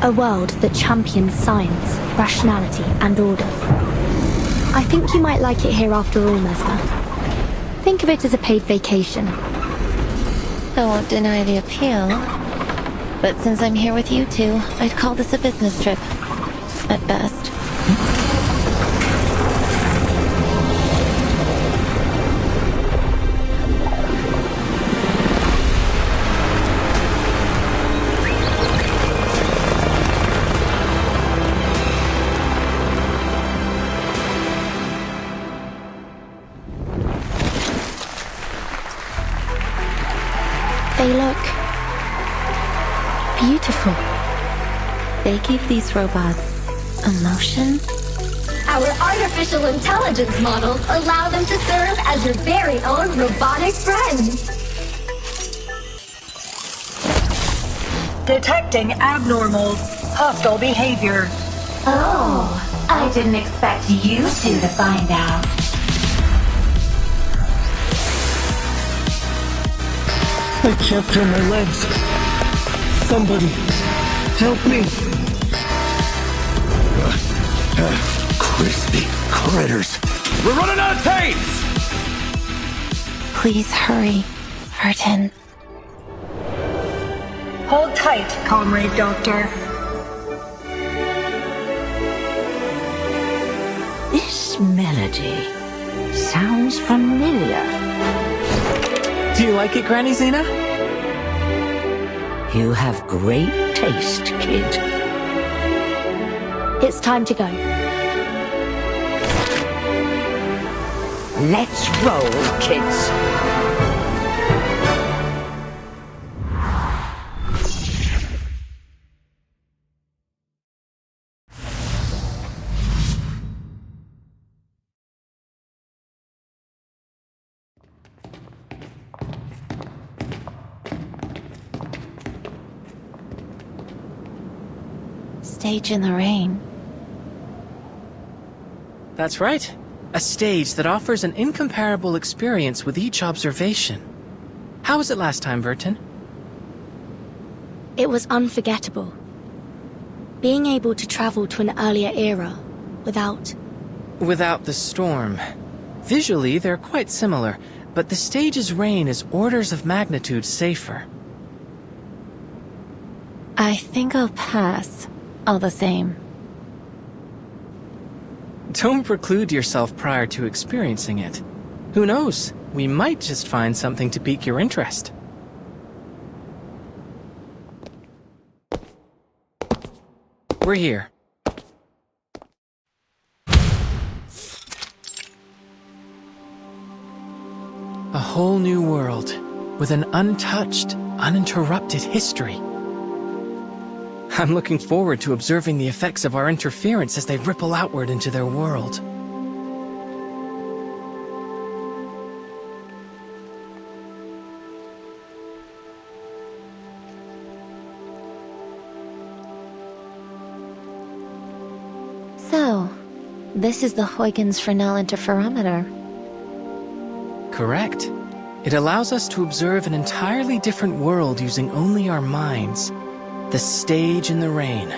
A world that champions science, rationality, and order. I think you might like it here after all, Mesmer. Think of it as a paid vacation. I won't deny the appeal. But since I'm here with you two, I'd call this a business trip. At best. They look beautiful. They give these robots emotion. Our artificial intelligence models allow them to serve as your very own robotic friends. Detecting abnormal, hostile behavior. Oh, I didn't expect you two to find out. I can't feel my legs. Somebody, help me. Crispy critters. We're running out of tapes! Please hurry, Vertin. Hold tight, Comrade Doctor. This melody sounds familiar. Do you like it, Granny Xena? You have great taste, kid. It's time to go. Let's roll, kids. Stage in the rain. That's right. A stage that offers an incomparable experience with each observation. How was it last time, Vertin? It was unforgettable. Being able to travel to an earlier era without... Without the storm. Visually, they're quite similar, but the stage's rain is orders of magnitude safer. I think I'll pass, all the same. Don't preclude yourself prior to experiencing it. Who knows? We might just find something to pique your interest. We're here. A whole new world, with an untouched, uninterrupted history. I'm looking forward to observing the effects of our interference as they ripple outward into their world. So, this is the Huygens Fresnel interferometer. Correct. It allows us to observe an entirely different world using only our minds. The stage in the rain.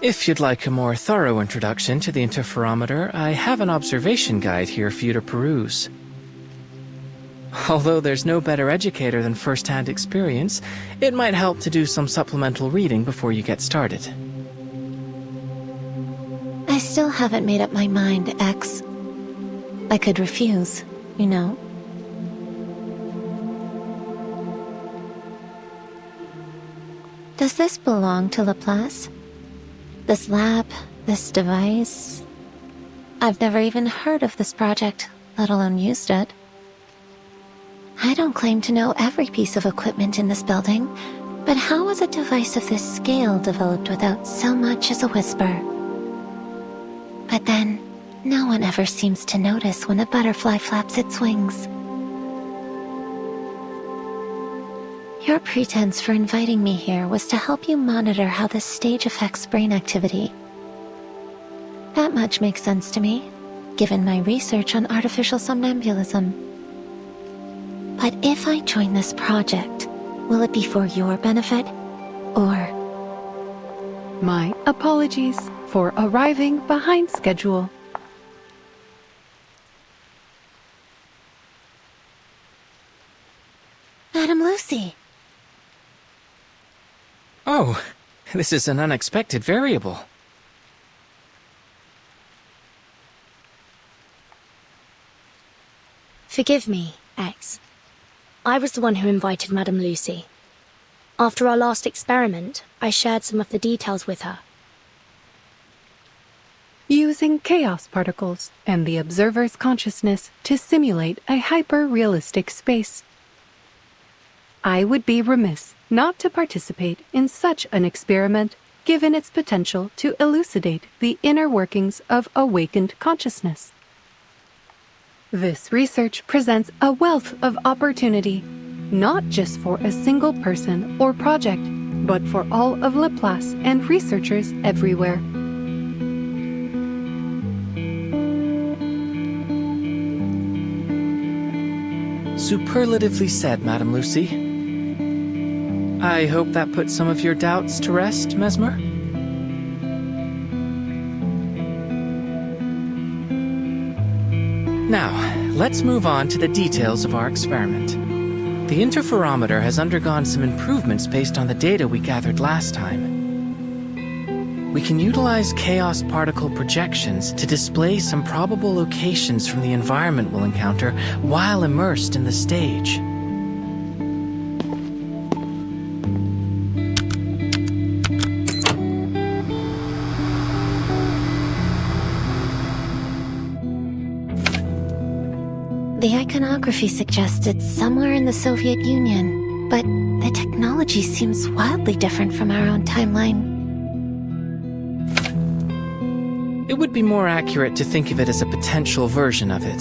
If you'd like a more thorough introduction to the interferometer, I have an observation guide here for you to peruse. Although there's no better educator than first-hand experience, it might help to do some supplemental reading before you get started. I still haven't made up my mind, X. I could refuse, you know. Does this belong to Laplace? This lab, this device? I've never even heard of this project, let alone used it. I don't claim to know every piece of equipment in this building, but how was a device of this scale developed without so much as a whisper? But then, no one ever seems to notice when a butterfly flaps its wings. Your pretense for inviting me here was to help you monitor how this stage affects brain activity. That much makes sense to me, given my research on artificial somnambulism. But if I join this project, will it be for your benefit, or... My apologies for arriving behind schedule. Madam Lucy. Oh, this is an unexpected variable. Forgive me, X. I was the one who invited Madame Lucy. After our last experiment, I shared some of the details with her. Using chaos particles and the observer's consciousness to simulate a hyper-realistic space. I would be remiss not to participate in such an experiment, given its potential to elucidate the inner workings of awakened consciousness. This research presents a wealth of opportunity, not just for a single person or project, but for all of Laplace and researchers everywhere. Superlatively said, Madame Lucy. I hope that puts some of your doubts to rest, Mesmer? Now, let's move on to the details of our experiment. The interferometer has undergone some improvements based on the data we gathered last time. We can utilize chaos particle projections to display some probable locations from the environment we'll encounter while immersed in the stage. The iconography suggests it's somewhere in the Soviet Union, but the technology seems wildly different from our own timeline. It would be more accurate to think of it as a potential version of it.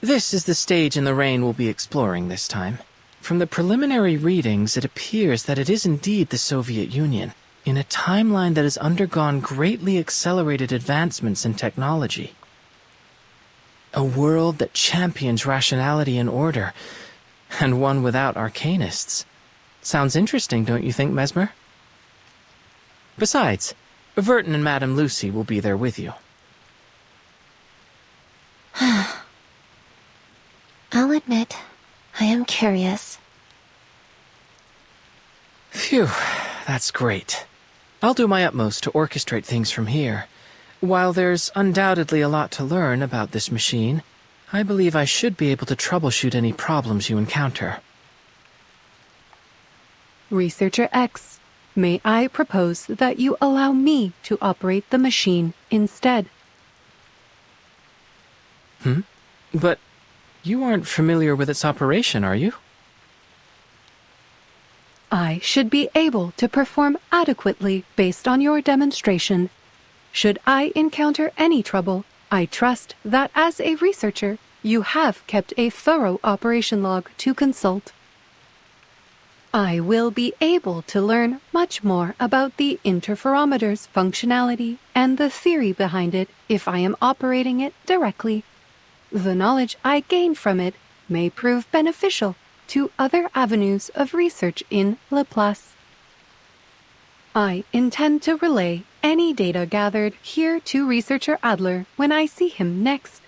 This is the stage in the rain we'll be exploring this time. From the preliminary readings, it appears that it is indeed the Soviet Union, in a timeline that has undergone greatly accelerated advancements in technology. A world that champions rationality and order, and one without arcanists. Sounds interesting, don't you think, Mesmer? Besides, Verton and Madame Lucy will be there with you. I'll admit, I am curious. Phew, that's great. I'll do my utmost to orchestrate things from here. While there's undoubtedly a lot to learn about this machine, I believe I should be able to troubleshoot any problems you encounter. Researcher X, may I propose that you allow me to operate the machine instead? But you aren't familiar with its operation, are you? I should be able to perform adequately based on your demonstration. Should I encounter any trouble, I trust that as a researcher, you have kept a thorough operation log to consult. I will be able to learn much more about the interferometer's functionality and the theory behind it if I am operating it directly. The knowledge I gain from it may prove beneficial to other avenues of research in Laplace. I intend to relay any data gathered here to researcher Adler when I see him next.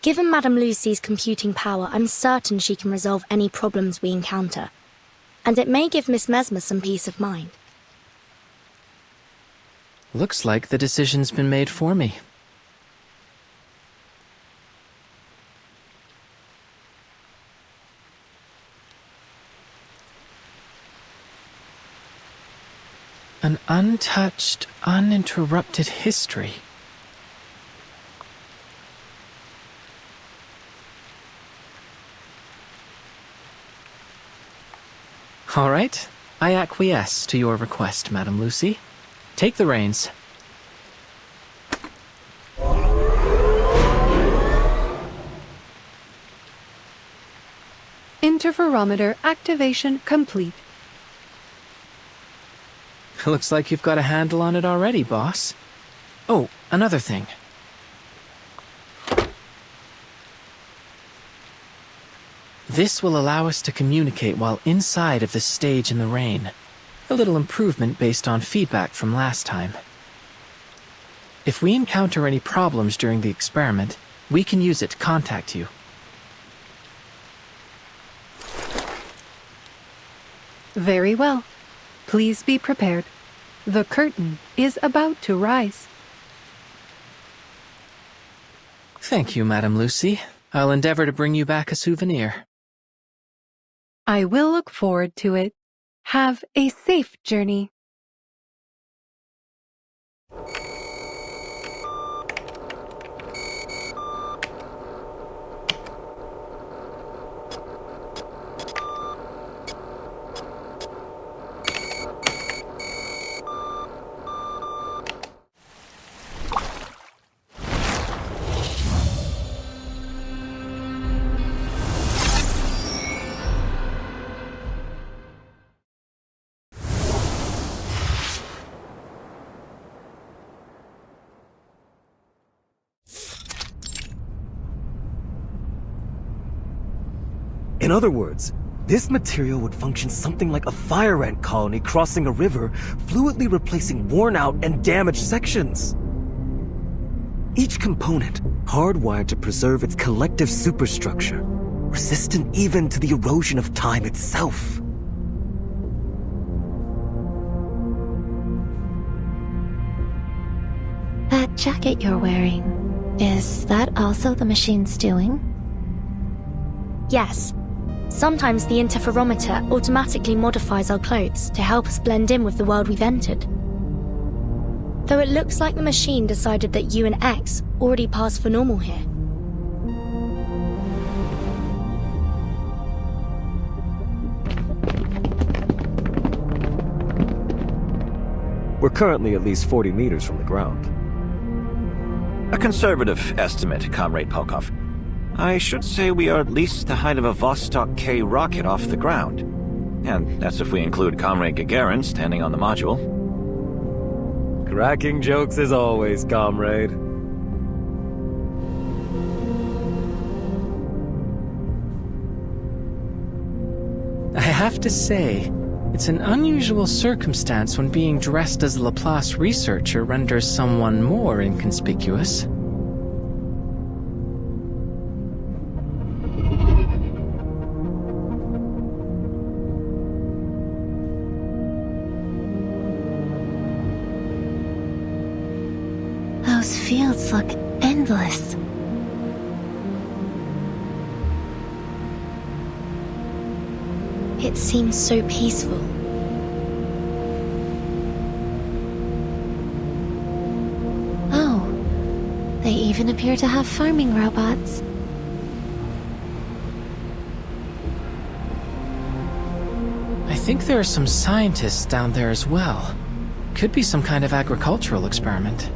Given Madame Lucy's computing power, I'm certain she can resolve any problems we encounter. And it may give Miss Mesmer some peace of mind. Looks like the decision's been made for me. An untouched, uninterrupted history. All right, I acquiesce to your request, Madame Lucy. Take the reins. Interferometer activation complete. Looks like you've got a handle on it already, boss. Oh, another thing. This will allow us to communicate while inside of the stage in the rain. A little improvement based on feedback from last time. If we encounter any problems during the experiment, we can use it to contact you. Very well. Please be prepared. The curtain is about to rise. Thank you, Madame Lucy. I'll endeavor to bring you back a souvenir. I will look forward to it. Have a safe journey. In other words, this material would function something like a fire ant colony crossing a river, fluidly replacing worn-out and damaged sections. Each component hardwired to preserve its collective superstructure, resistant even to the erosion of time itself. That jacket you're wearing, is that also the machine's doing? Yes. Sometimes the interferometer automatically modifies our clothes to help us blend in with the world we've entered. Though it looks like the machine decided that you and X already passed for normal here. We're currently at least 40 meters from the ground. A conservative estimate, Comrade Polkov. I should say we are at least the height of a Vostok K rocket off the ground. And that's if we include Comrade Gagarin standing on the module. Cracking jokes as always, comrade. I have to say, it's an unusual circumstance when being dressed as a Laplace researcher renders someone more inconspicuous. Those fields look endless. It seems so peaceful. Oh, they even appear to have farming robots. I think there are some scientists down there as well. Could be some kind of agricultural experiment.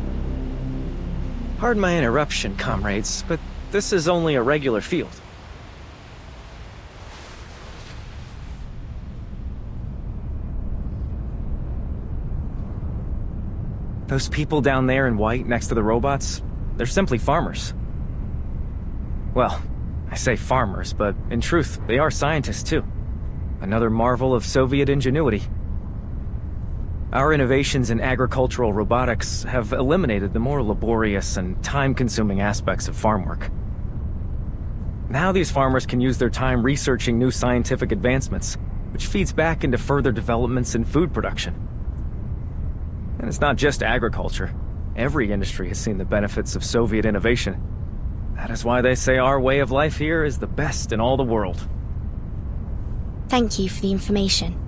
Pardon my interruption, comrades, but this is only a regular field. Those people down there in white next to the robots, they're simply farmers. Well, I say farmers, but in truth, they are scientists too. Another marvel of Soviet ingenuity. Our innovations in agricultural robotics have eliminated the more laborious and time-consuming aspects of farm work. Now these farmers can use their time researching new scientific advancements, which feeds back into further developments in food production. And it's not just agriculture. Every industry has seen the benefits of Soviet innovation. That is why they say our way of life here is the best in all the world. Thank you for the information.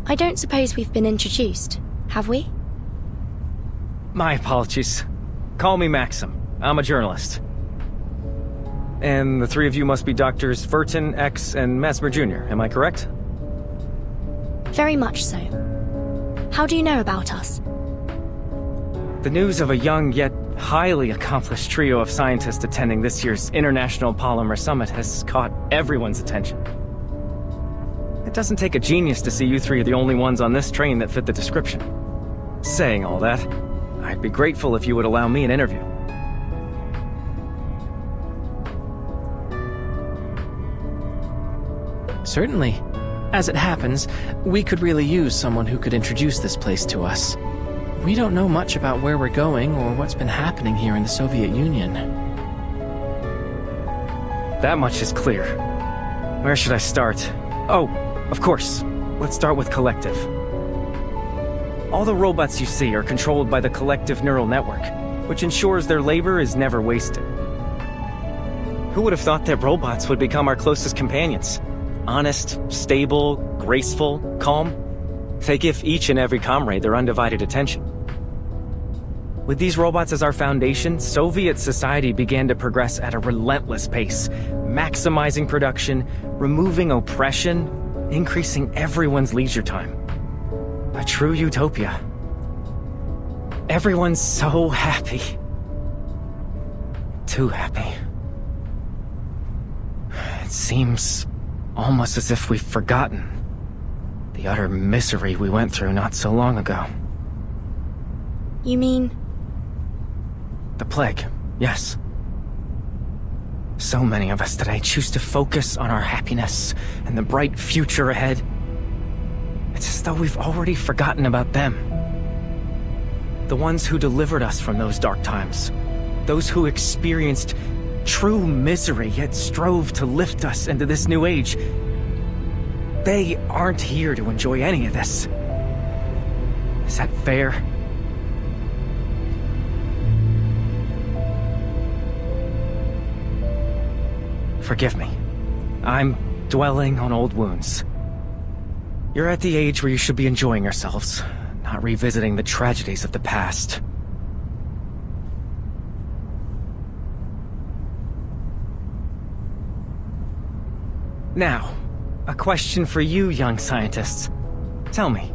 I don't suppose we've been introduced, have we? My apologies. Call me Maxim. I'm a journalist. And the three of you must be Doctors Furton, X, and Mesmer Jr., am I correct? Very much so. How do you know about us? The news of a young yet highly accomplished trio of scientists attending this year's International Polymer Summit has caught everyone's attention. It doesn't take a genius to see you three are the only ones on this train that fit the description. Saying all that, I'd be grateful if you would allow me an interview. Certainly. As it happens, we could really use someone who could introduce this place to us. We don't know much about where we're going or what's been happening here in the Soviet Union. That much is clear. Where should I start? Oh, of course. Let's start with Collective. All the robots you see are controlled by the Collective neural network, which ensures their labor is never wasted. Who would have thought that robots would become our closest companions? Honest, stable, graceful, calm. They give each and every comrade their undivided attention. With these robots as our foundation, Soviet society began to progress at a relentless pace, maximizing production, removing oppression, increasing everyone's leisure time. A true utopia. Everyone's so happy. Too happy. It seems almost as if we've forgotten the utter misery we went through not so long ago. You mean? The plague, yes. So many of us today choose to focus on our happiness and the bright future ahead. It's as though we've already forgotten about them. The ones who delivered us from those dark times. Those who experienced true misery yet strove to lift us into this new age. They aren't here to enjoy any of this. Is that fair? Forgive me. I'm dwelling on old wounds. You're at the age where you should be enjoying yourselves, not revisiting the tragedies of the past. Now, a question for you young scientists. Tell me,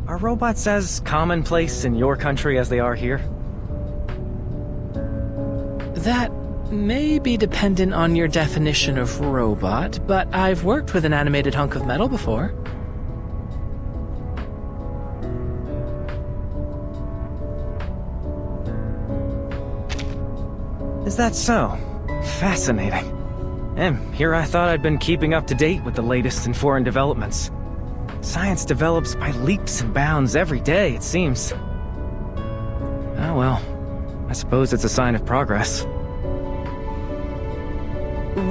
are robots as commonplace in your country as they are here? That may be dependent on your definition of robot, but I've worked with an animated hunk of metal before. Is that so? Fascinating. And here I thought I'd been keeping up to date with the latest in foreign developments. Science develops by leaps and bounds every day, it seems. Oh well, I suppose it's a sign of progress.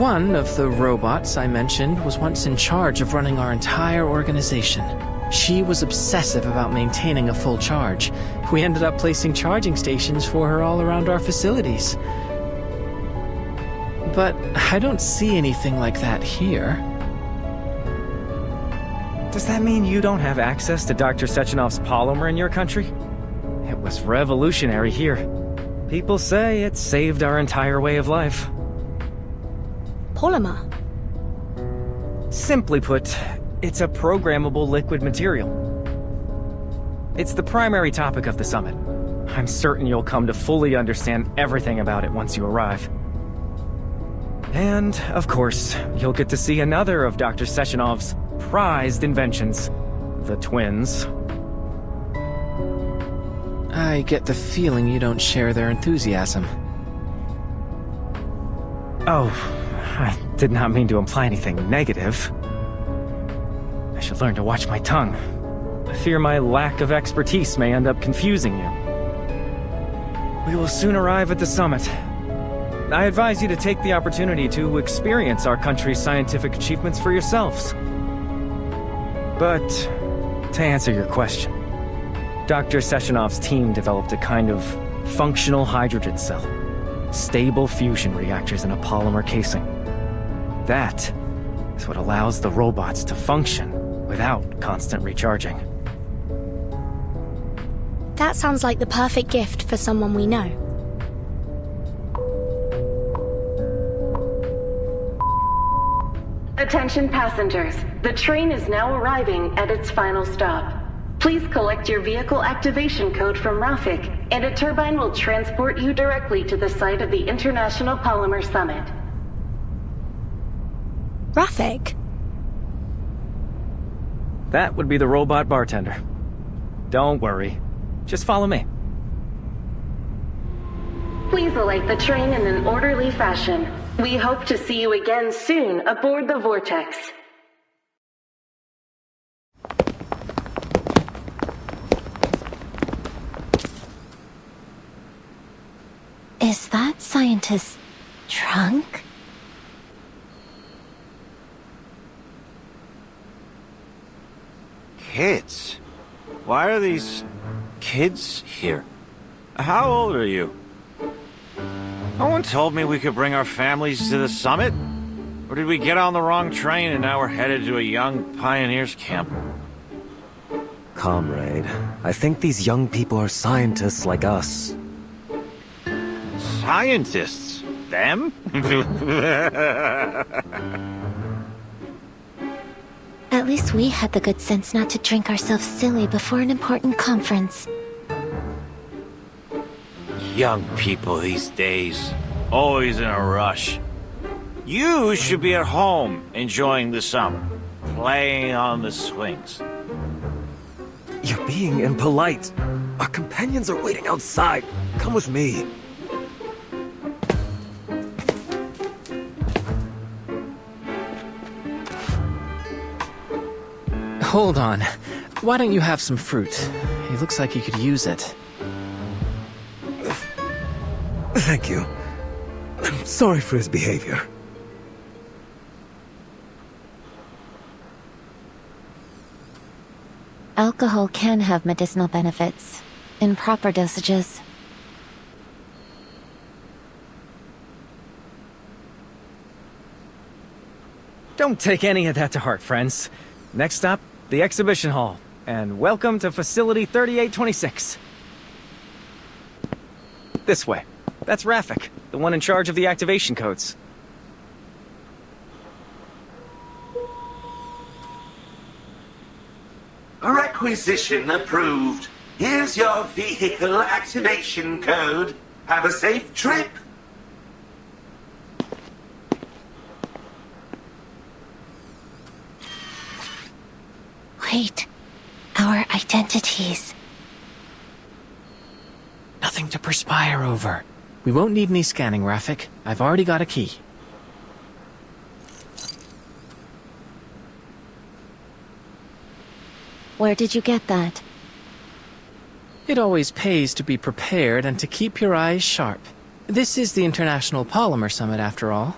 One of the robots I mentioned was once in charge of running our entire organization. She was obsessive about maintaining a full charge. We ended up placing charging stations for her all around our facilities. But I don't see anything like that here. Does that mean you don't have access to Dr. Sechenov's polymer in your country? It was revolutionary here. People say it saved our entire way of life. Polymer? Simply put, it's a programmable liquid material. It's the primary topic of the summit. I'm certain you'll come to fully understand everything about it once you arrive. And, of course, you'll get to see another of Dr. Sechenov's prized inventions, the twins. I get the feeling you don't share their enthusiasm. Oh, I did not mean to imply anything negative. I should learn to watch my tongue. I fear my lack of expertise may end up confusing you. We will soon arrive at the summit. I advise you to take the opportunity to experience our country's scientific achievements for yourselves. But, to answer your question, Dr. Sechenov's team developed a kind of functional hydrogen cell. Stable fusion reactors in a polymer casing. That is what allows the robots to function without constant recharging. That sounds like the perfect gift for someone we know. Attention passengers, the train is now arriving at its final stop. Please collect your vehicle activation code from Rafik, and a turbine will transport you directly to the site of the International Polymer Summit. Rafik? That would be the robot bartender. Don't worry. Just follow me. Please alight the train in an orderly fashion. We hope to see you again soon aboard the Vortex. Is that scientist's trunk? Kids? Why are these kids here? How old are you? No one told me we could bring our families to the summit? Or did we get on the wrong train and now we're headed to a young pioneers camp? Comrade, I think these young people are scientists like us. Scientists? Them? At least we had the good sense not to drink ourselves silly before an important conference. Young people these days, always in a rush. You should be at home enjoying the summer, playing on the swings. You're being impolite. Our companions are waiting outside. Come with me. Hold on. Why don't you have some fruit? He looks like he could use it. Thank you. I'm sorry for his behavior. Alcohol can have medicinal benefits, in proper dosages. Don't take any of that to heart, friends. Next stop, the exhibition hall. And welcome to Facility 3826. This way. That's Rafik, the one in charge of the activation codes. Requisition approved. Here's your vehicle activation code. Have a safe trip. Wait. Our identities. Nothing to perspire over. We won't need any scanning, Rafik. I've already got a key. Where did you get that? It always pays to be prepared and to keep your eyes sharp. This is the International Polymer Summit, after all.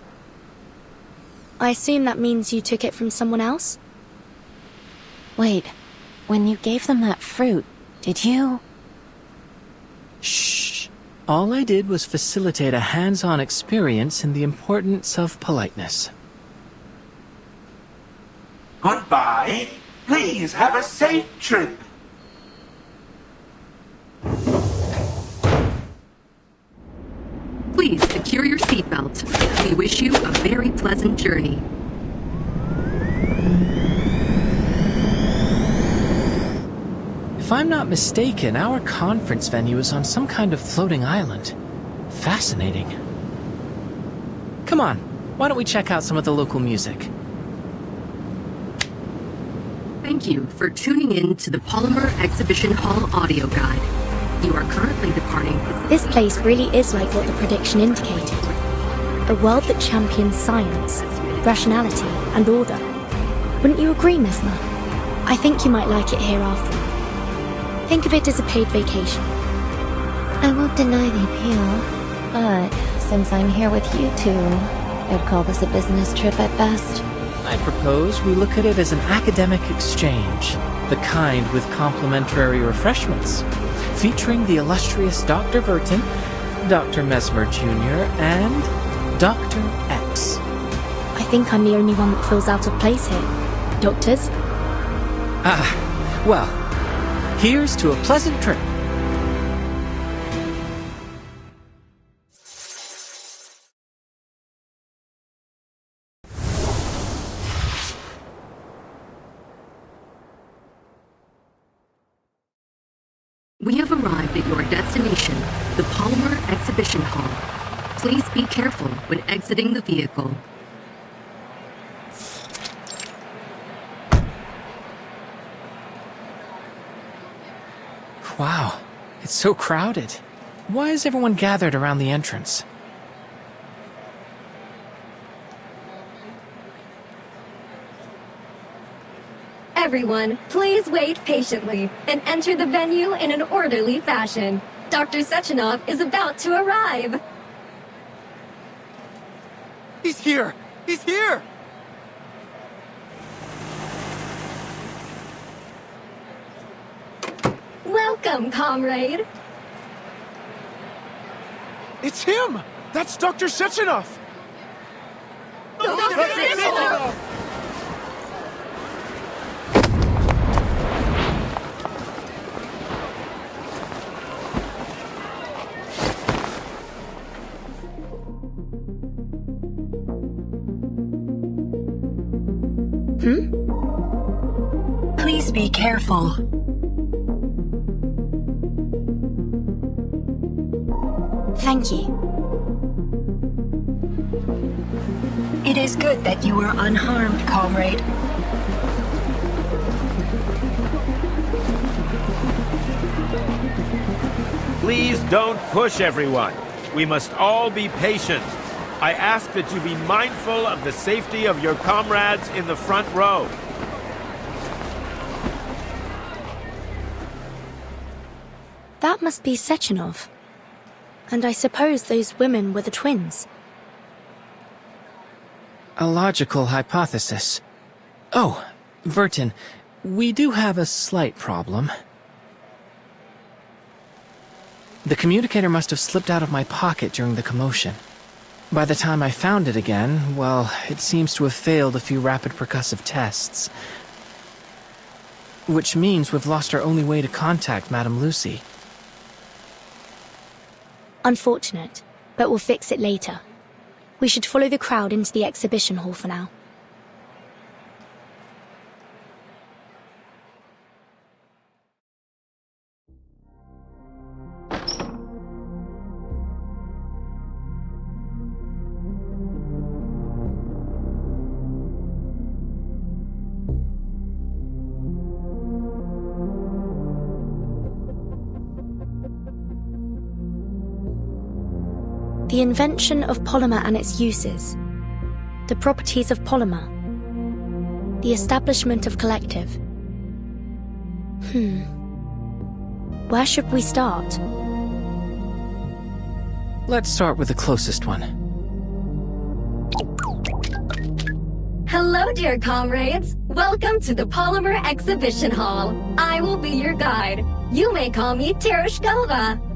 I assume that means you took it from someone else? Wait, when you gave them that fruit, did you... Shh. All I did was facilitate a hands-on experience in the importance of politeness. Goodbye. Please have a safe trip. Please secure your seatbelt. We wish you a very pleasant journey. If I'm not mistaken, our conference venue is on some kind of floating island. Fascinating. Come on, why don't we check out some of the local music? Thank you for tuning in to the Polymer Exhibition Hall audio guide. You are currently departing. This place really is like what the prediction indicated. A world that champions science, rationality, and order. Wouldn't you agree, Mesmer? I think you might like it here after all. Think of it as a paid vacation. I won't deny the appeal, but since I'm here with you two, I'd call this a business trip at best. I propose we look at it as an academic exchange, the kind with complimentary refreshments, featuring the illustrious Dr. Verton, Dr. Mesmer Jr., and Dr. X. I think I'm the only one that feels out of place here. Doctors? Well, here's to a pleasant trip. We have arrived at your destination, the Polymer Exhibition Hall. Please be careful when exiting the vehicle. Wow, it's so crowded. Why is everyone gathered around the entrance? Everyone, please wait patiently and enter the venue in an orderly fashion. Dr. Sechenov is about to arrive. He's here! He's here! Welcome, comrade. It's him! That's Dr. Sechenov! Please be careful. Thank you. It is good that you were unharmed, comrade. Please don't push everyone. We must all be patient. I ask that you be mindful of the safety of your comrades in the front row. That must be Sechenov. And I suppose those women were the twins. A logical hypothesis. Oh, Vertin, we do have a slight problem. The communicator must have slipped out of my pocket during the commotion. By the time I found it again, well, it seems to have failed a few rapid percussive tests. Which means we've lost our only way to contact Madame Lucy. Unfortunate, but we'll fix it later. We should follow the crowd into the exhibition hall for now. The invention of polymer and its uses, the properties of polymer, the establishment of collective. Where should we start? Let's start with the closest one. Hello, dear comrades. Welcome to the Polymer Exhibition Hall. I will be your guide. You may call me Terushkova.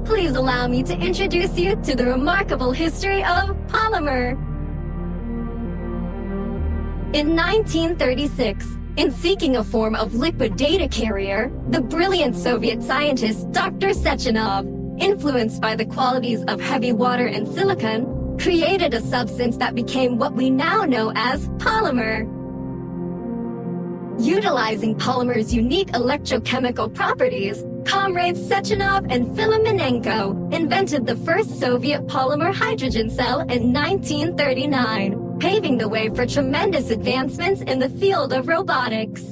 Please allow me to introduce you to the remarkable history of polymer. In 1936, in seeking a form of liquid data carrier, the brilliant Soviet scientist Dr. Sechenov, influenced by the qualities of heavy water and silicon, created a substance that became what we now know as polymer. Utilizing polymer's unique electrochemical properties, comrades Sechenov and Filomenenko invented the first Soviet polymer hydrogen cell in 1939, paving the way for tremendous advancements in the field of robotics.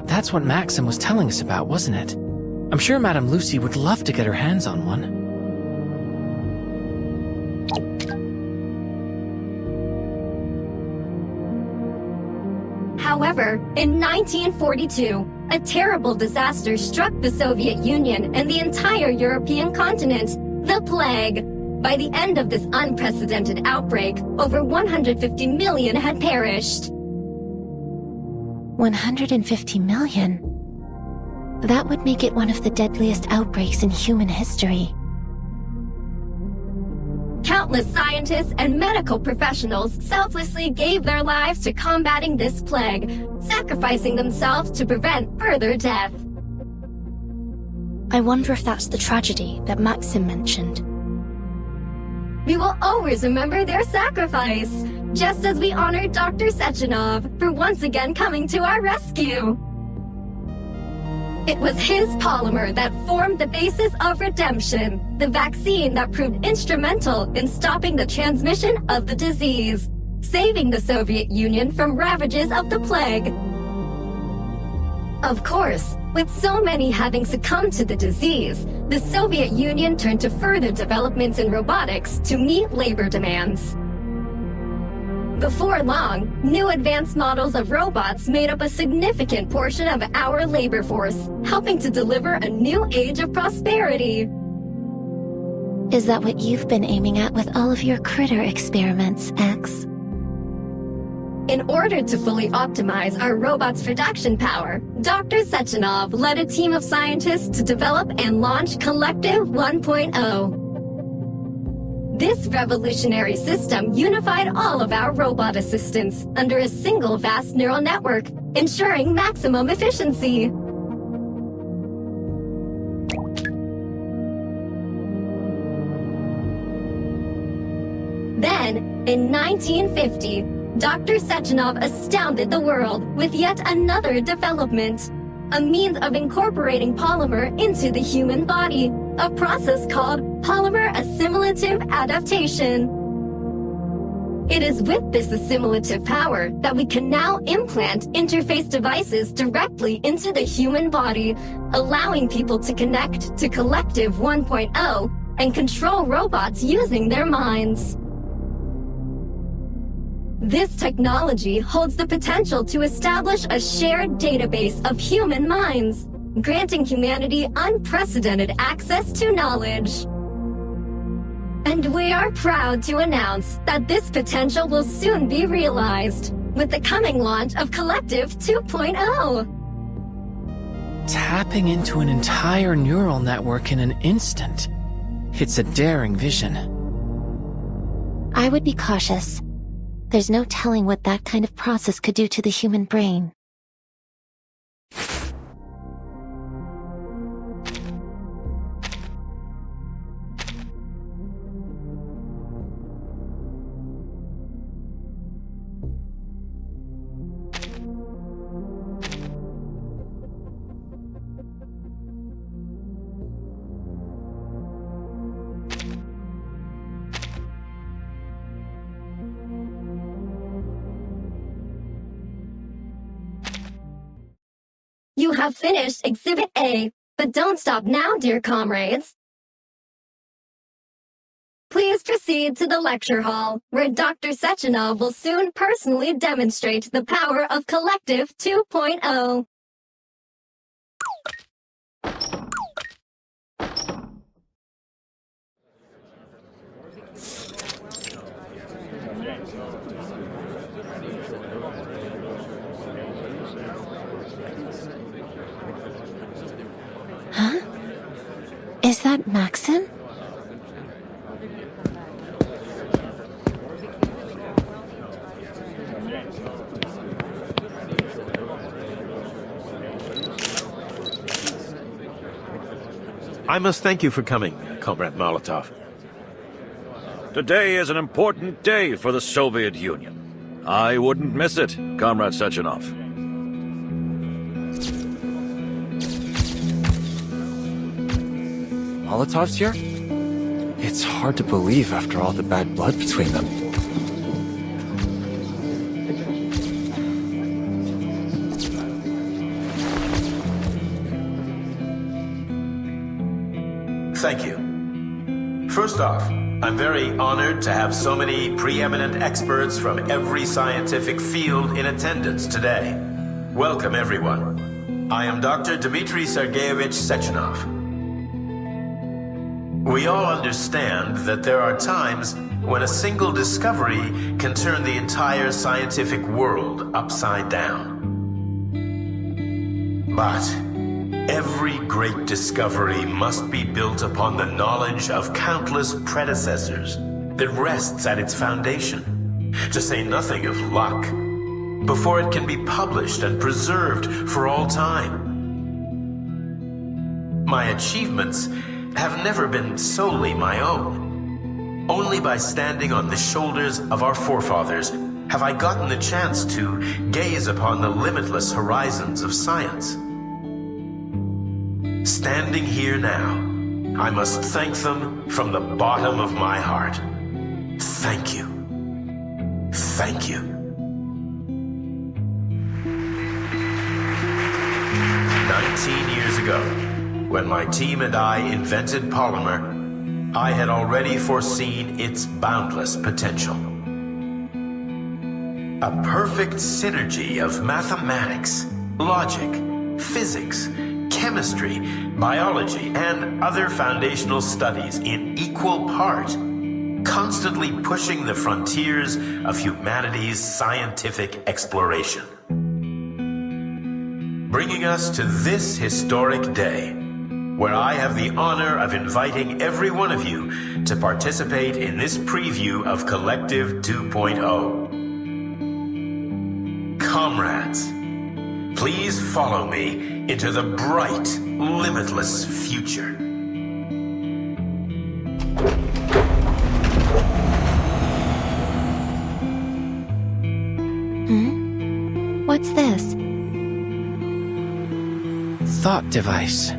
That's what Maxim was telling us about, wasn't it? I'm sure Madame Lucy would love to get her hands on one. However, in 1942, a terrible disaster struck the Soviet Union and the entire European continent, the plague. By the end of this unprecedented outbreak, over 150 million had perished. 150 million? That would make it one of the deadliest outbreaks in human history. Countless scientists and medical professionals selflessly gave their lives to combating this plague, sacrificing themselves to prevent further death. I wonder if that's the tragedy that Maxim mentioned. We will always remember their sacrifice, just as we honor Dr. Sechenov for once again coming to our rescue. It was his polymer that formed the basis of redemption, the vaccine that proved instrumental in stopping the transmission of the disease, saving the Soviet Union from ravages of the plague. Of course, with so many having succumbed to the disease, the Soviet Union turned to further developments in robotics to meet labor demands. Before long, new advanced models of robots made up a significant portion of our labor force, helping to deliver a new age of prosperity. Is that what you've been aiming at with all of your critter experiments, X? In order to fully optimize our robot's production power, Dr. Sechenov led a team of scientists to develop and launch Collective 1.0. This revolutionary system unified all of our robot assistants under a single vast neural network, ensuring maximum efficiency. Then, in 1950, Dr. Sechenov astounded the world with yet another development, a means of incorporating polymer into the human body, a process called polymer assimilative adaptation. It is with this assimilative power that we can now implant interface devices directly into the human body, allowing people to connect to Collective 1.0 and control robots using their minds. This technology holds the potential to establish a shared database of human minds, granting humanity unprecedented access to knowledge. And we are proud to announce that this potential will soon be realized with the coming launch of Collective 2.0. Tapping into an entire neural network in an instant. It's a daring vision. I would be cautious. There's no telling what that kind of process could do to the human brain. You have finished Exhibit A, but don't stop now, dear comrades. Please proceed to the lecture hall, where Dr. Sechenov will soon personally demonstrate the power of Collective 2.0. Huh? Is that Maxim? I must thank you for coming, Comrade Molotov. Today is an important day for the Soviet Union. I wouldn't miss it, Comrade Sechenov. Molotov's here? It's hard to believe after all the bad blood between them. Thank you. First off, I'm very honored to have so many preeminent experts from every scientific field in attendance today. Welcome, everyone. I am Dr. Dmitry Sergeyevich Sechenov. We all understand that there are times when a single discovery can turn the entire scientific world upside down. But every great discovery must be built upon the knowledge of countless predecessors that rests at its foundation, to say nothing of luck, before it can be published and preserved for all time. My achievements have never been solely my own. Only by standing on the shoulders of our forefathers have I gotten the chance to gaze upon the limitless horizons of science. Standing here now, I must thank them from the bottom of my heart. Thank you. Thank you. 19 years ago, when my team and I invented polymer, I had already foreseen its boundless potential. A perfect synergy of mathematics, logic, physics, chemistry, biology, and other foundational studies in equal part, constantly pushing the frontiers of humanity's scientific exploration. Bringing us to this historic day, where I have the honor of inviting every one of you to participate in this preview of Collective 2.0. Comrades, please follow me into the bright, limitless future. What's this? Thought device.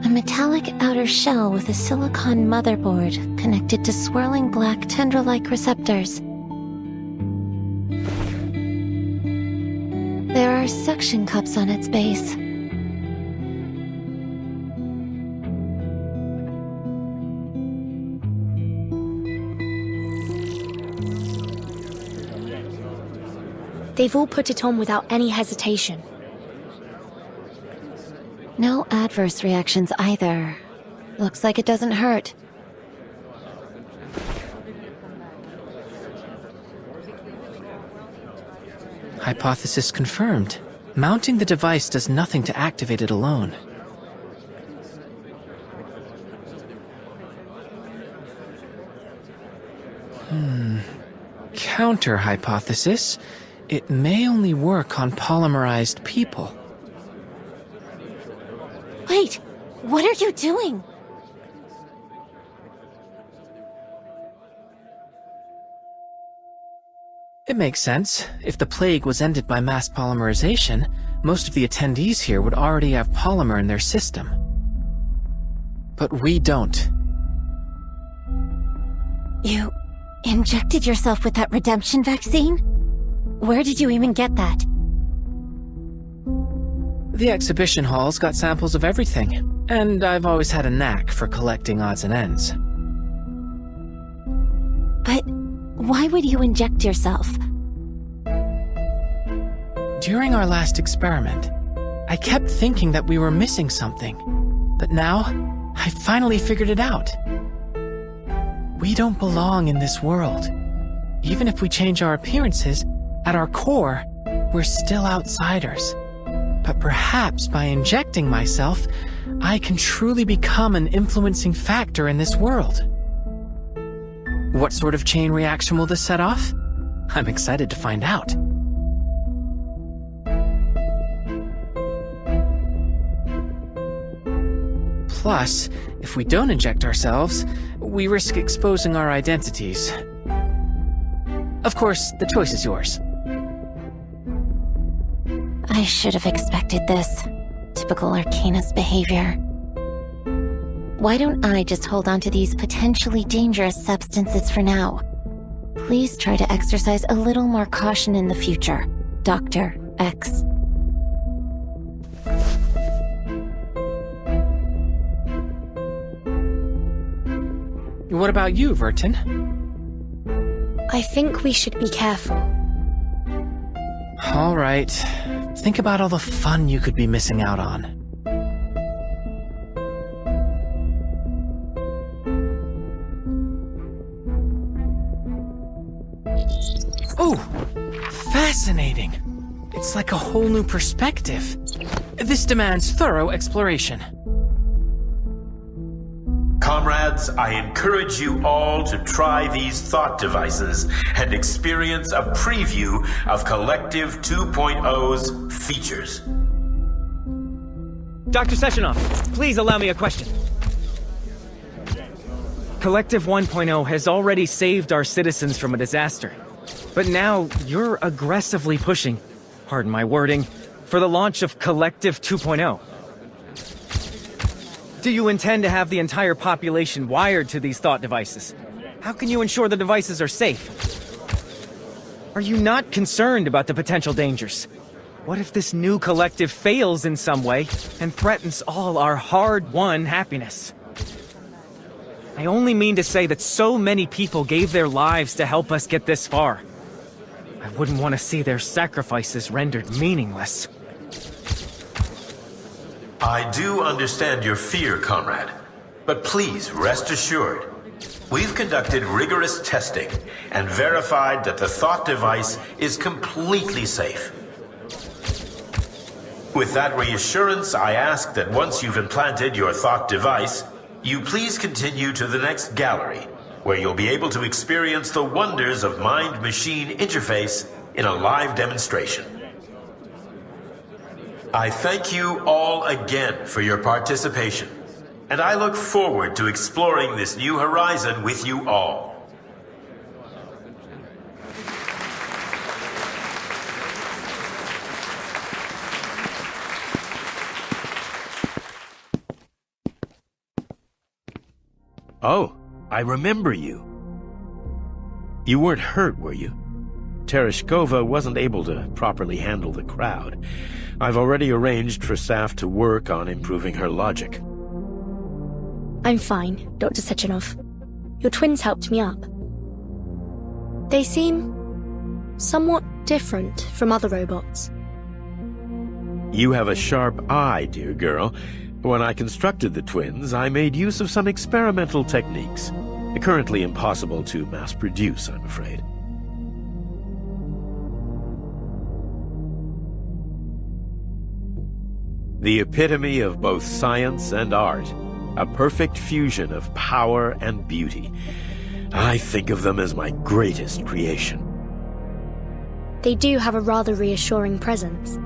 A metallic outer shell with a silicon motherboard connected to swirling black tendril-like receptors. There are suction cups on its base. They've all put it on without any hesitation. No adverse reactions either. Looks like it doesn't hurt. Hypothesis confirmed. Mounting the device does nothing to activate it alone. Counter hypothesis. It may only work on polymerized people. Wait! What are you doing? It makes sense. If the plague was ended by mass polymerization, most of the attendees here would already have polymer in their system. But we don't. You injected yourself with that redemption vaccine? Where did you even get that? The exhibition hall's got samples of everything, and I've always had a knack for collecting odds and ends. But why would you inject yourself? During our last experiment, I kept thinking that we were missing something, but now I finally figured it out. We don't belong in this world. Even if we change our appearances, at our core, we're still outsiders. But perhaps by injecting myself, I can truly become an influencing factor in this world. What sort of chain reaction will this set off? I'm excited to find out. Plus, if we don't inject ourselves, we risk exposing our identities. Of course, the choice is yours. I should have expected this. Typical Arcanist behavior. Why don't I just hold on to these potentially dangerous substances for now? Please try to exercise a little more caution in the future, Dr. X. What about you, Vertin? I think we should be careful. All right. Think about all the fun you could be missing out on. Oh! Fascinating! It's like a whole new perspective. This demands thorough exploration. Comrades, I encourage you all to try these thought devices and experience a preview of Collective 2.0's features. Dr. Sechenov, please allow me a question. Collective 1.0 has already saved our citizens from a disaster. But now you're aggressively pushing, pardon my wording, for the launch of Collective 2.0. Do you intend to have the entire population wired to these thought devices? How can you ensure the devices are safe? Are you not concerned about the potential dangers? What if this new collective fails in some way and threatens all our hard-won happiness? I only mean to say that so many people gave their lives to help us get this far. I wouldn't want to see their sacrifices rendered meaningless. I do understand your fear, comrade. But please rest assured, we've conducted rigorous testing and verified that the thought device is completely safe. With that reassurance, I ask that once you've implanted your thought device, you please continue to the next gallery, where you'll be able to experience the wonders of mind-machine interface in a live demonstration. I thank you all again for your participation, and I look forward to exploring this new horizon with you all. Oh, I remember you. You weren't hurt, were you? Tereshkova wasn't able to properly handle the crowd. I've already arranged for staff to work on improving her logic. I'm fine, Dr. Sechenov. Your twins helped me up. They seem somewhat different from other robots. You have a sharp eye, dear girl. When I constructed the twins, I made use of some experimental techniques. Currently impossible to mass-produce, I'm afraid. The epitome of both science and art, a perfect fusion of power and beauty. I think of them as my greatest creation. They do have a rather reassuring presence.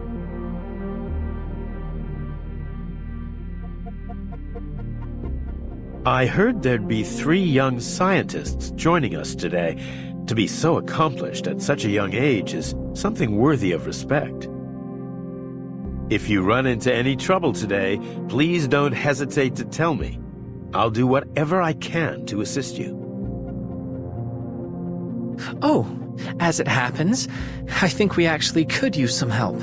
I heard there'd be 3 young scientists joining us today. To be so accomplished at such a young age is something worthy of respect. If you run into any trouble today, please don't hesitate to tell me. I'll do whatever I can to assist you. Oh, as it happens, I think we actually could use some help.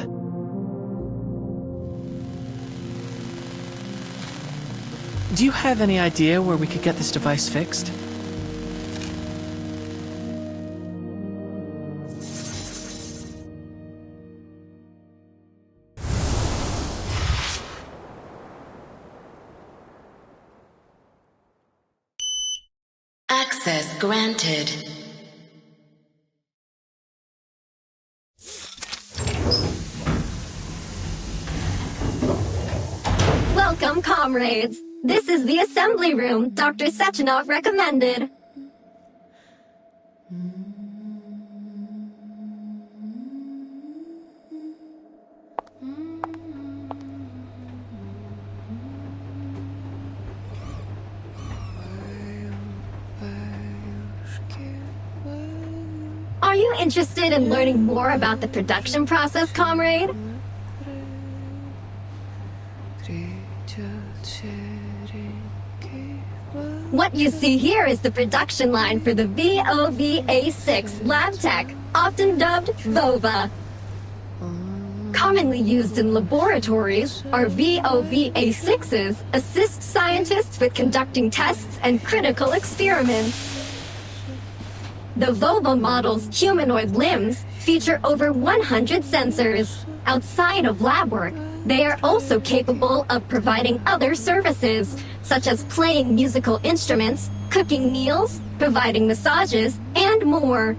Do you have any idea where we could get this device fixed? Access granted. Welcome, comrades. This is the assembly room Dr. Sechenov recommended. Are you interested in learning more about the production process, comrade? What you see here is the production line for the VOVA6 lab tech, often dubbed VOVA. Commonly used in laboratories, our VOVA6s assist scientists with conducting tests and critical experiments. The VOVA model's humanoid limbs feature over 100 sensors. Outside of lab work, they are also capable of providing other services, such as playing musical instruments, cooking meals, providing massages, and more.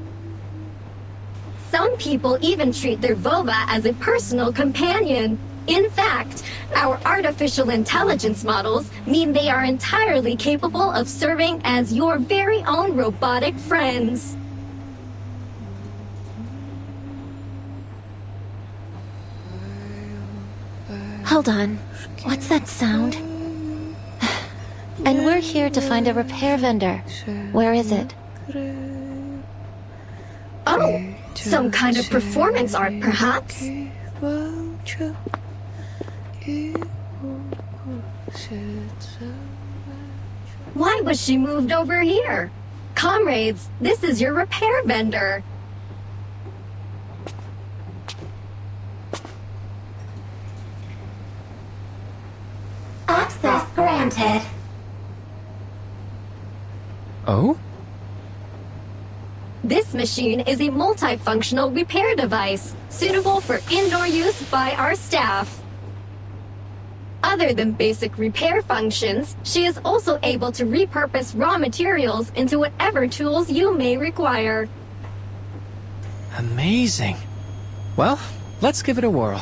Some people even treat their VOVA as a personal companion. In fact, our artificial intelligence models mean they are entirely capable of serving as your very own robotic friends. Hold on. What's that sound? And we're here to find a repair vendor. Where is it? Oh, some kind of performance art, perhaps? Why was she moved over here? Comrades, this is your repair vendor. Access granted. Oh? This machine is a multifunctional repair device, suitable for indoor use by our staff. Other than basic repair functions, she is also able to repurpose raw materials into whatever tools you may require. Amazing. Well, let's give it a whirl.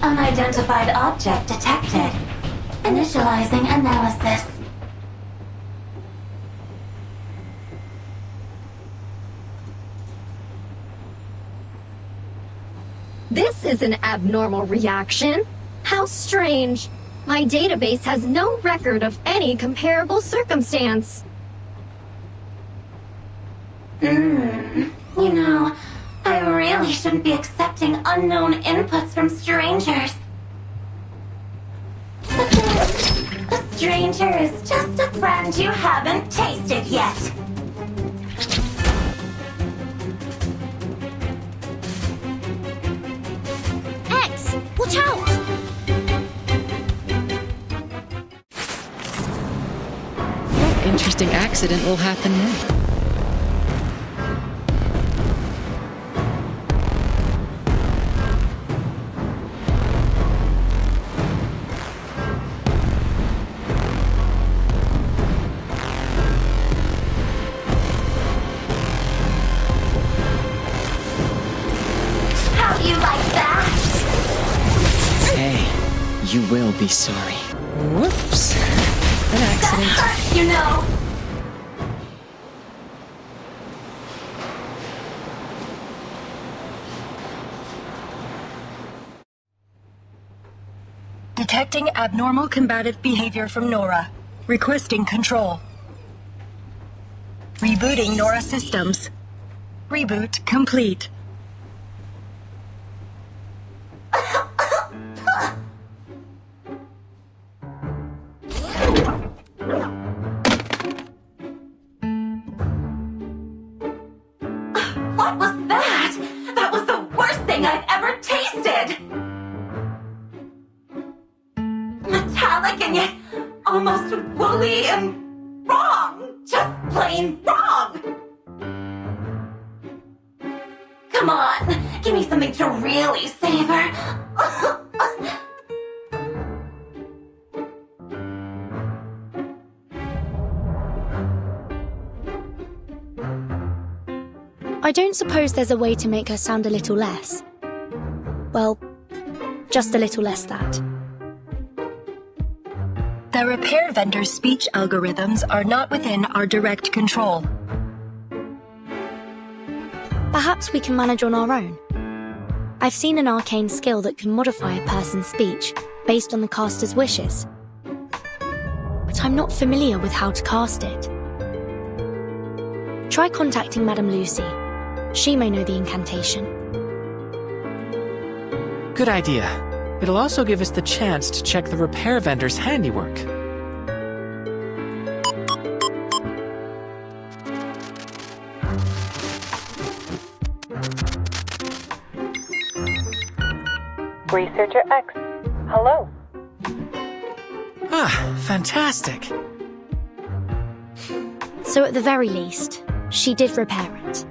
Unidentified object detected. Initializing analysis. This is an abnormal reaction. How strange. My database has no record of any comparable circumstance. You know, I really shouldn't be accepting unknown inputs from strangers. A stranger is just a friend you haven't tasted yet. X, watch out! What interesting accident will happen now? You will be sorry. Whoops. An accident. That hurts, you know. Detecting abnormal combative behavior from Nora. Requesting control. Rebooting Nora systems. Reboot complete. What was that? That was the worst thing I've ever tasted! Metallic and yet almost woolly and wrong! Just plain wrong! Come on, give me something to really savor. I don't suppose there's a way to make her sound a little less. Well, just a little less that. The repair vendor's speech algorithms are not within our direct control. Perhaps we can manage on our own. I've seen an arcane skill that can modify a person's speech based on the caster's wishes. But I'm not familiar with how to cast it. Try contacting Madame Lucy. She may know the incantation. Good idea. It'll also give us the chance to check the repair vendor's handiwork. Researcher X, hello. Ah, fantastic. So at the very least, she did repair it.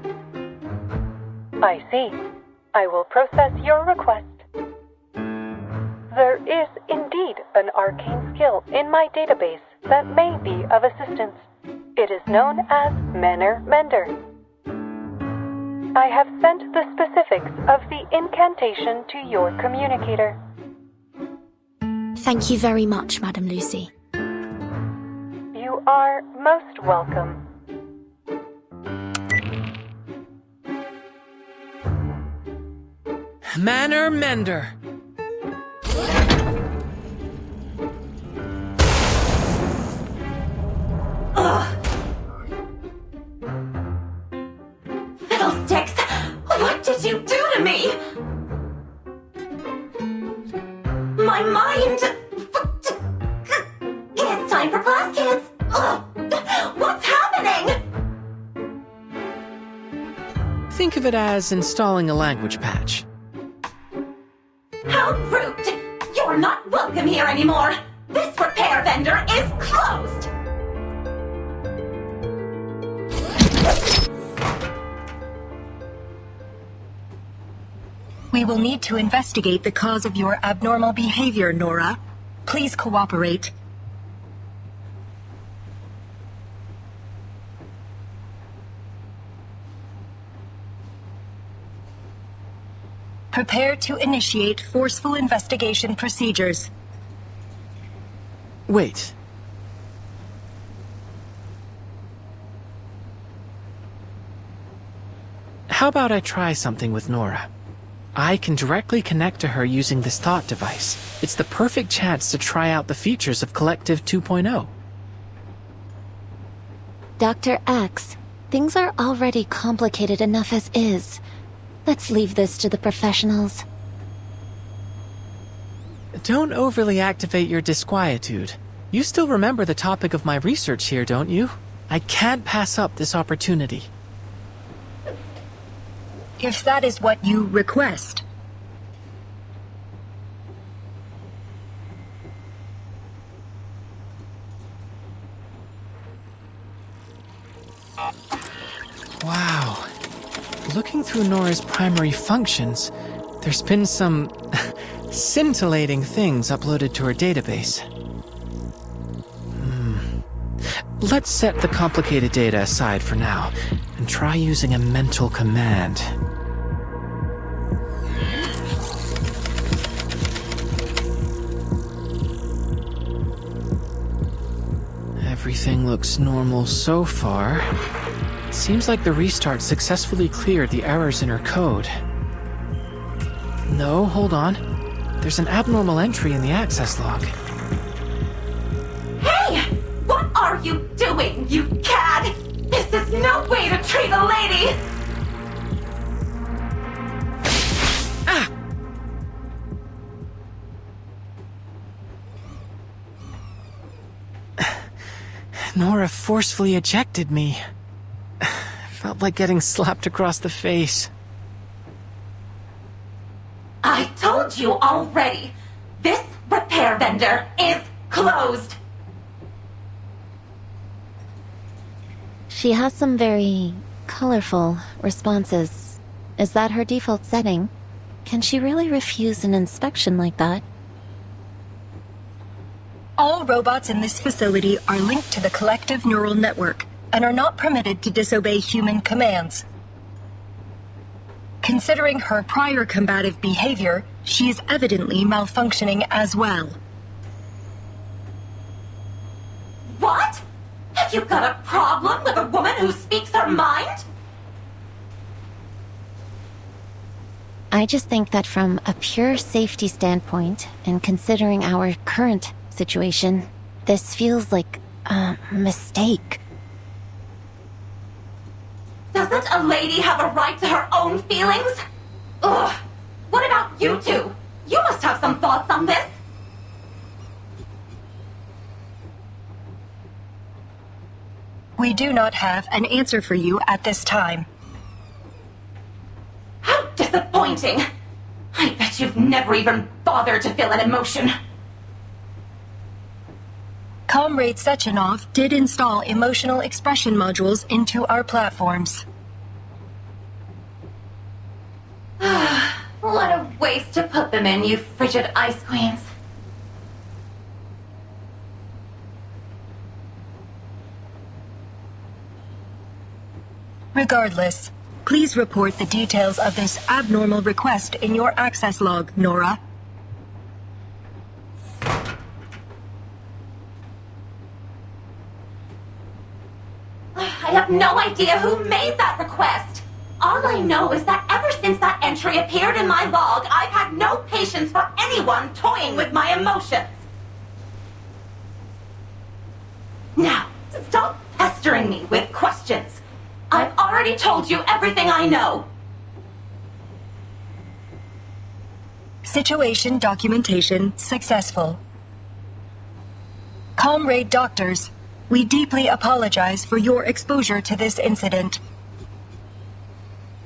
I see. I will process your request. There is indeed an arcane skill in my database that may be of assistance. It is known as Manner Mender. I have sent the specifics of the incantation to your communicator. Thank you very much, Madame Lucy. You are most welcome. Manner Mender. Fiddlesticks! What did you do to me? of it as installing a language patch. How rude! You're not welcome here anymore! This repair vendor is closed! We will need to investigate the cause of your abnormal behavior, Nora. Please cooperate. Prepare to initiate forceful investigation procedures. Wait. How about I try something with Nora? I can directly connect to her using this thought device. It's the perfect chance to try out the features of Collective 2.0. Dr. X, things are already complicated enough as is. Let's leave this to the professionals. Don't overly activate your disquietude. You still remember the topic of my research here, don't you? I can't pass up this opportunity. If that is what you request. Wow. Looking through Nora's primary functions, there's been some scintillating things uploaded to her database. Let's set the complicated data aside for now, and try using a mental command. Everything looks normal so far. Seems like the restart successfully cleared the errors in her code. No, hold on. There's an abnormal entry in the access log. Hey! What are you doing, you cad? This is no way to treat a lady! Ah! Nora forcefully ejected me. Felt like getting slapped across the face. I told you already. This repair vendor is closed. She has some very colorful responses. Is that her default setting? Can she really refuse an inspection like that? All robots in this facility are linked to the collective neural network and are not permitted to disobey human commands. Considering her prior combative behavior, she is evidently malfunctioning as well. What? Have you got a problem with a woman who speaks her mind? I just think that from a pure safety standpoint, and considering our current situation, this feels like a mistake. Doesn't a lady have a right to her own feelings? Ugh. What about you two? You must have some thoughts on this. We do not have an answer for you at this time. How disappointing! I bet you've never even bothered to feel an emotion. Comrade Sechenov did install emotional expression modules into our platforms. What a waste to put them in, you frigid ice queens. Regardless, please report the details of this abnormal request in your access log, Nora. I have no idea who made that request. All I know is that ever since that entry appeared in my log, I've had no patience for anyone toying with my emotions. Now, stop pestering me with questions. I've already told you everything I know. Situation documentation successful. Comrade doctors, we deeply apologize for your exposure to this incident.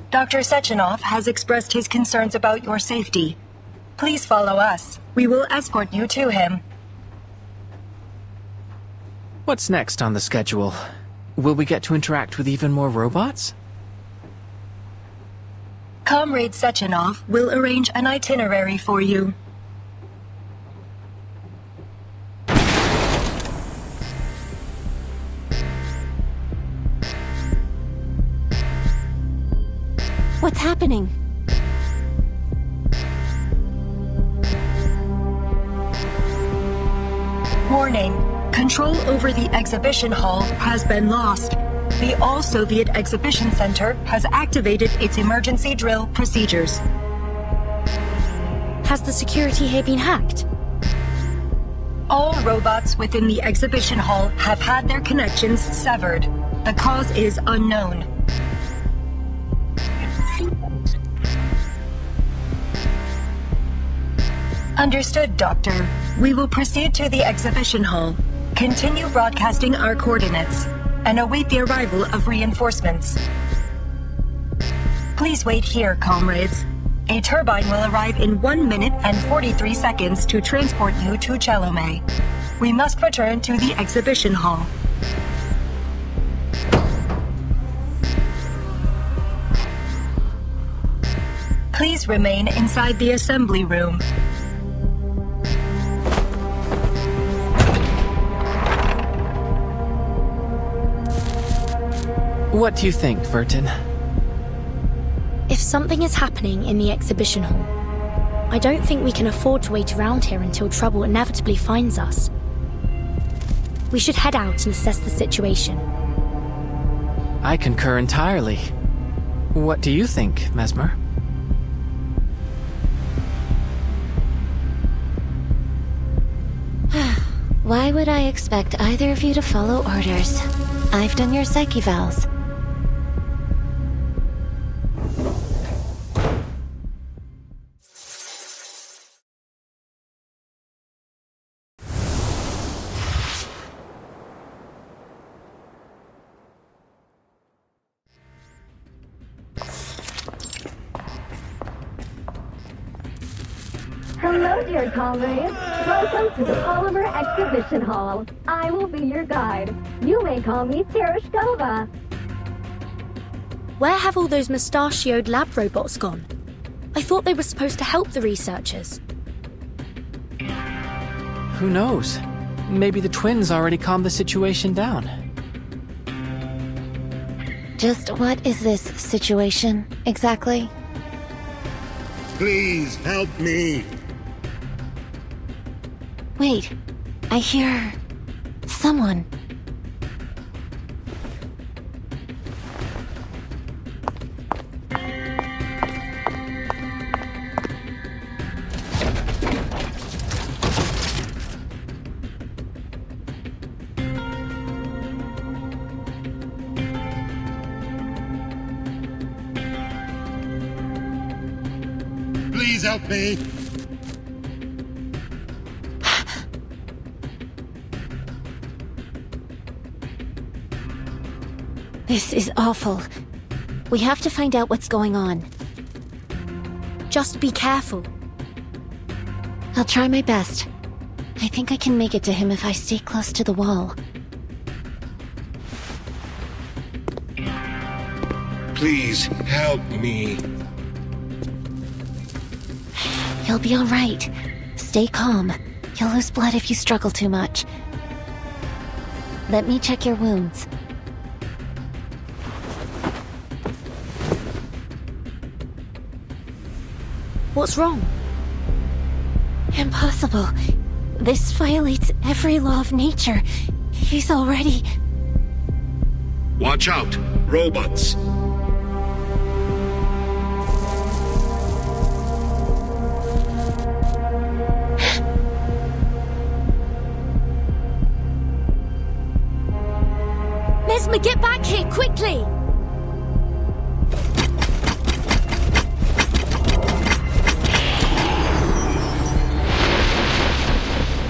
Dr. Sechenov has expressed his concerns about your safety. Please follow us. We will escort you to him. What's next on the schedule? Will we get to interact with even more robots? Comrade Sechenov will arrange an itinerary for you. What's happening? Warning. Control over the exhibition hall has been lost. The All-Soviet Exhibition Center has activated its emergency drill procedures. Has the security here been hacked? All robots within the exhibition hall have had their connections severed. The cause is unknown. Understood, Doctor. We will proceed to the exhibition hall, continue broadcasting our coordinates, and await the arrival of reinforcements. Please wait here, comrades. A turbine will arrive in 1 minute and 43 seconds to transport you to 첼로메이. We must return to the exhibition hall. Please remain inside the assembly room. What do you think, Vertin? If something is happening in the exhibition hall, I don't think we can afford to wait around here until trouble inevitably finds us. We should head out and assess the situation. I concur entirely. What do you think, Mesmer? Why would I expect either of you to follow orders? I've done your psyche vals. Hello, dear comrades. Welcome to the Polymer Exhibition Hall. I will be your guide. You may call me Tereshkova. Where have all those mustachioed lab robots gone? I thought they were supposed to help the researchers. Who knows? Maybe the twins already calmed the situation down. Just what is this situation, exactly? Please help me. Wait, I hear... someone. Please help me. This is awful. We have to find out what's going on. Just be careful. I'll try my best. I think I can make it to him if I stay close to the wall. Please help me. You'll be all right. Stay calm. You'll lose blood if you struggle too much. Let me check your wounds. What's wrong? Impossible. This violates every law of nature. He's already... Watch out, robots. Mesmer, get back here, quickly!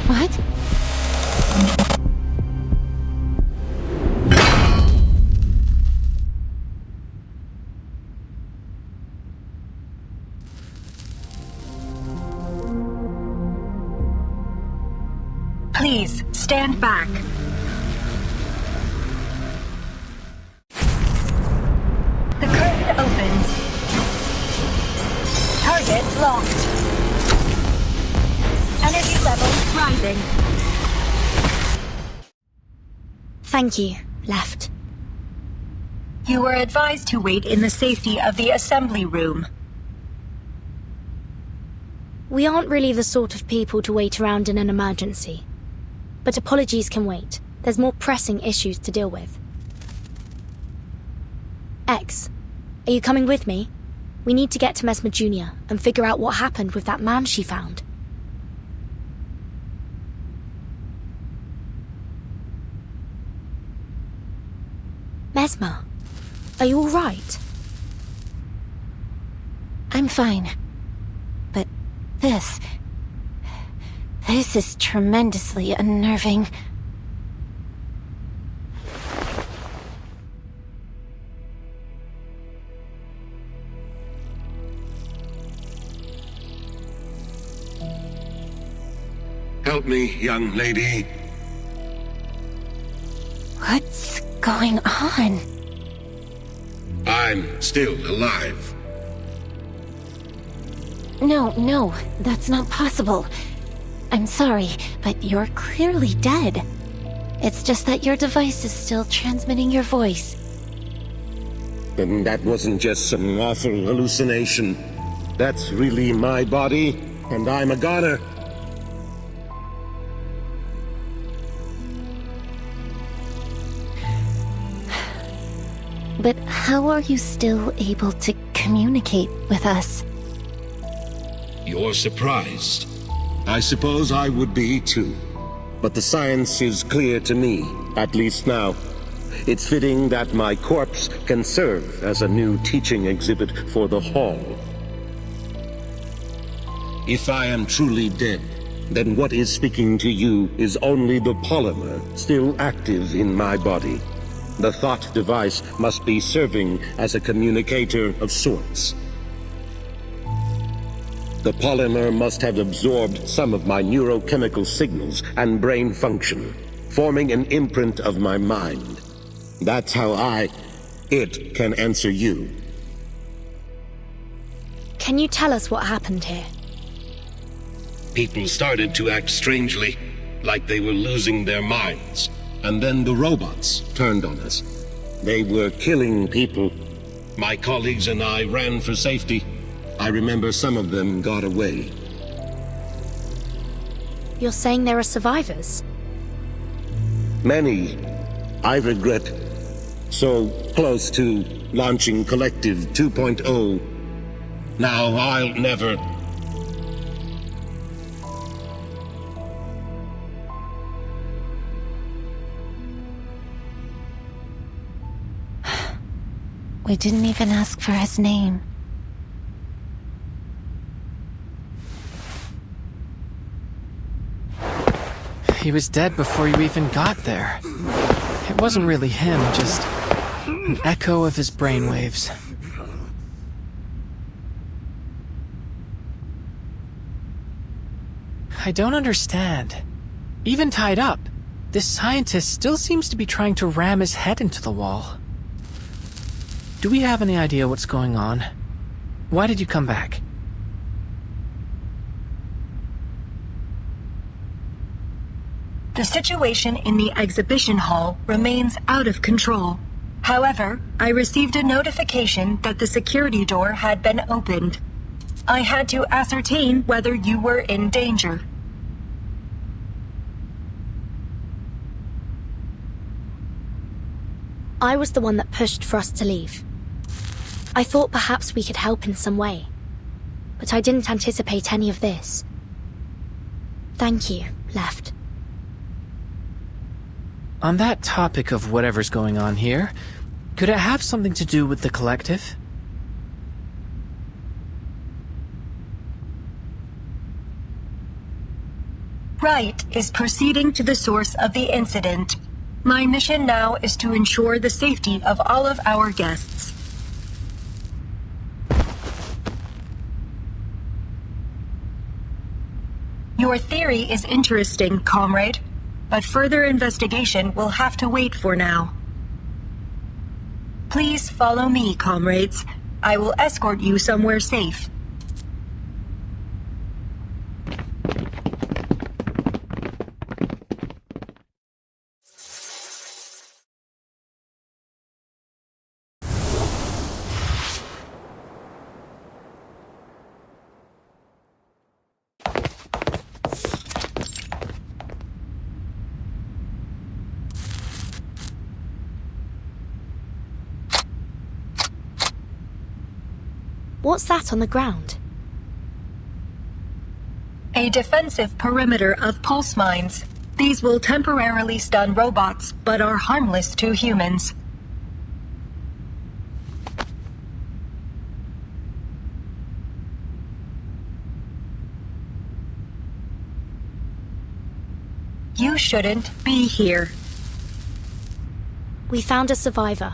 What? Please, stand back. The curtain opens. Target locked. Energy level rising. Thank you, Left. You were advised to wait in the safety of the assembly room. We aren't really the sort of people to wait around in an emergency. But apologies can wait. There's more pressing issues to deal with. X, are you coming with me? We need to get to Mesmer Jr. and figure out what happened with that man she found. Mesmer, are you all right? I'm fine. But this is tremendously unnerving. Help me, young lady. What's going on? I'm still alive. No, that's not possible. I'm sorry, but you're clearly dead. It's just that your device is still transmitting your voice. And that wasn't just some awful hallucination. That's really my body, and I'm a goner. But how are you still able to communicate with us? You're surprised. I suppose I would be too. But the science is clear to me, at least now. It's fitting that my corpse can serve as a new teaching exhibit for the Hall. If I am truly dead, then what is speaking to you is only the polymer still active in my body. The thought device must be serving as a communicator of sorts. The polymer must have absorbed some of my neurochemical signals and brain function, forming an imprint of my mind. That's how it can answer you. Can you tell us what happened here? People started to act strangely, like they were losing their minds. And then the robots turned on us. They were killing people. My colleagues and I ran for safety. I remember some of them got away. You're saying there are survivors? Many. I regret. So close to launching Collective 2.0. Now I'll never... We didn't even ask for his name. He was dead before you even got there. It wasn't really him, just an echo of his brainwaves. I don't understand. Even tied up, this scientist still seems to be trying to ram his head into the wall. Do we have any idea what's going on? Why did you come back? The situation in the exhibition hall remains out of control. However, I received a notification that the security door had been opened. I had to ascertain whether you were in danger. I was the one that pushed for us to leave. I thought perhaps we could help in some way, but I didn't anticipate any of this. Thank you, Left. On that topic of whatever's going on here, could it have something to do with the Collective? Wright is proceeding to the source of the incident. My mission now is to ensure the safety of all of our guests. Your theory is interesting, comrade, but further investigation will have to wait for now. Please follow me, comrades. I will escort you somewhere safe. What's that on the ground? A defensive perimeter of pulse mines. These will temporarily stun robots, but are harmless to humans. You shouldn't be here. We found a survivor.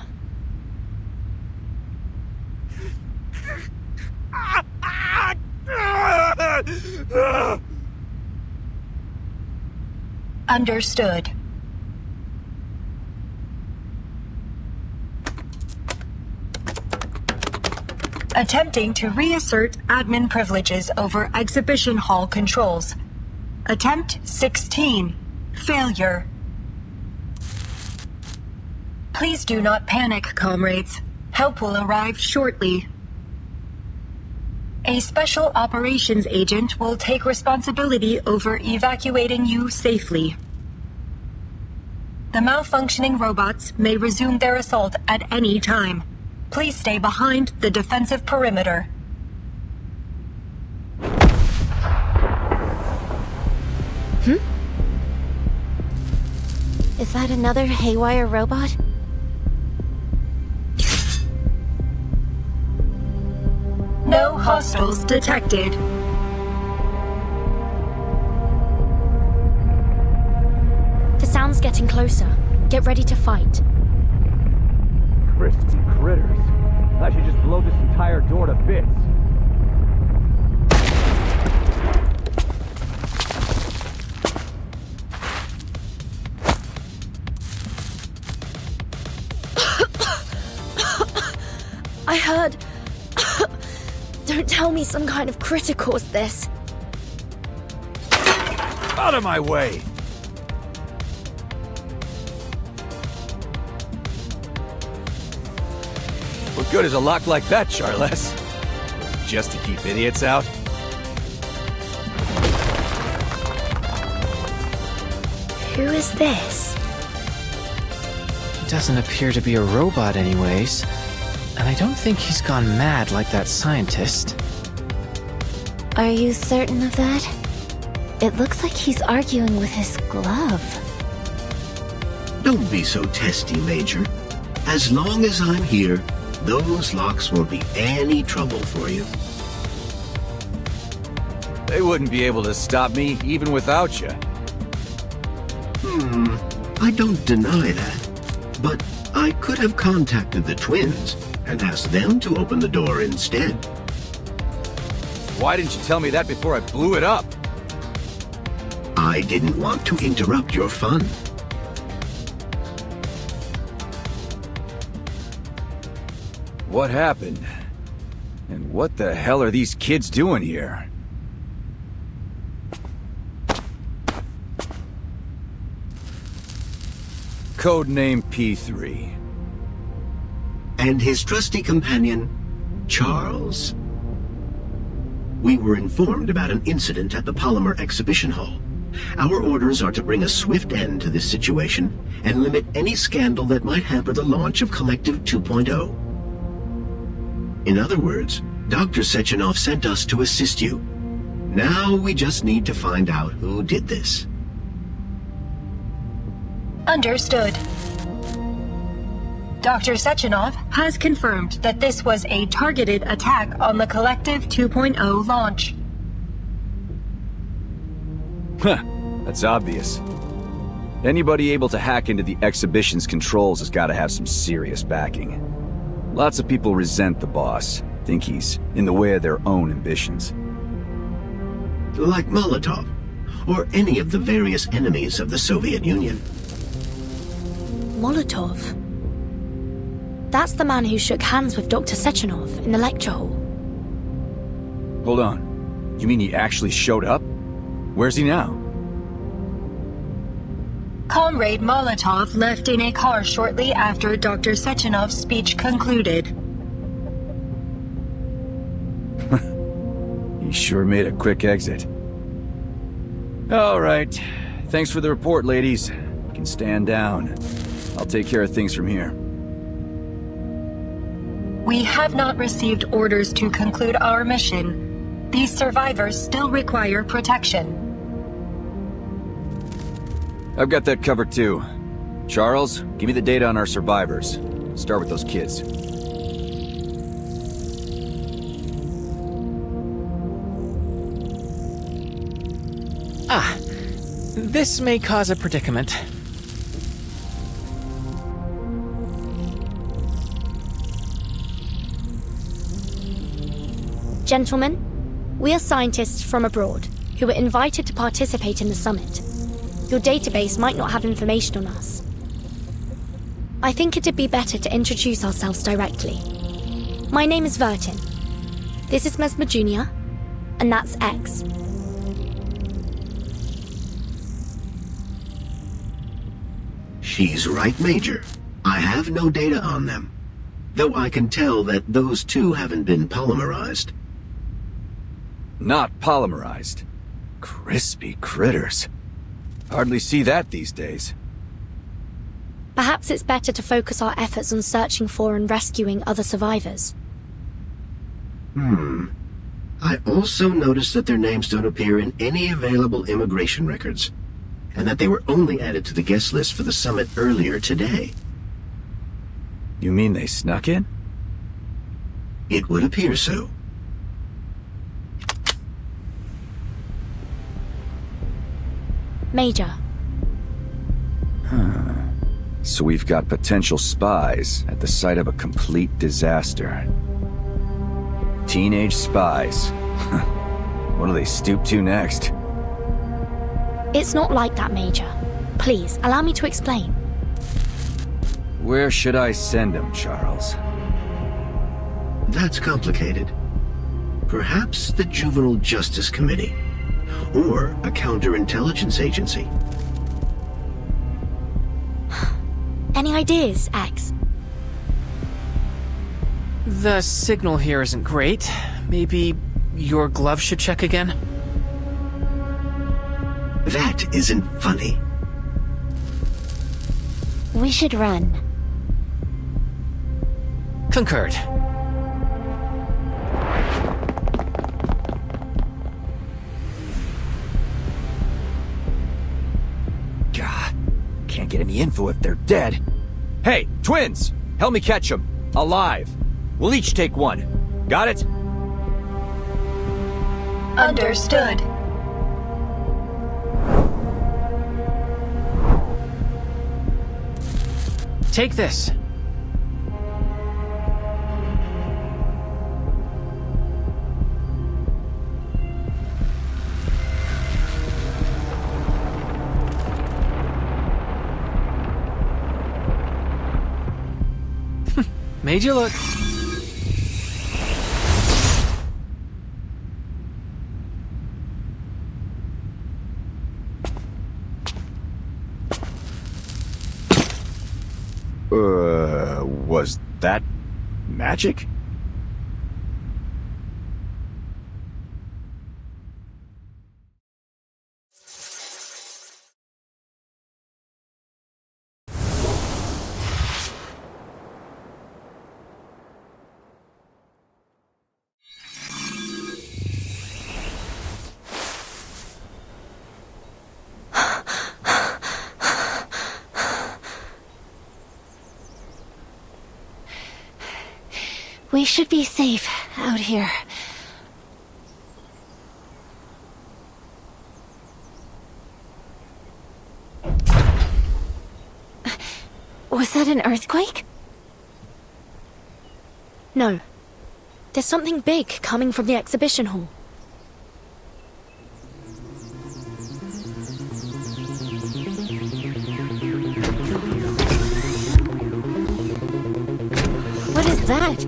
Understood. Attempting to reassert admin privileges over exhibition hall controls. Attempt 16. Failure. Please do not panic, comrades. Help will arrive shortly. A special operations agent will take responsibility over evacuating you safely. The malfunctioning robots may resume their assault at any time. Please stay behind the defensive perimeter. Is that another haywire robot? No hostiles detected. The sound's getting closer. Get ready to fight. Crispy critters. I should just blow this entire door to bits. I heard... Don't tell me some kind of critter caused this. Out of my way! What good is a lock like that, Charles? Just to keep idiots out? Who is this? He doesn't appear to be a robot anyways. And I don't think he's gone mad like that scientist. Are you certain of that? It looks like he's arguing with his glove. Don't be so testy, Major. As long as I'm here, those locks won't be any trouble for you. They wouldn't be able to stop me, even without you. I don't deny that. But I could have contacted the twins and asked them to open the door instead. Why didn't you tell me that before I blew it up? I didn't want to interrupt your fun. What happened? And what the hell are these kids doing here? Codename P3. And his trusty companion, Charles. We were informed about an incident at the Polymer exhibition hall. Our orders are to bring a swift end to this situation and limit any scandal that might hamper the launch of Collective 2.0. In other words, Dr. Sechenov sent us to assist you. Now we just need to find out who did this. Understood. Dr. Sechenov has confirmed that this was a targeted attack on the Collective 2.0 launch. That's obvious. Anybody able to hack into the exhibition's controls has got to have some serious backing. Lots of people resent the boss, think he's in the way of their own ambitions. Like Molotov. or any of the various enemies of the Soviet Union. Molotov. That's the man who shook hands with Dr. Sechenov in the lecture hall. Hold on. You mean he actually showed up? Where's he now? Comrade Molotov left in a car shortly after Dr. Sechenov's speech concluded. He sure made a quick exit. All right. Thanks for the report, ladies. You can stand down. I'll take care of things from here. We have not received orders to conclude our mission. These survivors still require protection. I've got that covered too. Charles, give me the data on our survivors. Start with those kids. This may cause a predicament. Gentlemen, we are scientists from abroad who were invited to participate in the summit. Your database might not have information on us. I think it'd be better to introduce ourselves directly. My name is Vertin. This is Mesmer Jr., and that's X. She's right, Major. I have no data on them, though I can tell that those two haven't been polymerized. Not polymerized. Crispy critters. Hardly see that these days. Perhaps it's better to focus our efforts on searching for and rescuing other survivors. I also noticed that their names don't appear in any available immigration records, and that they were only added to the guest list for the summit earlier today. You mean they snuck in? It would appear so. Major. So we've got potential spies at the site of a complete disaster. Teenage spies. What do they stoop to next? It's not like that, Major. Please, allow me to explain. Where should I send them, Charles? That's complicated. Perhaps the Juvenile Justice Committee, or a counterintelligence agency. Any ideas, X? The signal here isn't great. Maybe your glove should check again? That isn't funny. We should run. Concurred. God, can't get any info if they're dead. Hey, twins! Help me catch them. Alive. We'll each take one. Got it? Understood. Take this. Made you look. Was that magic? We should be safe out here. Was that an earthquake? No. There's something big coming from the exhibition hall. that?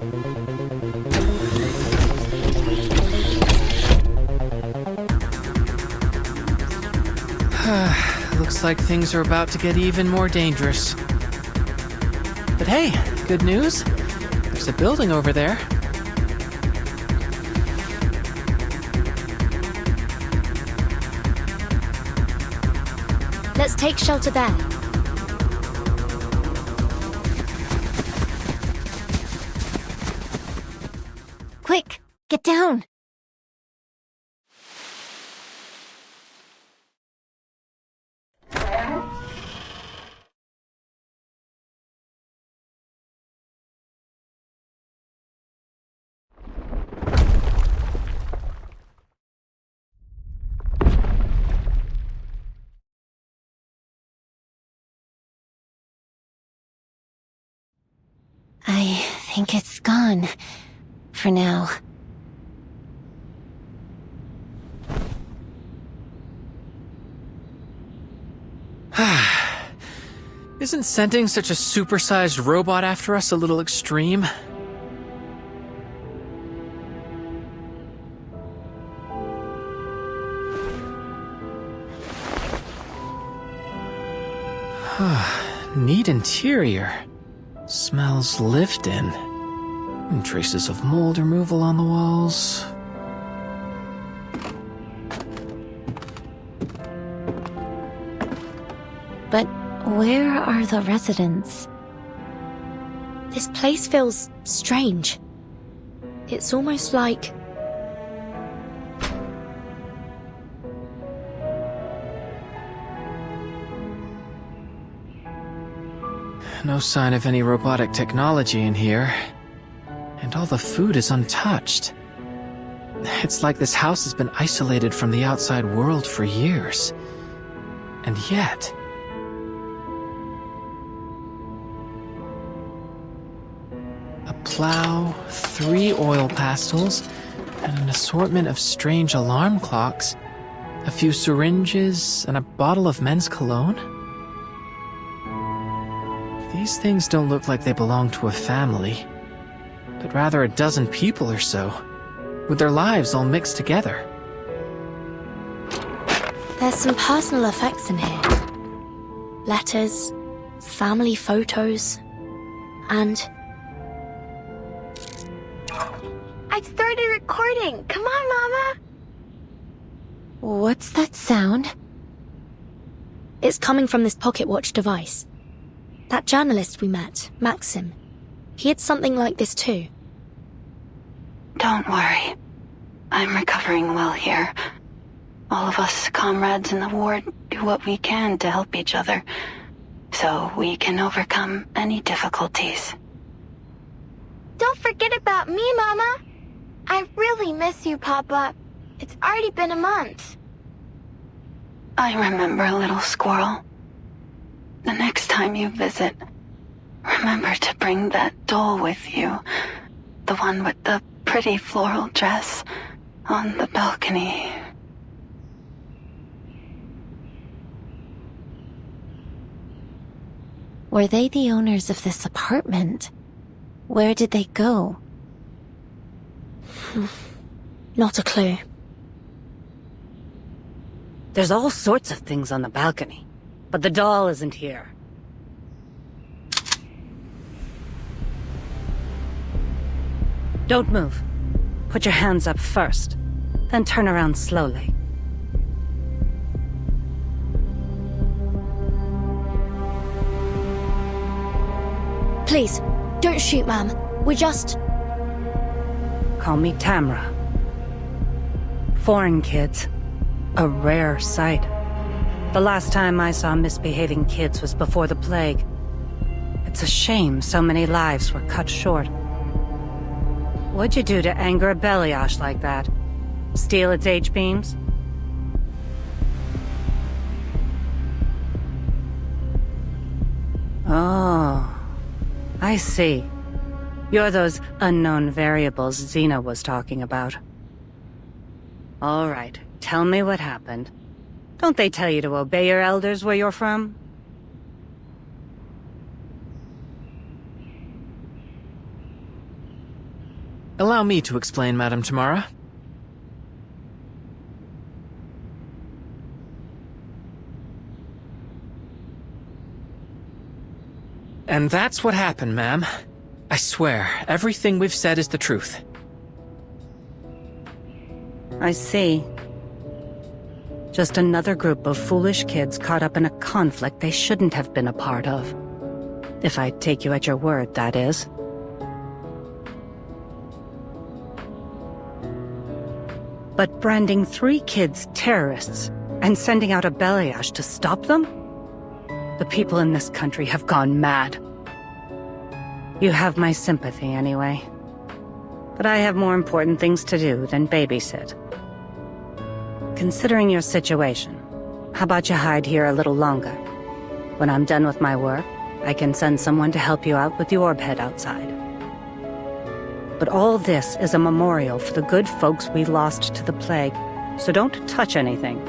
Looks like things are about to get even more dangerous. But hey, good news. There's a building over there. Let's take shelter there. Quick, get down. I think it's gone. For now. Isn't sending such a supersized robot after us a little extreme? Neat interior. Smells lived in. And traces of mold removal on the walls. But where are the residents? This place feels strange. It's almost like... No sign of any robotic technology in here. And all the food is untouched. It's like this house has been isolated from the outside world for years. And yet... a plow, 3 oil pastels, and an assortment of strange alarm clocks, a few syringes, and a bottle of men's cologne? These things don't look like they belong to a family, but rather a dozen people or so, with their lives all mixed together. There's some personal effects in here. Letters, family photos, and... I started recording. Come on, Mama. What's that sound? It's coming from this pocket watch device. That journalist we met, Maxim, he had something like this too. Don't worry. I'm recovering well here. All of us comrades in the ward do what we can to help each other, so we can overcome any difficulties. Don't forget about me, Mama. I really miss you, Papa. It's already been a month. I remember, little squirrel. The next time you visit, remember to bring that doll with you. The one with the pretty floral dress on the balcony. Were they the owners of this apartment? Where did they go? Not a clue. There's all sorts of things on the balcony, but the doll isn't here. Don't move. Put your hands up first, then turn around slowly. Please, don't shoot, ma'am. We're just... Call me Tamra. Foreign kids. A rare sight. The last time I saw misbehaving kids was before the plague. It's a shame so many lives were cut short. What'd you do to anger a Beliash like that? Steal its H-beams? Oh, I see. You're those unknown variables Xena was talking about. All right, tell me what happened. Don't they tell you to obey your elders where you're from? Allow me to explain, Madame Tamara. And that's what happened, ma'am. I swear, everything we've said is the truth. I see. Just another group of foolish kids caught up in a conflict they shouldn't have been a part of. If I take you at your word, that is. But branding 3 kids terrorists and sending out a balayage to stop them? The people in this country have gone mad. You have my sympathy anyway. But I have more important things to do than babysit. Considering your situation, how about you hide here a little longer? When I'm done with my work, I can send someone to help you out with the orb head outside. But all this is a memorial for the good folks we lost to the plague, so don't touch anything.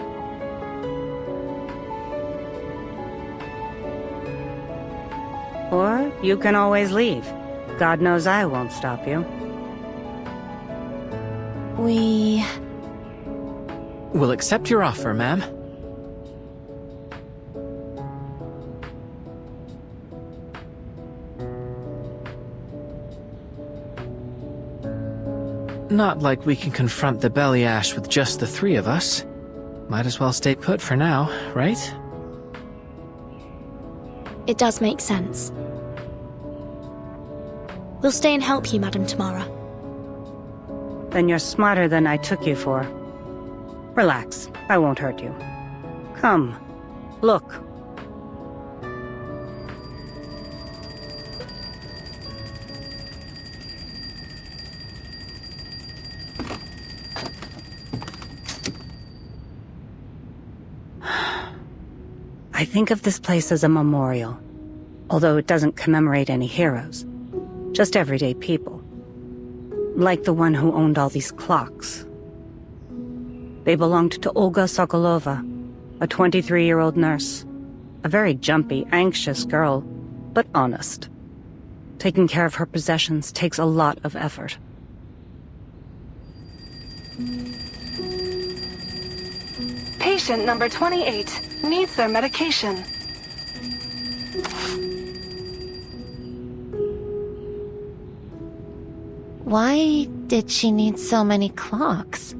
Or you can always leave. God knows I won't stop you. We'll accept your offer, ma'am. Not like we can confront the Balayage with just the 3 of us. Might as well stay put for now, right? It does make sense. We'll stay and help you, Madame Tamara. Then you're smarter than I took you for. Relax, I won't hurt you. Come, look. I think of this place as a memorial, although it doesn't commemorate any heroes. Just everyday people. Like the one who owned all these clocks. They belonged to Olga Sokolova, a 23-year-old nurse. A very jumpy, anxious girl, but honest. Taking care of her possessions takes a lot of effort. Patient number 28 needs their medication. Why did she need so many clocks?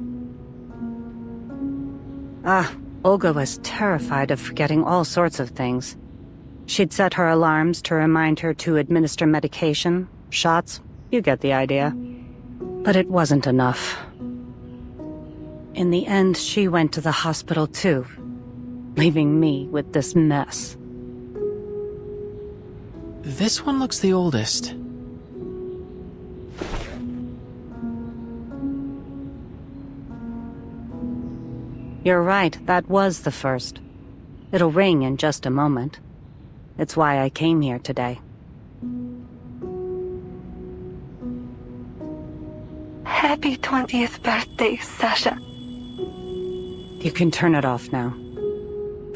Olga was terrified of forgetting all sorts of things. She'd set her alarms to remind her to administer medication, shots, you get the idea. But it wasn't enough. In the end, she went to the hospital too, leaving me with this mess. This one looks the oldest. You're right, that was the first. It'll ring in just a moment. It's why I came here today. Happy 20th birthday, Sasha. You can turn it off now.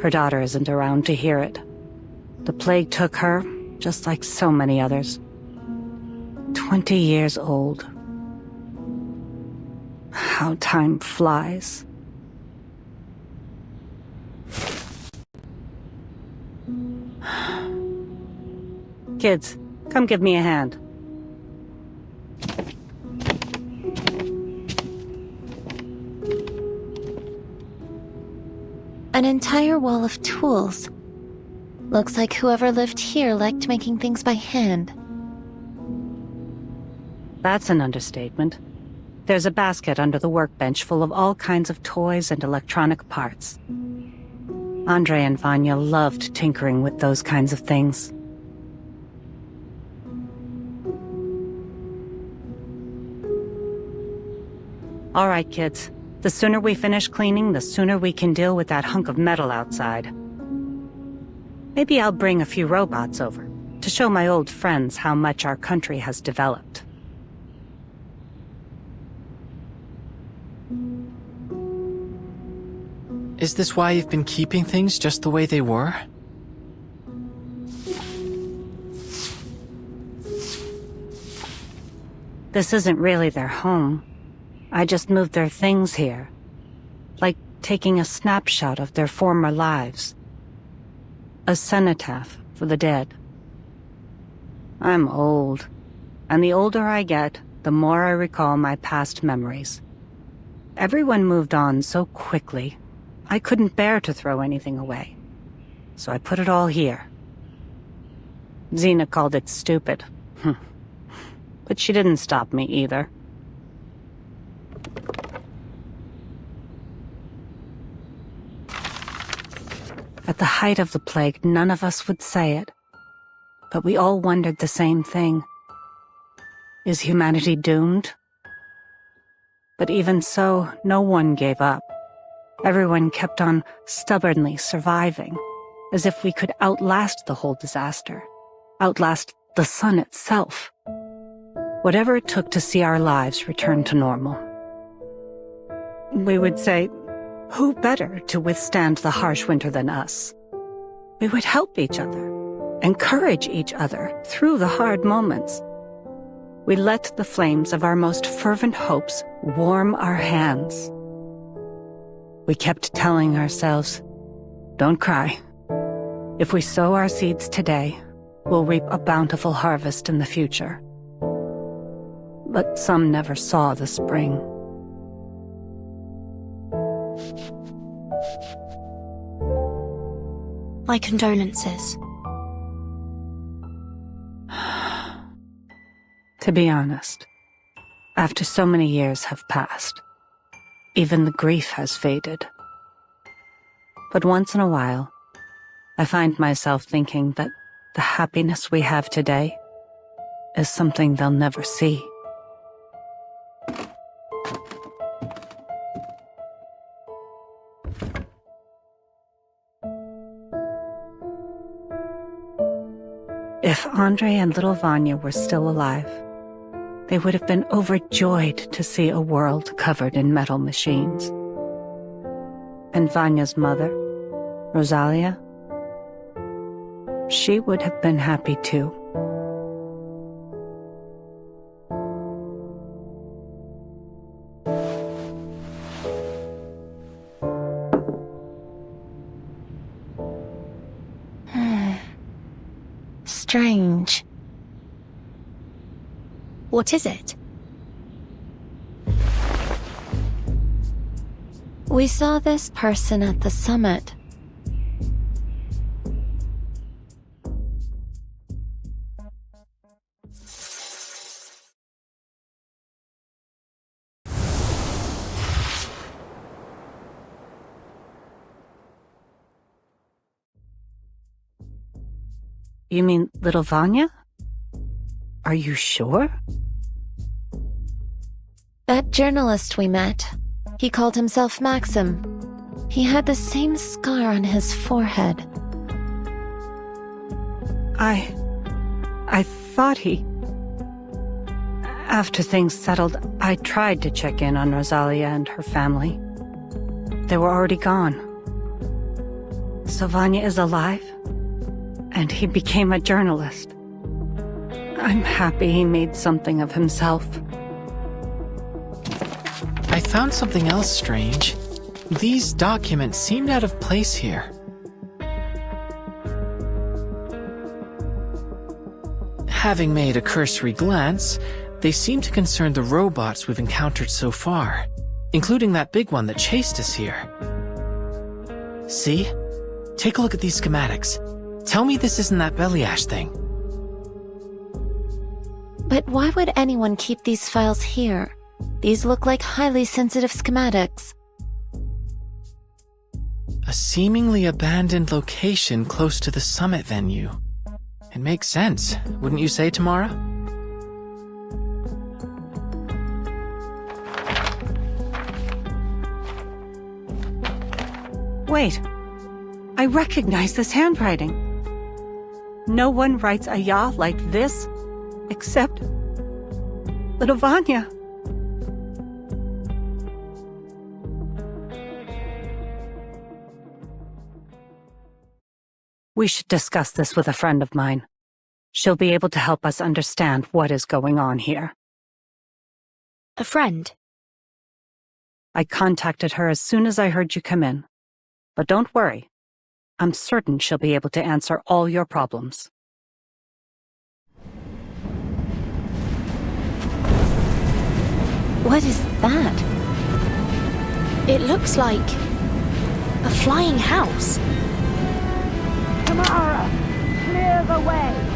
Her daughter isn't around to hear it. The plague took her, just like so many others. 20 years old. How time flies. Kids, come give me a hand. An entire wall of tools. Looks like whoever lived here liked making things by hand. That's an understatement. There's a basket under the workbench full of all kinds of toys and electronic parts. Andre and Vanya loved tinkering with those kinds of things. All right, kids. The sooner we finish cleaning, the sooner we can deal with that hunk of metal outside. Maybe I'll bring a few robots over, to show my old friends how much our country has developed. Is this why you've been keeping things just the way they were? This isn't really their home. I just moved their things here. Like taking a snapshot of their former lives. A cenotaph for the dead. I'm old, and the older I get, the more I recall my past memories. Everyone moved on so quickly, I couldn't bear to throw anything away. So I put it all here. Xena called it stupid. But she didn't stop me either. At the height of the plague, none of us would say it. But we all wondered the same thing. Is humanity doomed? But even so, no one gave up. Everyone kept on stubbornly surviving, as if we could outlast the whole disaster, outlast the sun itself. Whatever it took to see our lives return to normal. We would say, who better to withstand the harsh winter than us? We would help each other, encourage each other through the hard moments. We let the flames of our most fervent hopes warm our hands. We kept telling ourselves, don't cry. If we sow our seeds today, we'll reap a bountiful harvest in the future. But some never saw the spring. My condolences. To be honest, after so many years have passed, even the grief has faded. But once in a while, I find myself thinking that the happiness we have today is something they'll never see. If Andre and little Vanya were still alive, they would have been overjoyed to see a world covered in metal machines. And Vanya's mother, Rosalia, she would have been happy too. Strange. What is it? We saw this person at the summit. You mean little Vanya? Are you sure? That journalist we met, he called himself Maxim. He had the same scar on his forehead. I thought he... After things settled, I tried to check in on Rosalia and her family. They were already gone. So Vanya is alive? And he became a journalist. I'm happy he made something of himself. I found something else strange. These documents seemed out of place here. Having made a cursory glance, they seem to concern the robots we've encountered so far, including that big one that chased us here. See? Take a look at these schematics. Tell me this isn't that belly ash thing. But why would anyone keep these files here? These look like highly sensitive schematics. A seemingly abandoned location close to the summit venue. It makes sense, wouldn't you say, Tamara? Wait. I recognize this handwriting. No one writes a ya like this, except little Vanya. We should discuss this with a friend of mine. She'll be able to help us understand what is going on here. A friend. I contacted her as soon as I heard you come in. But don't worry. I'm certain she'll be able to answer all your problems. What is that? It looks like a flying house. Kamara, clear the way.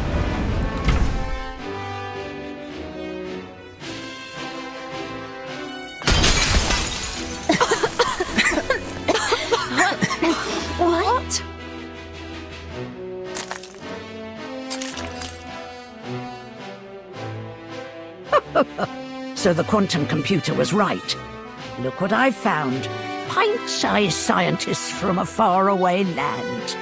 What? So the quantum computer was right. Look what I've found. Pint-sized scientists from a faraway land.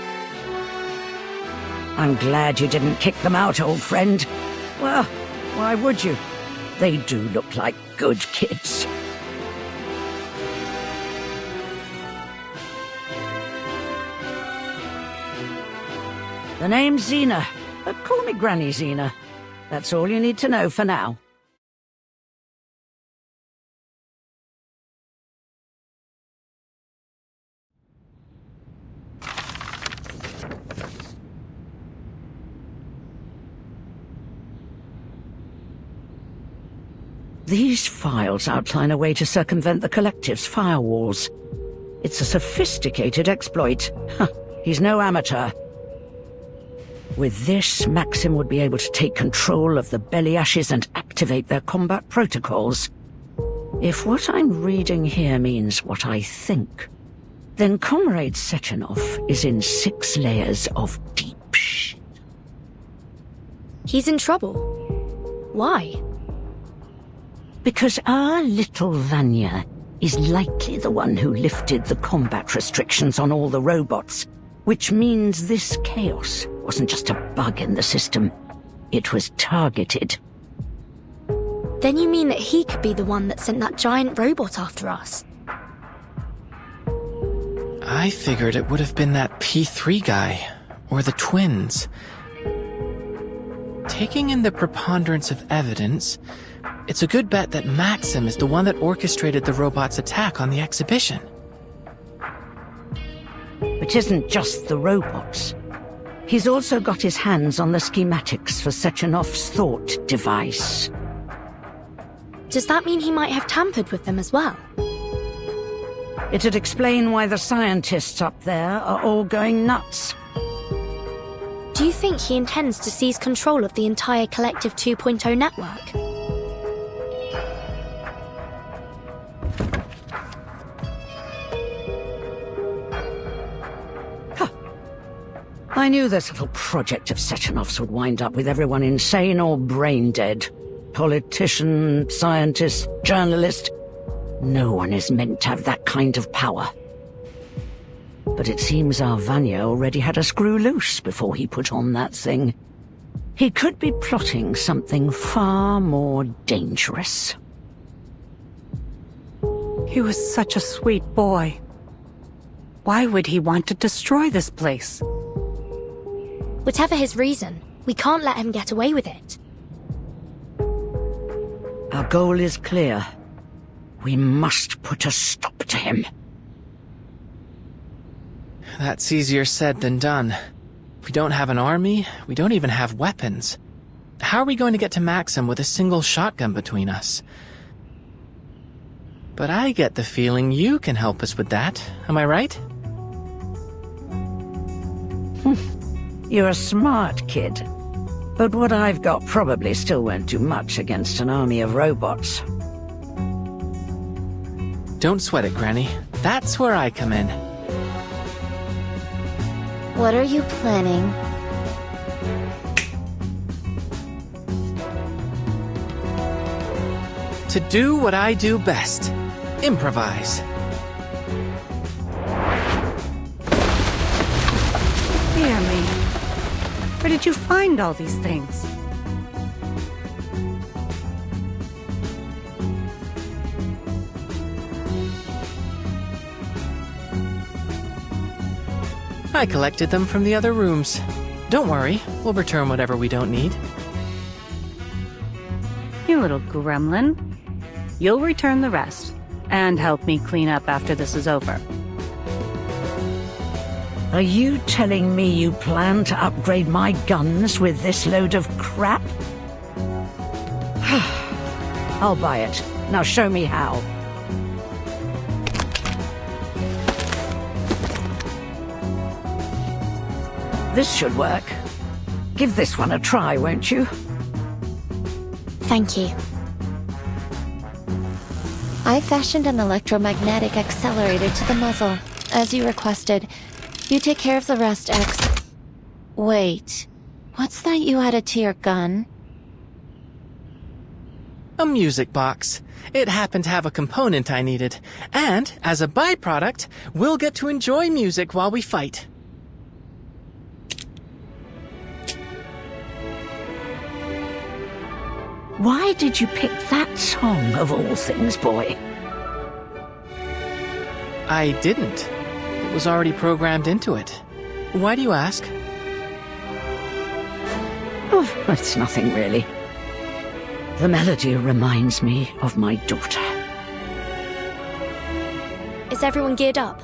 I'm glad you didn't kick them out, old friend. Well, why would you? They do look like good kids. The name's Xena, but call me Granny Xena. That's all you need to know for now. These files outline a way to circumvent the Collective's firewalls. It's a sophisticated exploit. He's no amateur. With this, Maxim would be able to take control of the Belly Ashes and activate their combat protocols. If what I'm reading here means what I think, then Comrade Sechenov is in 6 layers of deep shit. He's in trouble. Why? Because our little Vanya is likely the one who lifted the combat restrictions on all the robots, which means this chaos wasn't just a bug in the system. It was targeted. Then you mean that he could be the one that sent that giant robot after us? I figured it would have been that P3 guy, or the twins. Taking in the preponderance of evidence, it's a good bet that Maxim is the one that orchestrated the robot's attack on the exhibition. It isn't just the robots. He's also got his hands on the schematics for Sechenov's thought device. Does that mean he might have tampered with them as well? It'd explain why the scientists up there are all going nuts. Do you think he intends to seize control of the entire Collective 2.0 network? I knew this little project of Sechenov's would wind up with everyone insane or brain dead. Politician, scientist, journalist. No one is meant to have that kind of power. But it seems our Vanya already had a screw loose before he put on that thing. He could be plotting something far more dangerous. He was such a sweet boy. Why would he want to destroy this place? Whatever his reason, we can't let him get away with it. Our goal is clear. We must put a stop to him. That's easier said than done. We don't have an army, we don't even have weapons. How are we going to get to Maxim with a single shotgun between us? But I get the feeling you can help us with that, am I right? You're a smart kid. But what I've got probably still won't do much against an army of robots. Don't sweat it, Granny. That's where I come in. What are you planning? To do what I do best. Improvise. Dear me. Where did you find all these things? I collected them from the other rooms. Don't worry, we'll return whatever we don't need. You little gremlin. You'll return the rest, and help me clean up after this is over. Are you telling me you plan to upgrade my guns with this load of crap? I'll buy it. Now show me how. This should work. Give this one a try, won't you? Thank you. I fashioned an electromagnetic accelerator to the muzzle, as you requested. You take care of the rest, X. Wait, what's that you added to your gun? A music box. It happened to have a component I needed. And, as a byproduct, we'll get to enjoy music while we fight. Why did you pick that song, of all things, boy? I didn't. It was already programmed into it. Why do you ask? Oh, it's nothing really. The melody reminds me of my daughter. Is everyone geared up?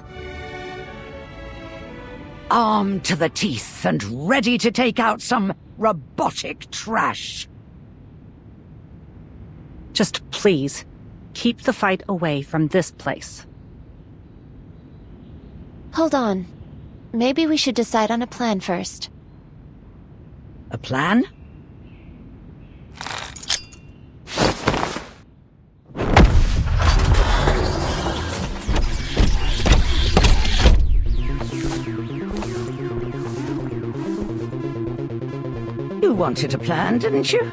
Armed to the teeth and ready to take out some robotic trash. Just please, keep the fight away from this place. Hold on. Maybe we should decide on a plan first. A plan? You wanted a plan, didn't you?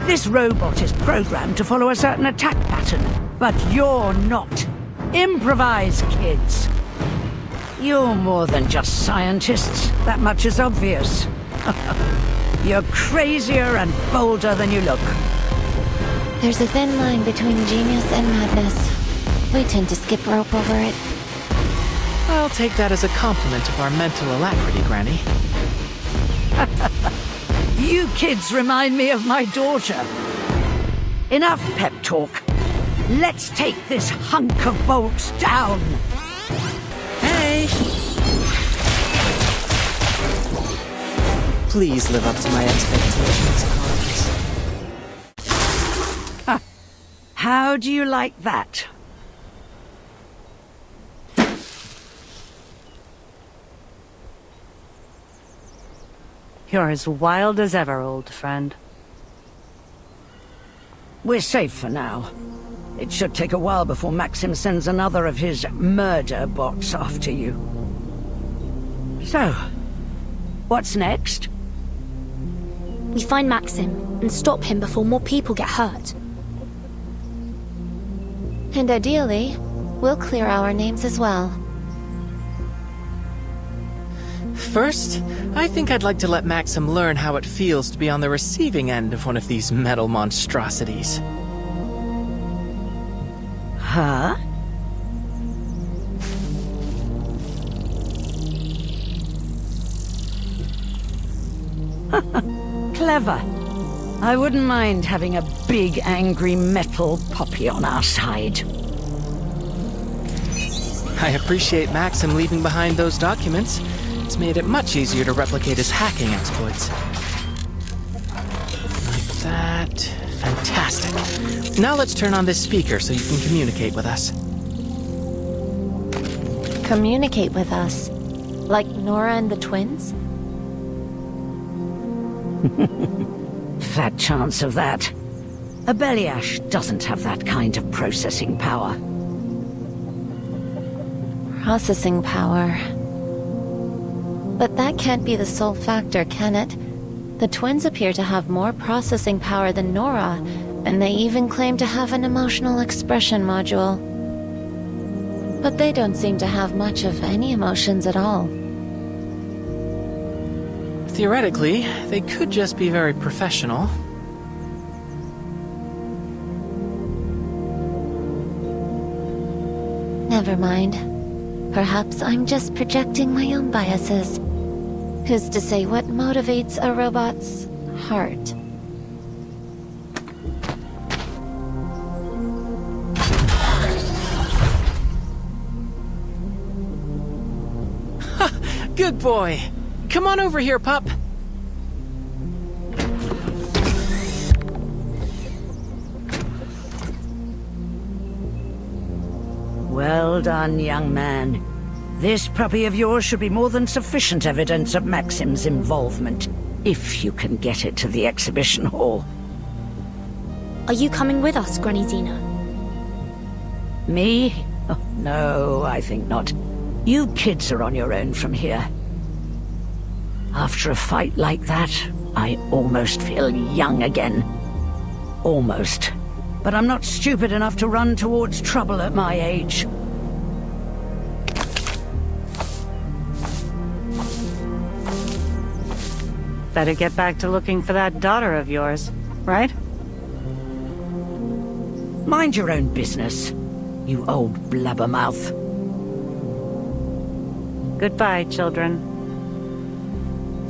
This robot is programmed to follow a certain attack pattern, but you're not. Improvise, kids. You're more than just scientists, that much is obvious. You're crazier and bolder than you look. There's a thin line between genius and madness. We tend to skip rope over it. I'll take that as a compliment of our mental alacrity, Granny. You kids remind me of my daughter. Enough pep talk. Let's take this hunk of bolts down. Hey! Please live up to my expectations, Carlos. How do you like that? You're as wild as ever, old friend. We're safe for now. It should take a while before Maxim sends another of his murder bots after you. So, what's next? We find Maxim and stop him before more people get hurt. And ideally, we'll clear our names as well. First, I think I'd like to let Maxim learn how it feels to be on the receiving end of one of these metal monstrosities. Huh? Clever. I wouldn't mind having a big angry metal puppy on our side. I appreciate Maxim leaving behind those documents. It's made it much easier to replicate his hacking exploits. Like that. Fantastic. Now let's turn on this speaker so you can communicate with us. Communicate with us? Like Nora and the twins? Fat chance of that. A Beliash doesn't have that kind of processing power. Processing power. But that can't be the sole factor, can it? The twins appear to have more processing power than Nora, and they even claim to have an emotional expression module. But they don't seem to have much of any emotions at all. Theoretically, they could just be very professional. Never mind. Perhaps I'm just projecting my own biases. Who's to say what motivates a robot's heart? Good boy. Come on over here, pup. Well done, young man. This puppy of yours should be more than sufficient evidence of Maxim's involvement, if you can get it to the exhibition hall. Are you coming with us, Granny Xena? Me? Oh, no, I think not. You kids are on your own from here. After a fight like that, I almost feel young again. Almost. But I'm not stupid enough to run towards trouble at my age. Better get back to looking for that daughter of yours, right? Mind your own business, you old blabbermouth. Goodbye, children.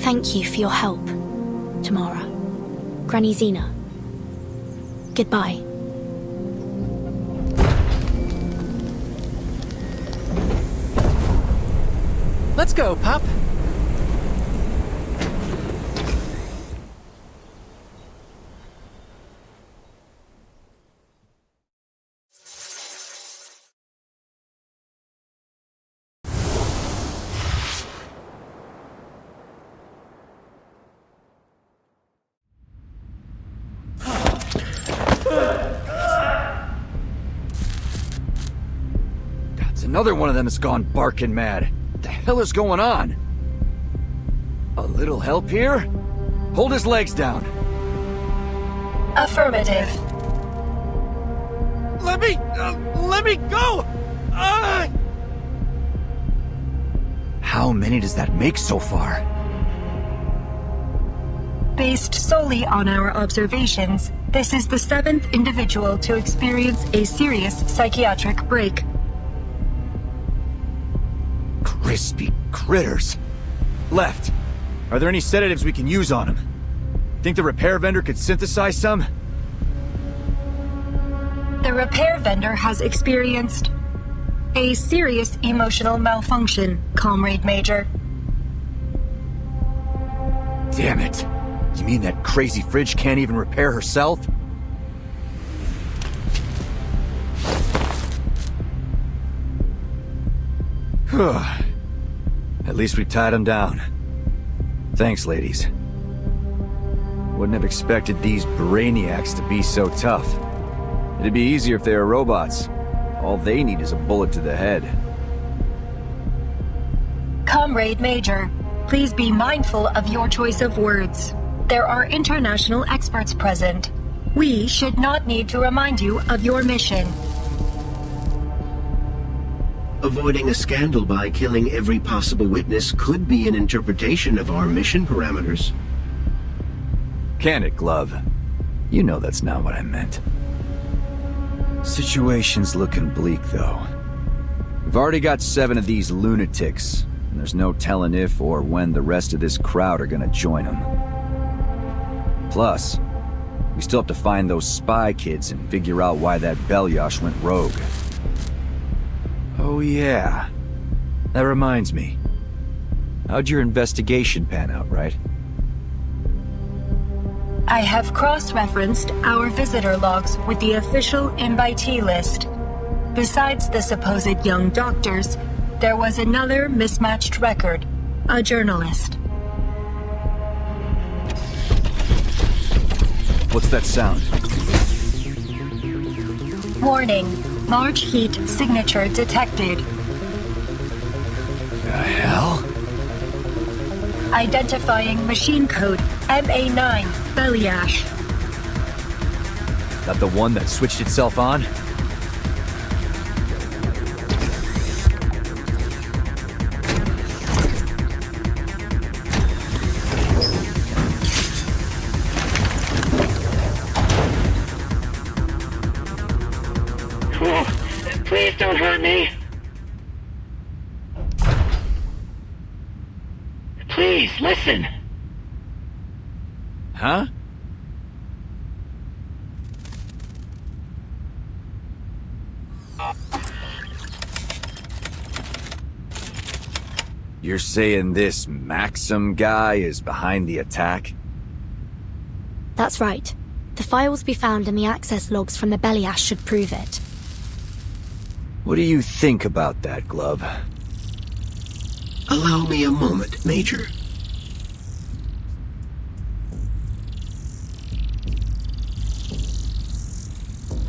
Thank you for your help, Tamara. Granny Xena. Goodbye. Let's go, pup. Another one of them has gone barking mad. What the hell is going on? A little help here? Hold his legs down. Affirmative. Let me go! How many does that make so far? Based solely on our observations, this is the 7th individual to experience a serious psychiatric break. Crispy critters. Left. Are there any sedatives we can use on him? Think the repair vendor could synthesize some? The repair vendor has experienced a serious emotional malfunction, Comrade Major. Damn it. You mean that crazy fridge can't even repair herself? At least we tied him down. Thanks, ladies. Wouldn't have expected these brainiacs to be so tough. It'd be easier if they were robots. All they need is a bullet to the head. Comrade Major, please be mindful of your choice of words. There are international experts present. We should not need to remind you of your mission. Avoiding a scandal by killing every possible witness could be an interpretation of our mission parameters. Can it, Glove? You know that's not what I meant. Situation's looking bleak, though. We've already got 7 of these lunatics, and there's no telling if or when the rest of this crowd are gonna join them. Plus, we still have to find those spy kids and figure out why that Belyash went rogue. Oh yeah. That reminds me. How'd your investigation pan out, right? I have cross-referenced our visitor logs with the official invitee list. Besides the supposed young doctors, there was another mismatched record, a journalist. What's that sound? Warning, large heat signature detected. The hell? Identifying machine code MA9 Belyash. That the one that switched itself on? Please don't hurt me. Please Please, listen! Huh? You're saying this Maxim guy is behind the attack? That's right. The files we found in the access logs from the Beliash should prove it. What do you think about that, Glove? Allow me a moment, Major.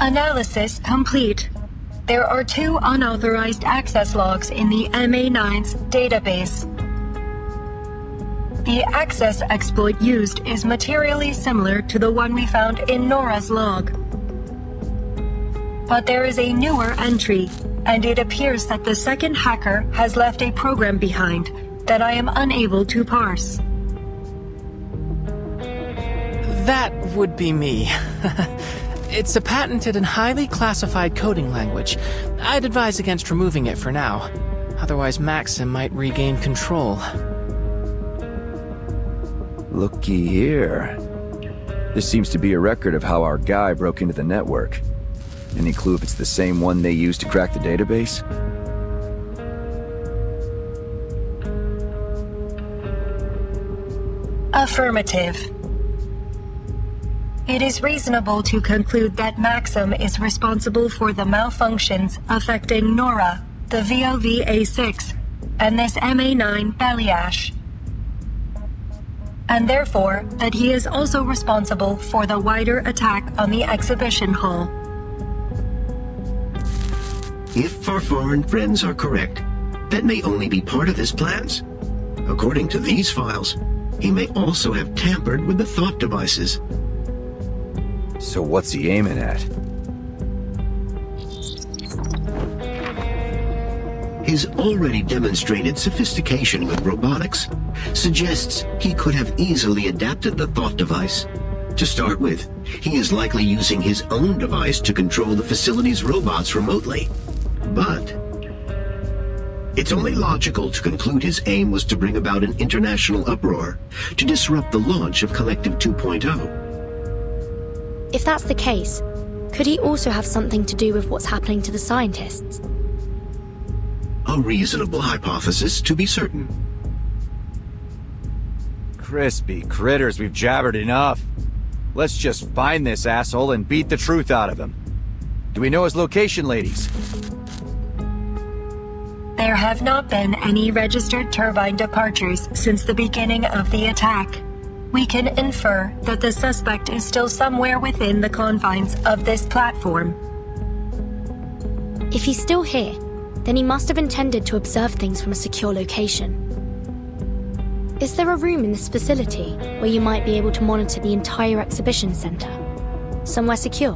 Analysis complete. There are 2 unauthorized access logs in the MA9's database. The access exploit used is materially similar to the one we found in Nora's log. But there is a newer entry, and it appears that the second hacker has left a program behind that I am unable to parse. That would be me. It's a patented and highly classified coding language. I'd advise against removing it for now. Otherwise, Maxim might regain control. Looky here. This seems to be a record of how our guy broke into the network. Any clue if it's the same one they used to crack the database? Affirmative. It is reasonable to conclude that Maxim is responsible for the malfunctions affecting Nora, the VOV-A6, and this MA9 Beliash. And therefore, that he is also responsible for the wider attack on the exhibition hall. If our foreign friends are correct, that may only be part of his plans. According to these files, he may also have tampered with the thought devices. So what's he aiming at? His already demonstrated sophistication with robotics suggests he could have easily adapted the thought device. To start with, he is likely using his own device to control the facility's robots remotely. But it's only logical to conclude his aim was to bring about an international uproar, to disrupt the launch of Collective 2.0. If that's the case, could he also have something to do with what's happening to the scientists? A reasonable hypothesis, to be certain. Crispy critters, we've jabbered enough. Let's just find this asshole and beat the truth out of him. Do we know his location, ladies? There have not been any registered turbine departures since the beginning of the attack. We can infer that the suspect is still somewhere within the confines of this platform. If he's still here, then he must have intended to observe things from a secure location. Is there a room in this facility where you might be able to monitor the entire exhibition center? Somewhere secure?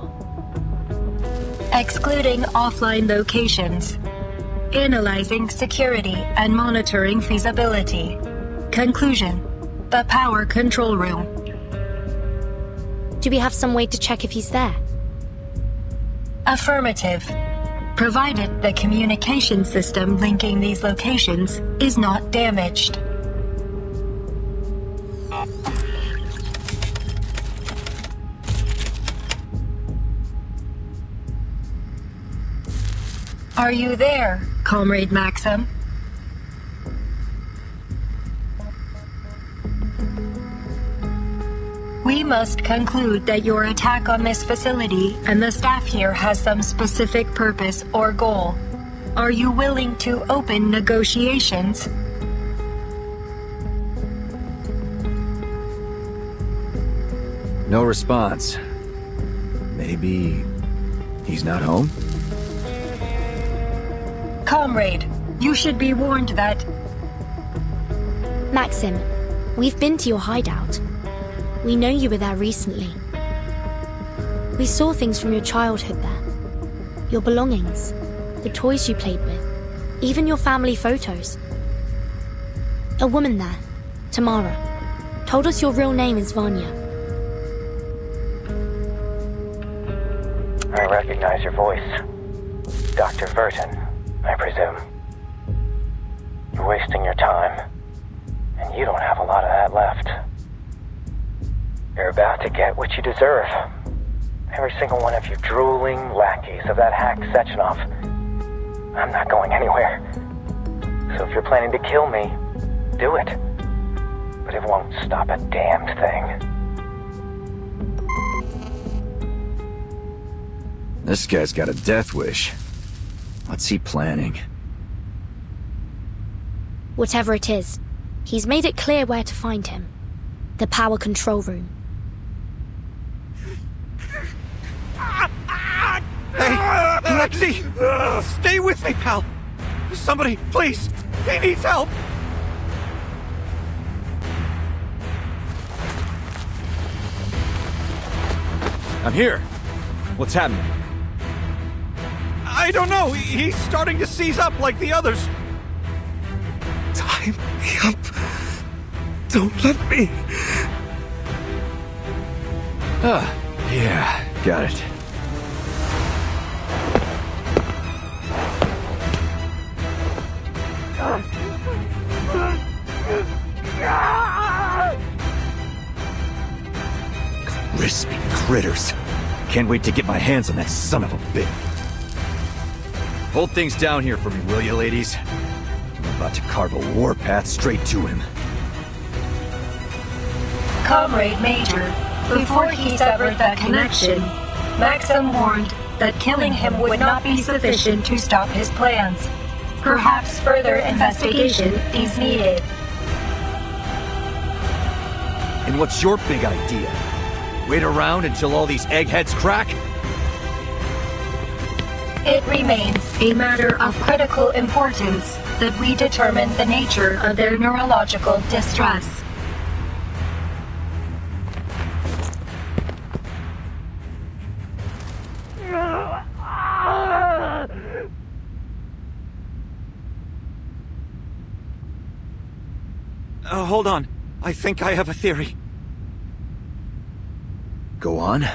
Excluding offline locations. Analyzing security and monitoring feasibility. Conclusion: the power control room. Do we have some way to check if he's there? Affirmative. Provided the communication system linking these locations is not damaged. Are you there, Comrade Maxim? We must conclude that your attack on this facility and the staff here has some specific purpose or goal. Are you willing to open negotiations? No response. Maybe he's not home? Comrade, you should be warned that... Maxim, we've been to your hideout. We know you were there recently. We saw things from your childhood there. Your belongings, the toys you played with, even your family photos. A woman there, Tamara, told us your real name is Vanya. I recognize your voice. Dr. Verton, I presume. You're wasting your time. And you don't have a lot of that left. You're about to get what you deserve. Every single one of you drooling lackeys of that hack Sechenov. I'm not going anywhere. So if you're planning to kill me, do it. But it won't stop a damned thing. This guy's got a death wish. What's he planning? Whatever it is, he's made it clear where to find him. The power control room. Hey, Alexei! Stay with me, pal! Somebody, please! He needs help! I'm here. What's happening? I don't know. He's starting to seize up like the others. Time me up. Don't let me. Yeah, got it. Crispy critters. Can't wait to get my hands on that son of a bitch. Hold things down here for me, will you, ladies? I'm about to carve a warpath straight to him. Comrade Major, before he severed that connection, Maxim warned that killing him would not be sufficient to stop his plans. Perhaps further investigation is needed. And what's your big idea? Wait around until all these eggheads crack? It remains a matter of critical importance that we determine the nature of their neurological distress. Hold on. I think I have a theory. Go on.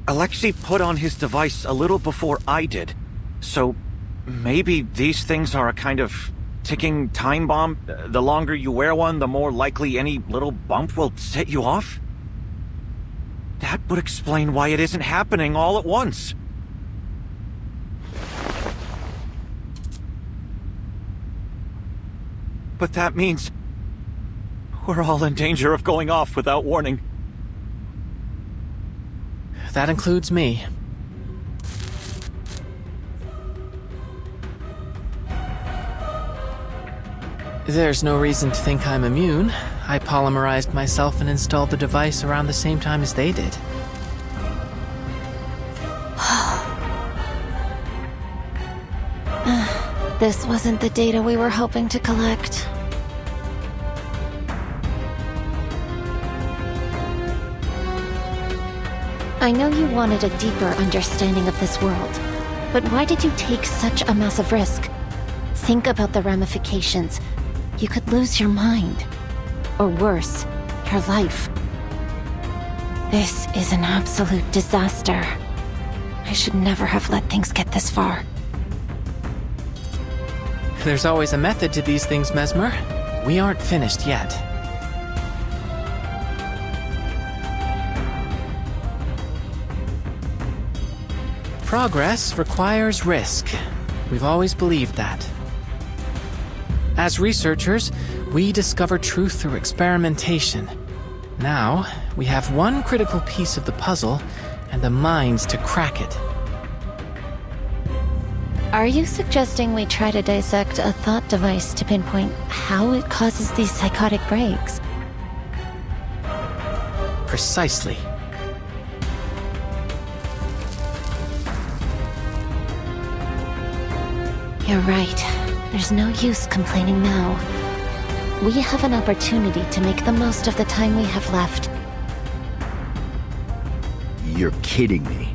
Alexei put on his device a little before I did. So maybe these things are a kind of ticking time bomb. The longer you wear one, the more likely any little bump will set you off? That would explain why it isn't happening all at once. But that means we're all in danger of going off without warning. That includes me. There's no reason to think I'm immune. I polymerized myself and installed the device around the same time as they did. This wasn't the data we were hoping to collect. I know you wanted a deeper understanding of this world, but why did you take such a massive risk? Think about the ramifications. You could lose your mind. Or worse, your life. This is an absolute disaster. I should never have let things get this far. There's always a method to these things, Mesmer. We aren't finished yet. Progress requires risk. We've always believed that. As researchers, we discover truth through experimentation. Now, we have one critical piece of the puzzle, and the minds to crack it. Are you suggesting we try to dissect a thought device to pinpoint how it causes these psychotic breaks? Precisely. You're right. There's no use complaining now. We have an opportunity to make the most of the time we have left. You're kidding me.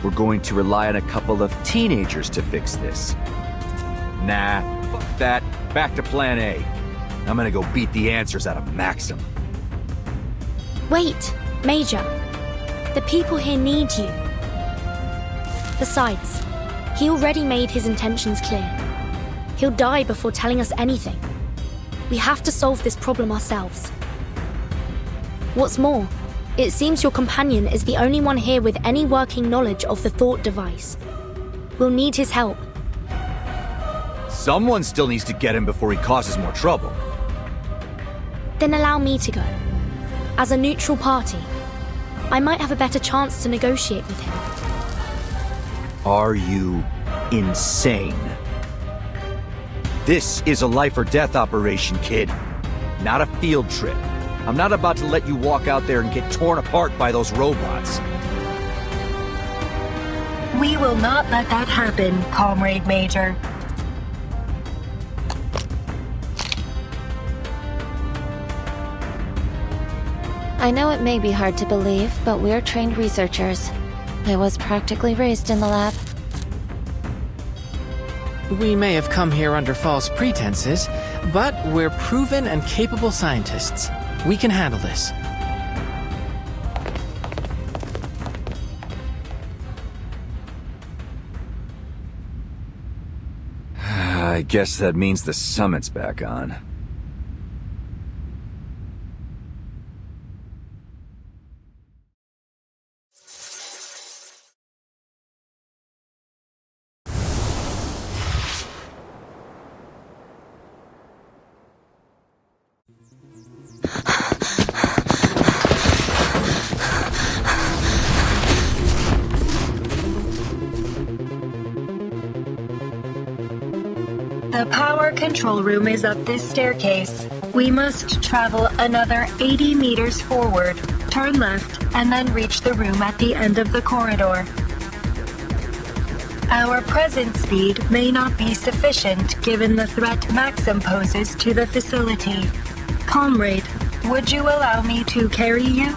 We're going to rely on a couple of teenagers to fix this. Nah, fuck that. Back to plan A. I'm gonna go beat the answers out of Maxim. Wait, Major. The people here need you. Besides, he already made his intentions clear. He'll die before telling us anything. We have to solve this problem ourselves. What's more, it seems your companion is the only one here with any working knowledge of the thought device. We'll need his help. Someone still needs to get him before he causes more trouble. Then allow me to go. As a neutral party, I might have a better chance to negotiate with him. Are you insane? This is a life or death operation, kid. Not a field trip. I'm not about to let you walk out there and get torn apart by those robots. We will not let that happen, Comrade Major. I know it may be hard to believe, but we're trained researchers. I was practically raised in the lab. We may have come here under false pretenses, but we're proven and capable scientists. We can handle this. I guess that means the summit's back on. The power control room is up this staircase. We must travel another 80 meters forward, turn left, and then reach the room at the end of the corridor. Our present speed may not be sufficient given the threat Maxim poses to the facility. Comrade, would you allow me to carry you?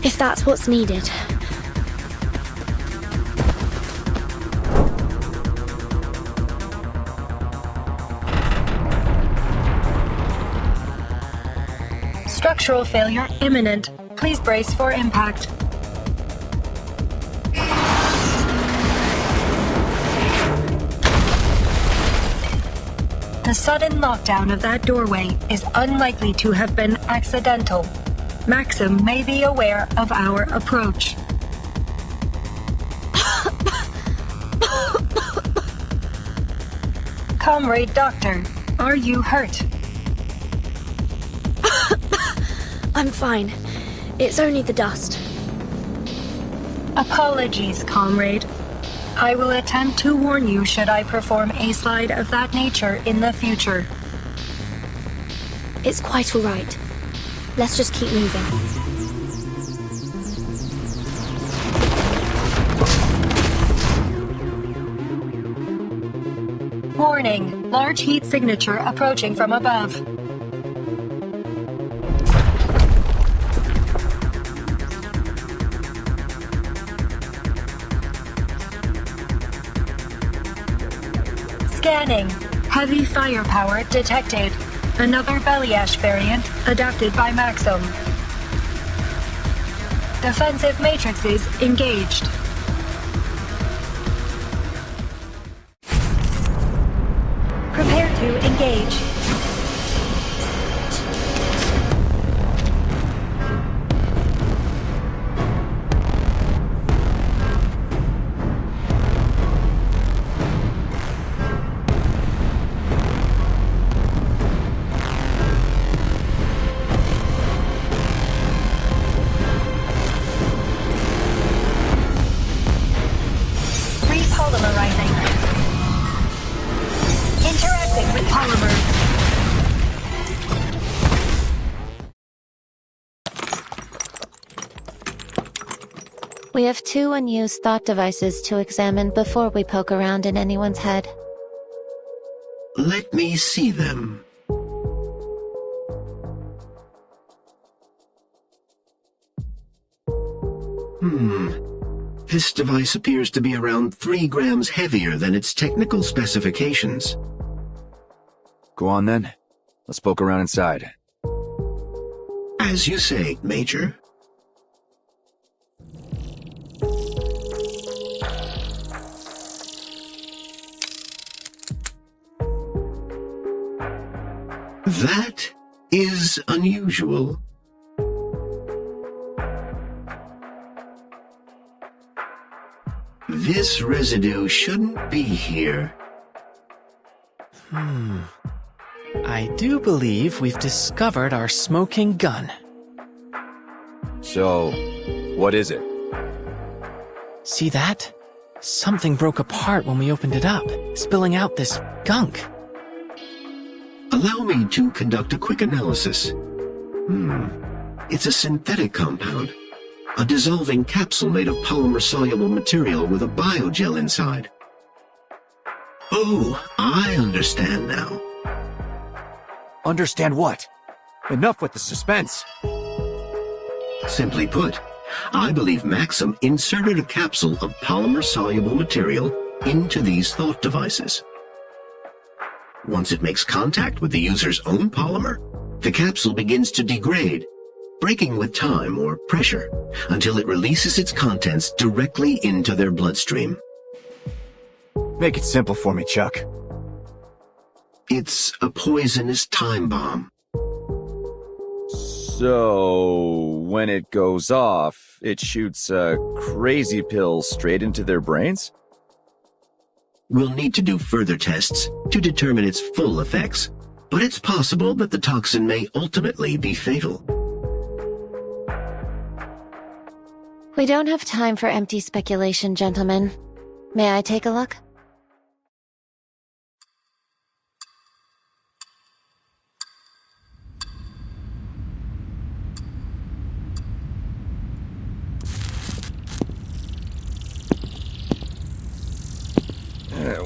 If that's what's needed. Structural failure imminent. Please brace for impact. The sudden lockdown of that doorway is unlikely to have been accidental. Maxim may be aware of our approach. Comrade Doctor, are you hurt? I'm fine. It's only the dust. Apologies, comrade. I will attempt to warn you should I perform a slide of that nature in the future. It's quite all right. Let's just keep moving. Warning, large heat signature approaching from above. Scanning. Heavy firepower detected. Another belly ash variant adapted by Maxim. Defensive matrices engaged. Prepare to engage. Polymerizing. Interacting with polymer. We have 2 unused thought devices to examine before we poke around in anyone's head. Let me see them. This device appears to be around 3 grams heavier than its technical specifications. Go on then. Let's poke around inside. As you say, Major. That is unusual. This residue shouldn't be here. I do believe we've discovered our smoking gun. So, what is it? See that? Something broke apart when we opened it up, spilling out this gunk. Allow me to conduct a quick analysis. It's a synthetic compound. A dissolving capsule made of polymer-soluble material with a biogel inside. Oh, I understand now. Understand what? Enough with the suspense. Simply put, I believe Maxim inserted a capsule of polymer-soluble material into these thought devices. Once it makes contact with the user's own polymer, the capsule begins to degrade, breaking with time or pressure until it releases its contents directly into their bloodstream. Make it simple for me, Chuck. It's a poisonous time bomb. So, when it goes off, it shoots a crazy pill straight into their brains? We'll need to do further tests to determine its full effects, but it's possible that the toxin may ultimately be fatal. We don't have time for empty speculation, gentlemen. May I take a look?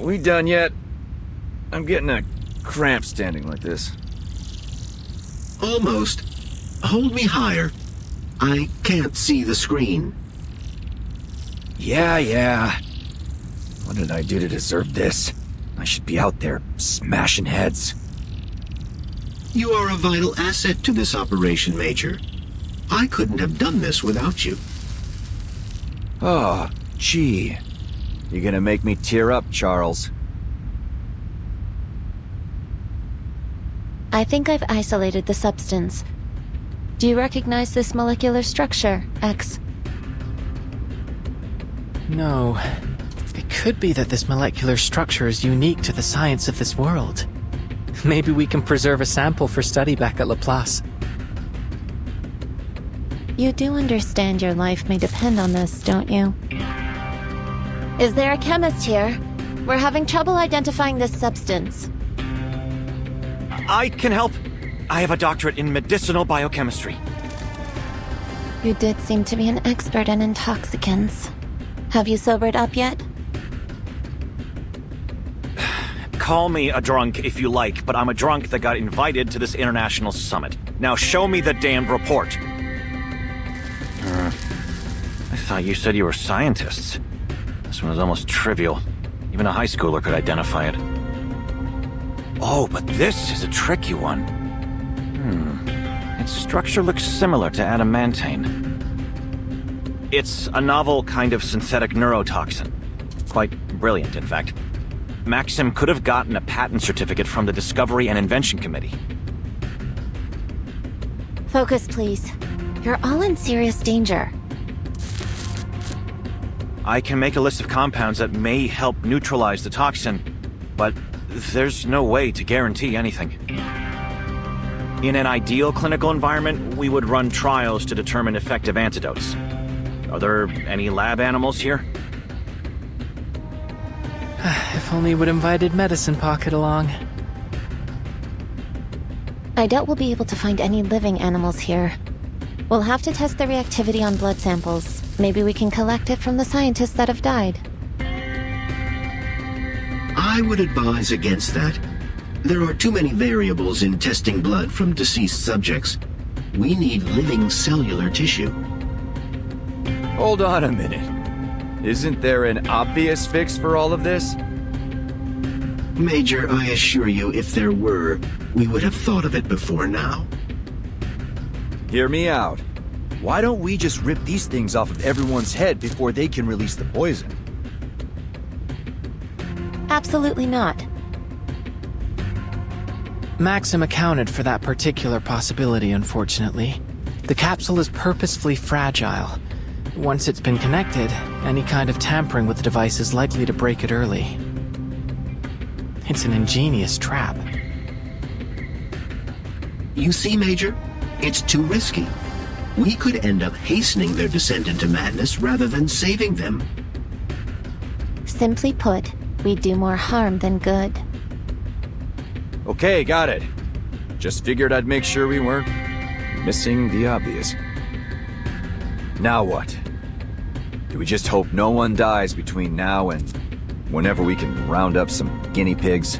We done yet? I'm getting a cramp standing like this. Almost. Hold me higher. I can't see the screen. Yeah. What did I do to deserve this? I should be out there smashing heads. You are a vital asset to this operation, Major. I couldn't have done this without you. Oh, gee. You're gonna make me tear up, Charles. I think I've isolated the substance. Do you recognize this molecular structure, X? No. It could be that this molecular structure is unique to the science of this world. Maybe we can preserve a sample for study back at Laplace. You do understand your life may depend on this, don't you? Is there a chemist here? We're having trouble identifying this substance. I can help. I have a doctorate in medicinal biochemistry. You did seem to be an expert in intoxicants. Have you sobered up yet? Call me a drunk if you like, but I'm a drunk that got invited to this international summit. Now show me the damned report. I thought you said you were scientists. This one was almost trivial. Even a high schooler could identify it. Oh, but this is a tricky one. Its structure looks similar to adamantane. It's a novel kind of synthetic neurotoxin. Quite brilliant, in fact. Maxim could have gotten a patent certificate from the Discovery and Invention Committee. Focus, please. You're all in serious danger. I can make a list of compounds that may help neutralize the toxin, but there's no way to guarantee anything. In an ideal clinical environment, we would run trials to determine effective antidotes. Are there any lab animals here? If only we'd invited Medicine Pocket along. I doubt we'll be able to find any living animals here. We'll have to test the reactivity on blood samples. Maybe we can collect it from the scientists that have died. I would advise against that. There are too many variables in testing blood from deceased subjects. We need living cellular tissue. Hold on a minute. Isn't there an obvious fix for all of this? Major, I assure you, if there were, we would have thought of it before now. Hear me out. Why don't we just rip these things off of everyone's head before they can release the poison? Absolutely not. Maxim accounted for that particular possibility, unfortunately. The capsule is purposefully fragile. Once it's been connected, any kind of tampering with the device is likely to break it early. It's an ingenious trap. You see, Major? It's too risky. We could end up hastening their descent into madness rather than saving them. Simply put, we do more harm than good. Okay, got it. Just figured I'd make sure we weren't missing the obvious. Now what? Do we just hope no one dies between now and whenever we can round up some guinea pigs?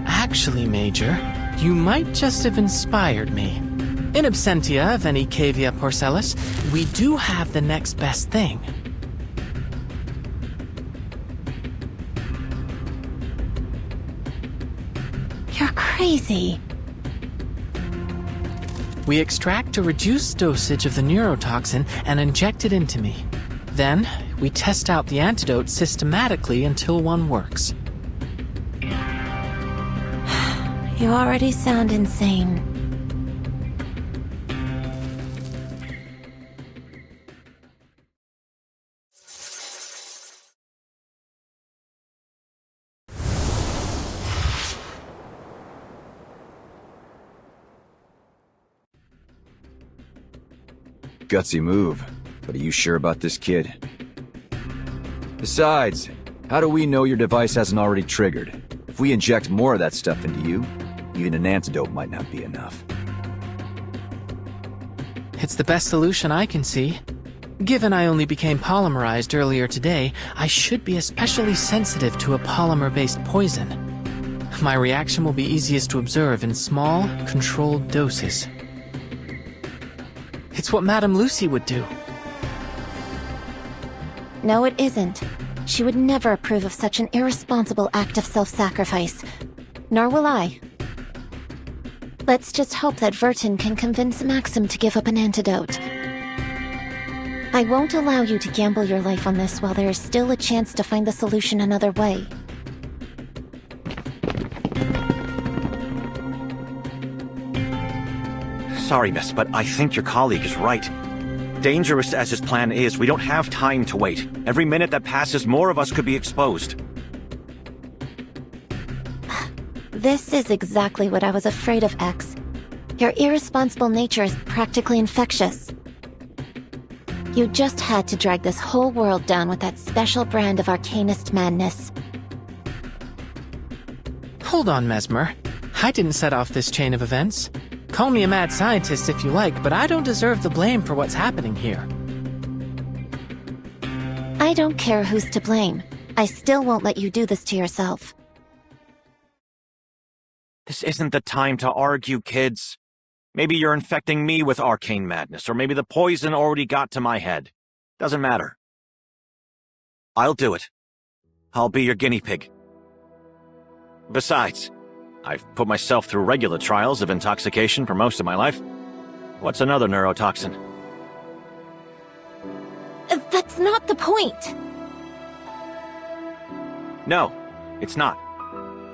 Actually, Major, you might just have inspired me. In absentia of any cavia porcellus, we do have the next best thing. You're crazy. We extract a reduced dosage of the neurotoxin and inject it into me. Then, we test out the antidote systematically until one works. You already sound insane. Gutsy move, but are you sure about this kid? Besides, how do we know your device hasn't already triggered? If we inject more of that stuff into you, even an antidote might not be enough. It's the best solution I can see. Given I only became polymerized earlier today, I should be especially sensitive to a polymer-based poison. My reaction will be easiest to observe in small, controlled doses. It's what Madame Lucy would do. No, it isn't. She would never approve of such an irresponsible act of self-sacrifice. Nor will I. Let's just hope that Vertin can convince Maxim to give up an antidote. I won't allow you to gamble your life on this while there is still a chance to find the solution another way. Sorry, miss, but I think your colleague is right. Dangerous as his plan is, we don't have time to wait. Every minute that passes, more of us could be exposed. This is exactly what I was afraid of, X. Your irresponsible nature is practically infectious. You just had to drag this whole world down with that special brand of arcanist madness. Hold on, Mesmer. I didn't set off this chain of events. Call me a mad scientist if you like, but I don't deserve the blame for what's happening here. I don't care who's to blame. I still won't let you do this to yourself. This isn't the time to argue, kids. Maybe you're infecting me with arcane madness, or maybe the poison already got to my head. Doesn't matter. I'll do it. I'll be your guinea pig. Besides, I've put myself through regular trials of intoxication for most of my life. What's another neurotoxin? That's not the point! No, it's not.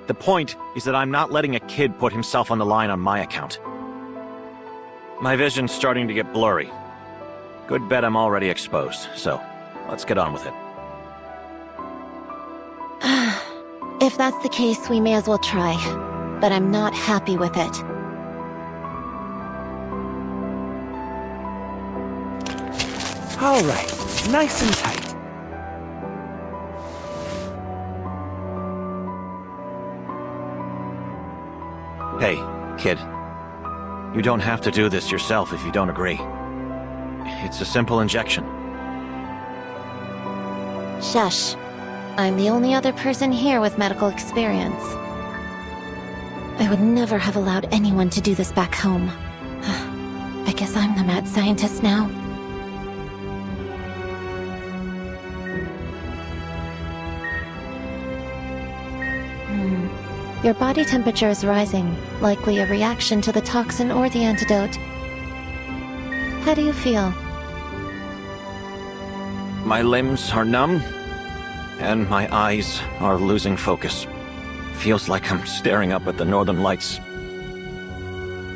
The point is that I'm not letting a kid put himself on the line on my account. My vision's starting to get blurry. Good bet I'm already exposed, so let's get on with it. If that's the case, we may as well try. But I'm not happy with it. All right, nice and tight. Hey, kid. You don't have to do this yourself if you don't agree. It's a simple injection. Shush. I'm the only other person here with medical experience. I would never have allowed anyone to do this back home. I guess I'm the mad scientist now. Your body temperature is rising, likely a reaction to the toxin or the antidote. How do you feel? My limbs are numb, and my eyes are losing focus. Feels like I'm staring up at the northern lights.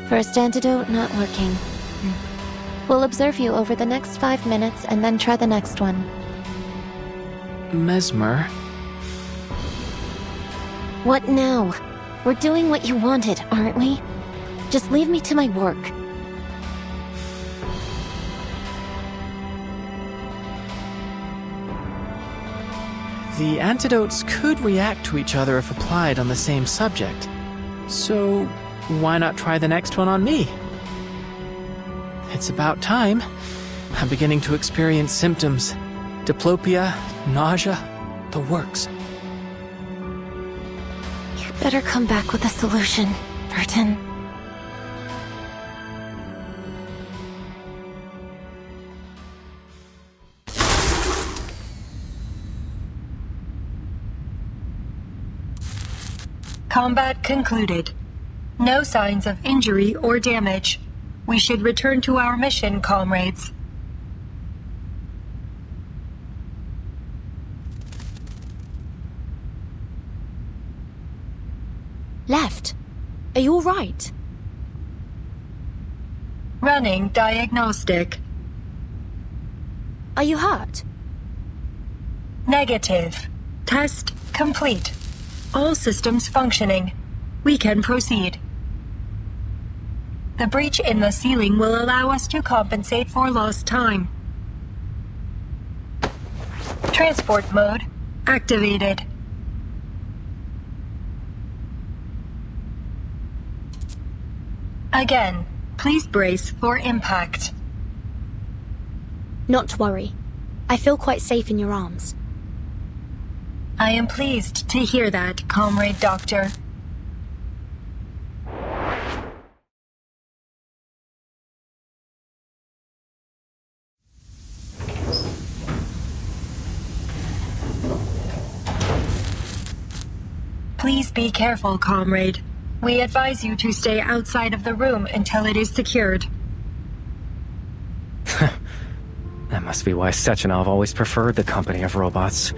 First antidote not working. We'll observe you over the next 5 minutes and then try the next one. Mesmer? What now? We're doing what you wanted, aren't we? Just leave me to my work. The antidotes could react to each other if applied on the same subject. So, why not try the next one on me? It's about time. I'm beginning to experience symptoms. Diplopia, nausea, the works. You better come back with a solution, Burton. Combat concluded. No signs of injury or damage. We should return to our mission, comrades. Left. Are you all right? Running diagnostic. Are you hurt? Negative. Test complete. All systems functioning. We can proceed. The breach in the ceiling will allow us to compensate for lost time. Transport mode activated. Again, please brace for impact. Not to worry. I feel quite safe in your arms. I am pleased to hear that, Comrade Doctor. Please be careful, Comrade. We advise you to stay outside of the room until it is secured. That must be why Sechenov always preferred the company of robots.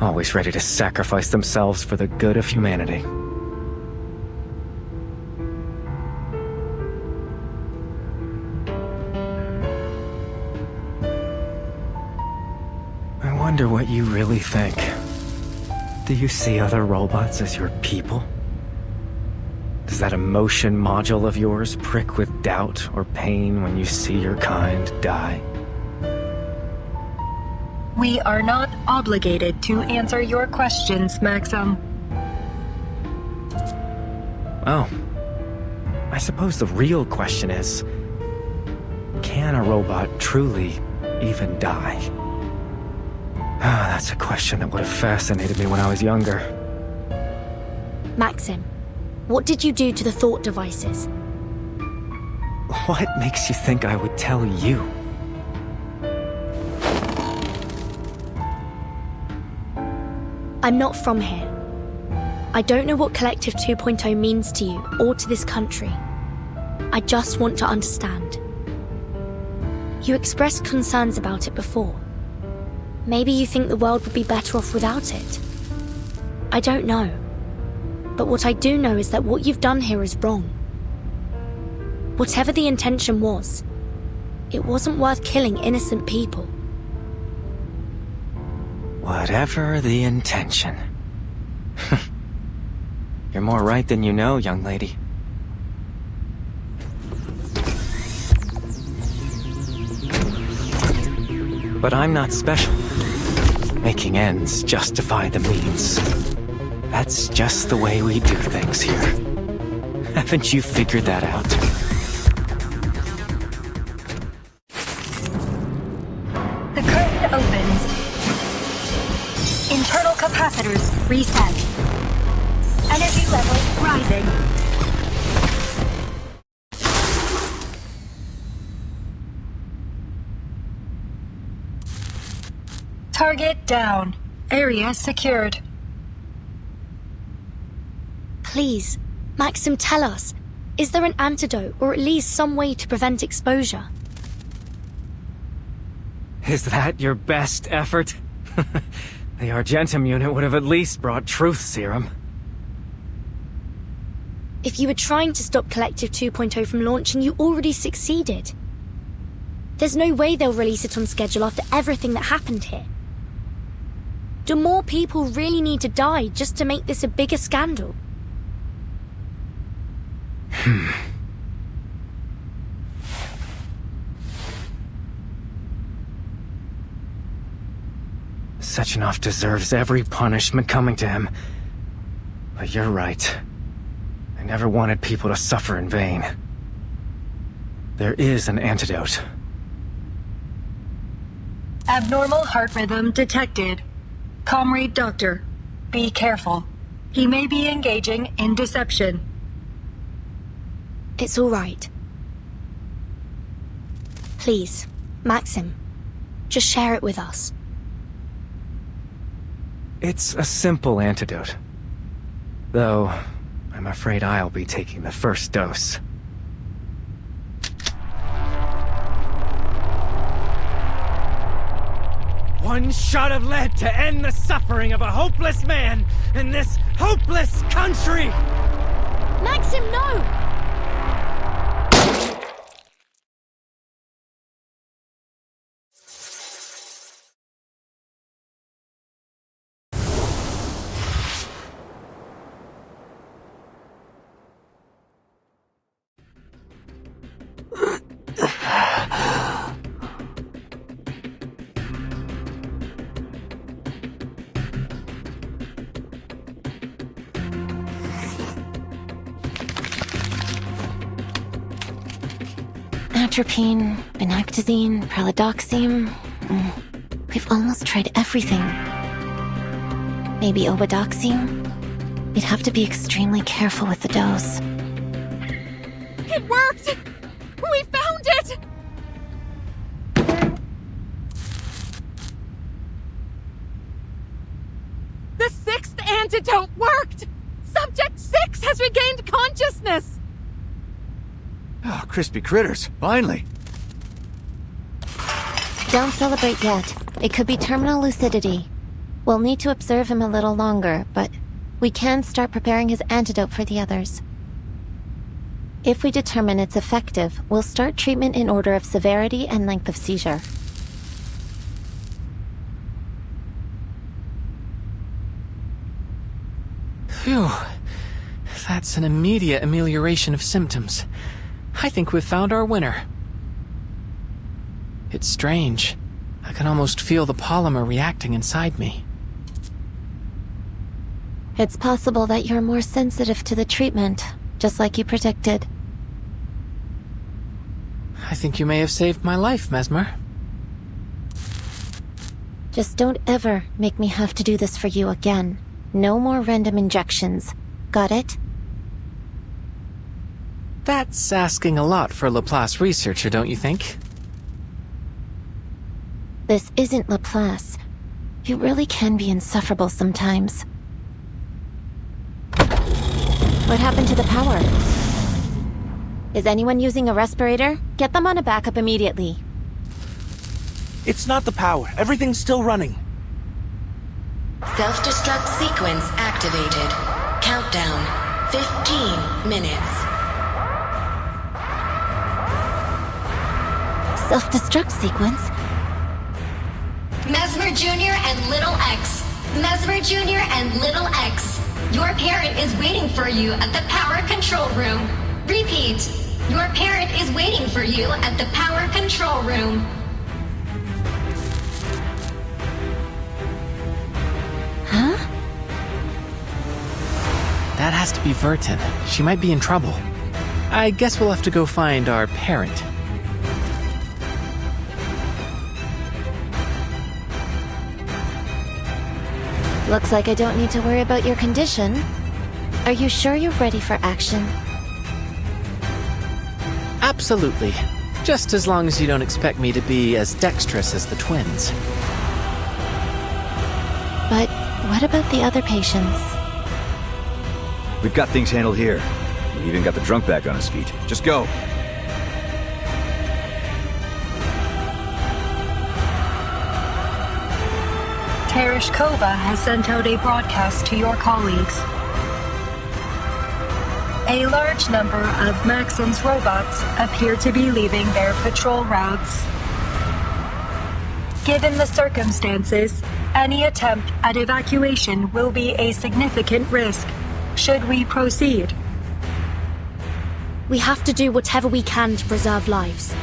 Always ready to sacrifice themselves for the good of humanity. I wonder what you really think. Do you see other robots as your people? Does that emotion module of yours prick with doubt or pain when you see your kind die? We are not obligated to answer your questions, Maxim. Oh. I suppose the real question is, can a robot truly even die? Ah, that's a question that would have fascinated me when I was younger. Maxim, what did you do to the thought devices? What makes you think I would tell you? I'm not from here. I don't know what Collective 2.0 means to you or to this country. I just want to understand. You expressed concerns about it before. Maybe you think the world would be better off without it. I don't know. But what I do know is that what you've done here is wrong. Whatever the intention was, it wasn't worth killing innocent people. Whatever the intention. You're more right than you know, young lady. But I'm not special. Making ends justify the means. That's just the way we do things here. Haven't you figured that out? The curtain opens. Internal capacitors reset. Energy level rising. Target down. Area secured. Please, Maxim, tell us. Is there an antidote, or at least some way to prevent exposure? Is that your best effort? The Argentum unit would have at least brought truth serum. If you were trying to stop Collective 2.0 from launching, you already succeeded. There's no way they'll release it on schedule after everything that happened here. Do more people really need to die just to make this a bigger scandal? Sechenov deserves every punishment coming to him. But you're right. I never wanted people to suffer in vain. There is an antidote. Abnormal heart rhythm detected. Comrade Doctor, be careful. He may be engaging in deception. It's all right. Please, Maxim, just share it with us. It's a simple antidote. Though, I'm afraid I'll be taking the first dose. One shot of lead to end the suffering of a hopeless man in this hopeless country! Maxim, no! Atropine, vinactazine, pralidoxime. We've almost tried everything. Maybe obidoxime? We'd have to be extremely careful with the dose. It worked! We found it! The sixth antidote worked! Subject 6 has regained consciousness! Oh, crispy critters, finally. Don't celebrate yet. It could be terminal lucidity. We'll need to observe him a little longer, but we can start preparing his antidote for the others. If we determine it's effective, we'll start treatment in order of severity and length of seizure. Phew. That's an immediate amelioration of symptoms. I think we've found our winner. It's strange. I can almost feel the polymer reacting inside me. It's possible that you're more sensitive to the treatment, just like you predicted. I think you may have saved my life, Mesmer. Just don't ever make me have to do this for you again. No more random injections. Got it? That's asking a lot for a Laplace researcher, don't you think? This isn't Laplace. You really can be insufferable sometimes. What happened to the power? Is anyone using a respirator? Get them on a backup immediately. It's not the power. Everything's still running. Self-destruct sequence activated. Countdown. 15 minutes. Self-destruct sequence? Mesmer Jr. and Little X. Mesmer Jr. and Little X. Your parent is waiting for you at the power control room. Repeat. Your parent is waiting for you at the power control room. Huh? That has to be Vertin. She might be in trouble. I guess we'll have to go find our parent. Looks like I don't need to worry about your condition. Are you sure you're ready for action? Absolutely. Just as long as you don't expect me to be as dexterous as the twins. But what about the other patients? We've got things handled here. We even got the drunk back on his feet. Just go. Tereshkova has sent out a broadcast to your colleagues. A large number of Maxim's robots appear to be leaving their patrol routes. Given the circumstances, any attempt at evacuation will be a significant risk. Should we proceed? We have to do whatever we can to preserve lives.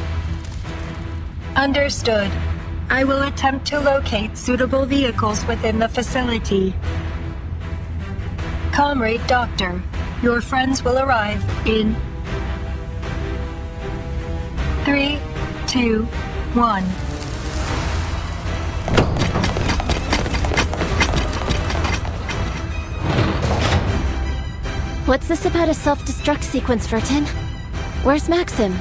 Understood. I will attempt to locate suitable vehicles within the facility. Comrade Doctor, your friends will arrive in 3, 2, 1. What's this about a self-destruct sequence, Vertin? Where's Maxim?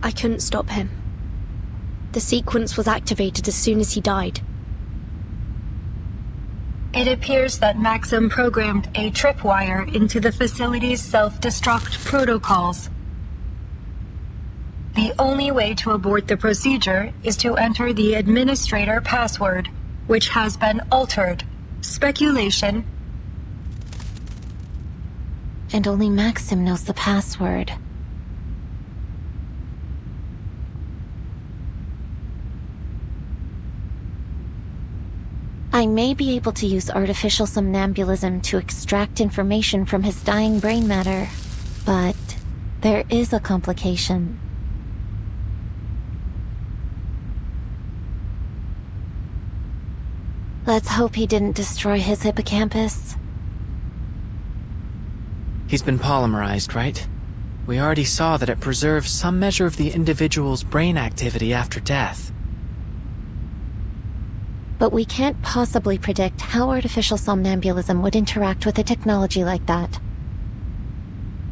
I couldn't stop him. The sequence was activated as soon as he died. It appears that Maxim programmed a tripwire into the facility's self-destruct protocols. The only way to abort the procedure is to enter the administrator password, which has been altered. Speculation. And only Maxim knows the password. I may be able to use artificial somnambulism to extract information from his dying brain matter, but there is a complication. Let's hope he didn't destroy his hippocampus. He's been polymerized, right? We already saw that it preserves some measure of the individual's brain activity after death. But we can't possibly predict how artificial somnambulism would interact with a technology like that.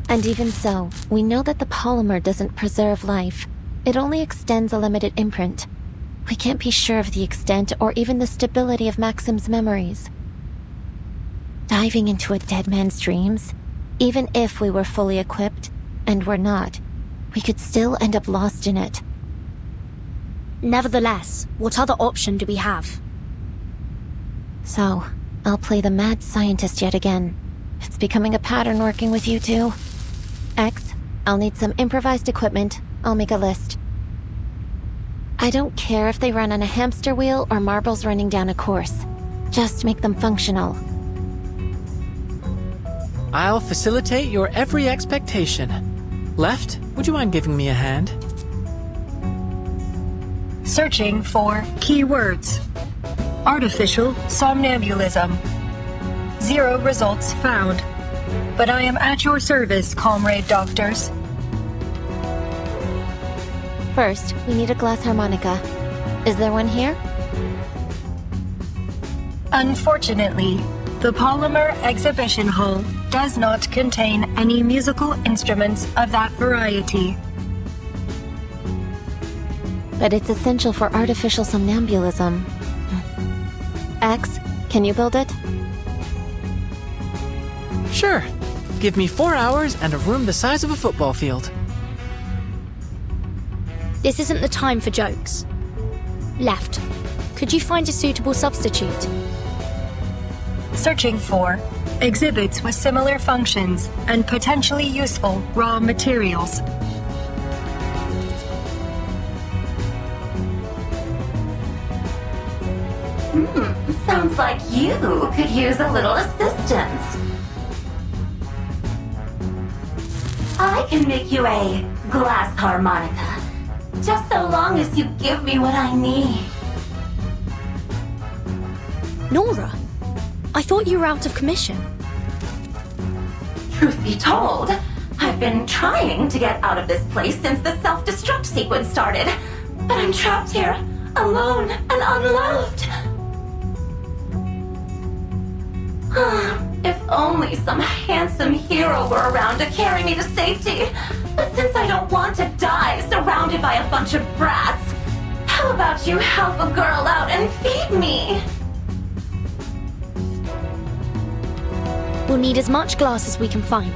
And even so, we know that the polymer doesn't preserve life. It only extends a limited imprint. We can't be sure of the extent or even the stability of Maxim's memories. Diving into a dead man's dreams, even if we were fully equipped, and we're not, we could still end up lost in it. Nevertheless, what other option do we have? So, I'll play the mad scientist yet again. It's becoming a pattern working with you two. X, I'll need some improvised equipment. I'll make a list. I don't care if they run on a hamster wheel or marbles running down a course. Just make them functional. I'll facilitate your every expectation. Left, would you mind giving me a hand? Searching for keywords. Artificial somnambulism. 0 results found. But I am at your service, comrade doctors. First, we need a glass harmonica. Is there one here? Unfortunately, the Polymer Exhibition Hall does not contain any musical instruments of that variety. But it's essential for artificial somnambulism. X, can you build it? Sure. Give me 4 hours and a room the size of a football field. This isn't the time for jokes. Left, could you find a suitable substitute? Searching for exhibits with similar functions and potentially useful raw materials. Sounds like you could use a little assistance. I can make you a glass harmonica, just so long as you give me what I need. Nora, I thought you were out of commission. Truth be told, I've been trying to get out of this place since the self-destruct sequence started, but I'm trapped here, alone and unloved. If only some handsome hero were around to carry me to safety. But since I don't want to die surrounded by a bunch of brats, how about you help a girl out and feed me? We'll need as much glass as we can find.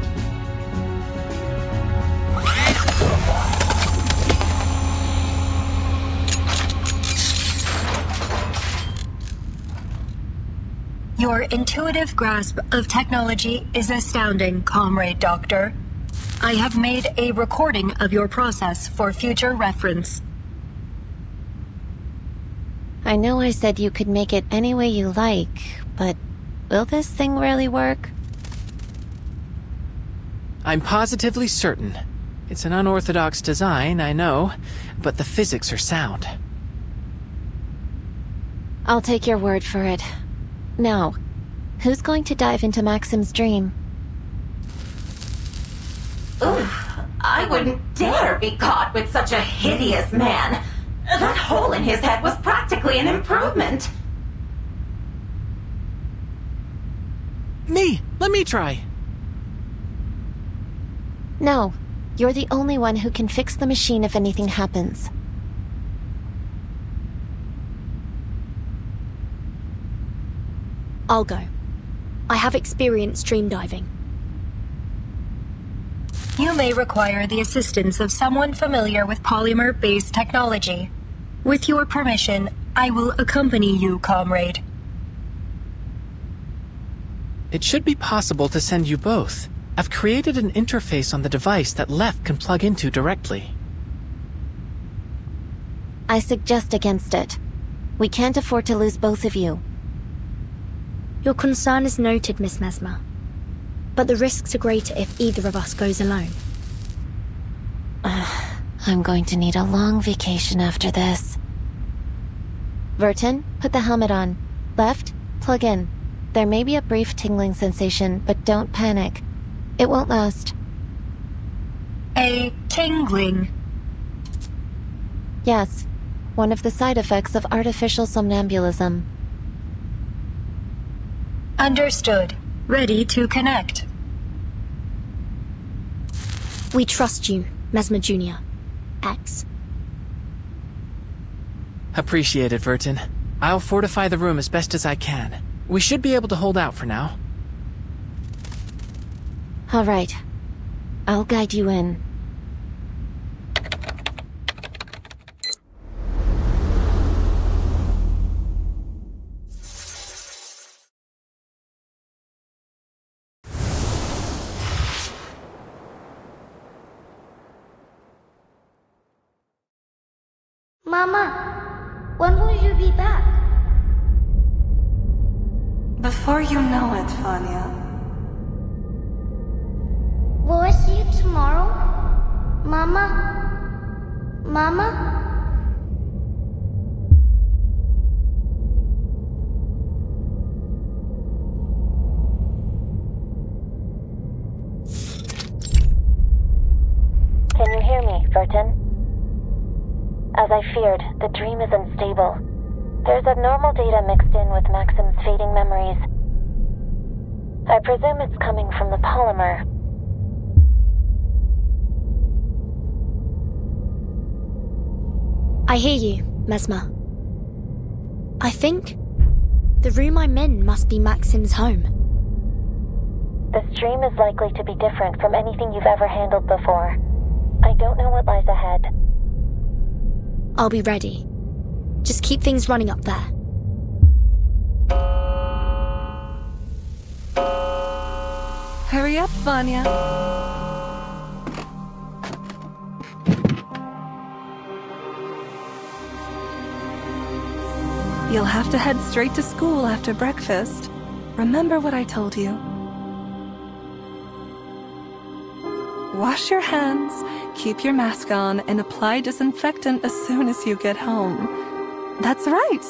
Your intuitive grasp of technology is astounding, Comrade Doctor. I have made a recording of your process for future reference. I know I said you could make it any way you like, but will this thing really work? I'm positively certain. It's an unorthodox design, I know, but the physics are sound. I'll take your word for it. Now, who's going to dive into Maxim's dream? Oof, I wouldn't dare be caught with such a hideous man. That hole in his head was practically an improvement. Let me try. No, you're the only one who can fix the machine if anything happens. I'll go. I have experience dream diving. You may require the assistance of someone familiar with polymer-based technology. With your permission, I will accompany you, Comrade. It should be possible to send you both. I've created an interface on the device that Left can plug into directly. I suggest against it. We can't afford to lose both of you. Your concern is noted, Miss Mesmer. But the risks are greater if either of us goes alone. I'm going to need a long vacation after this. Verton, put the helmet on. Left, plug in. There may be a brief tingling sensation, but don't panic. It won't last. A tingling? Yes, one of the side effects of artificial somnambulism. Understood. Ready to connect. We trust you, Mesmer Jr. X. Appreciate it, Verton. I'll fortify the room as best as I can. We should be able to hold out for now. All right. I'll guide you in. Mama, when will you be back? Before you know it, Vanya. Will I see you tomorrow? Mama? Mama? Can you hear me, Verton? As I feared, the dream is unstable. There's abnormal data mixed in with Maxim's fading memories. I presume it's coming from the polymer. I hear you, Mesmer. I think the room I'm in must be Maxim's home. This dream is likely to be different from anything you've ever handled before. I don't know what lies ahead. I'll be ready. Just keep things running up there. Hurry up, Vanya. You'll have to head straight to school after breakfast. Remember what I told you. Wash your hands, keep your mask on, and apply disinfectant as soon as you get home. That's right.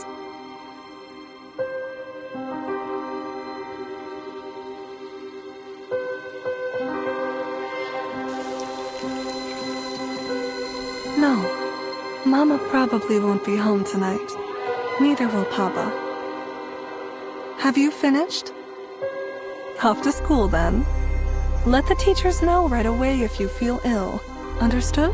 No, Mama probably won't be home tonight. Neither will Papa. Have you finished? Off to school then. Let the teachers know right away if you feel ill. Understood?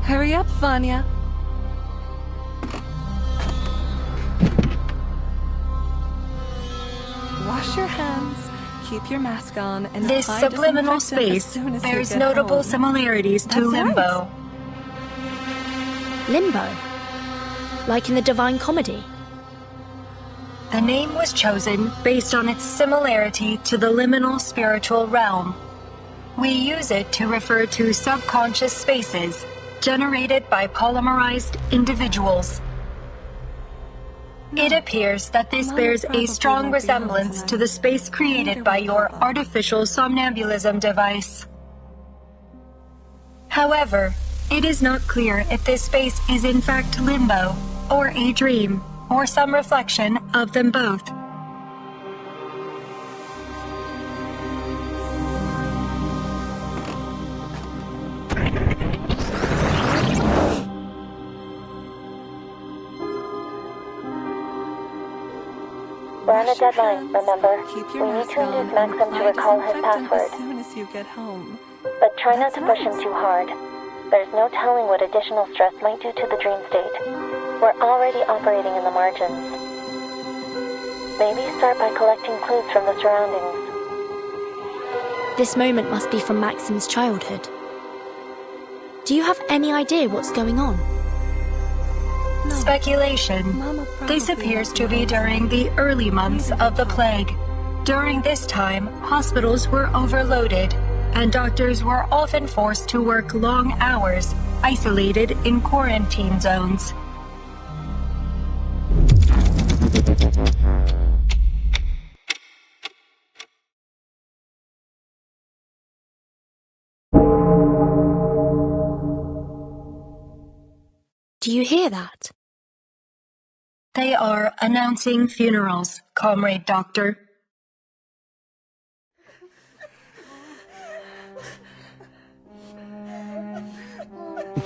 Hurry up, Vanya. Wash your hands, Keep your mask on and this subliminal space bears notable similarities to Limbo. Limbo? Like in the Divine Comedy? The name was chosen based on its similarity to the liminal spiritual realm. We use it to refer to subconscious spaces generated by polymerized individuals. It appears that this bears a strong resemblance to the space created by your artificial somnambulism device. However, it is not clear if this space is in fact limbo, or a dream, or some reflection of them both. We're on a deadline, remember? We need to induce Maxim to recall his password. As soon as you get home. But try not to push him too hard. There's no telling what additional stress might do to the dream state. We're already operating in the margins. Maybe start by collecting clues from the surroundings. This moment must be from Maxim's childhood. Do you have any idea what's going on? Speculation. This appears to be during the early months of the plague. During this time, hospitals were overloaded, and doctors were often forced to work long hours, isolated in quarantine zones. Do you hear that? They are announcing funerals, Comrade Doctor.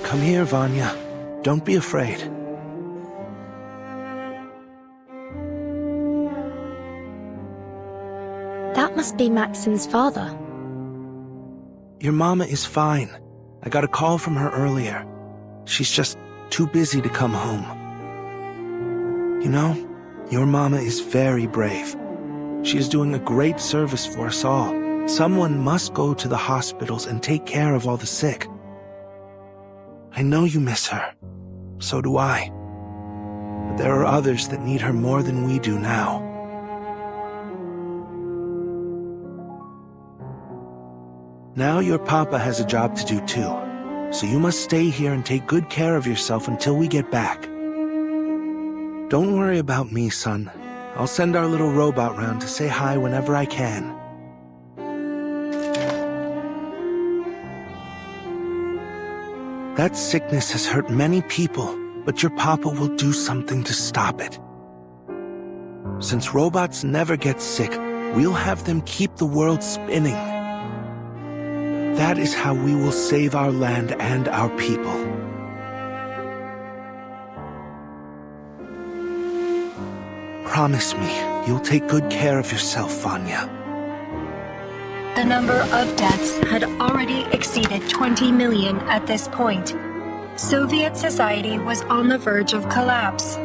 Come here, Vanya. Don't be afraid. That must be Maxim's father. Your mama is fine. I got a call from her earlier. She's just too busy to come home. You know, your mama is very brave. She is doing a great service for us all. Someone must go to the hospitals and take care of all the sick. I know you miss her. So do I. But there are others that need her more than we do now. Now your papa has a job to do too. So you must stay here and take good care of yourself until we get back. Don't worry about me, son. I'll send our little robot round to say hi whenever I can. That sickness has hurt many people, but your papa will do something to stop it. Since robots never get sick, we'll have them keep the world spinning. That is how we will save our land and our people. Promise me, you'll take good care of yourself, Vanya. The number of deaths had already exceeded 20 million at this point. Soviet society was on the verge of collapse.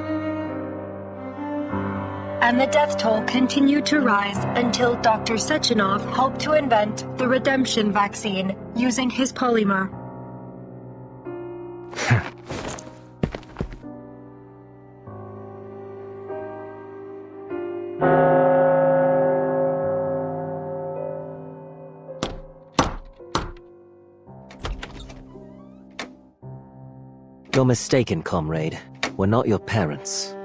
And the death toll continued to rise until Dr. Sechenov helped to invent the redemption vaccine using his polymer. You're mistaken, comrade. We're not your parents.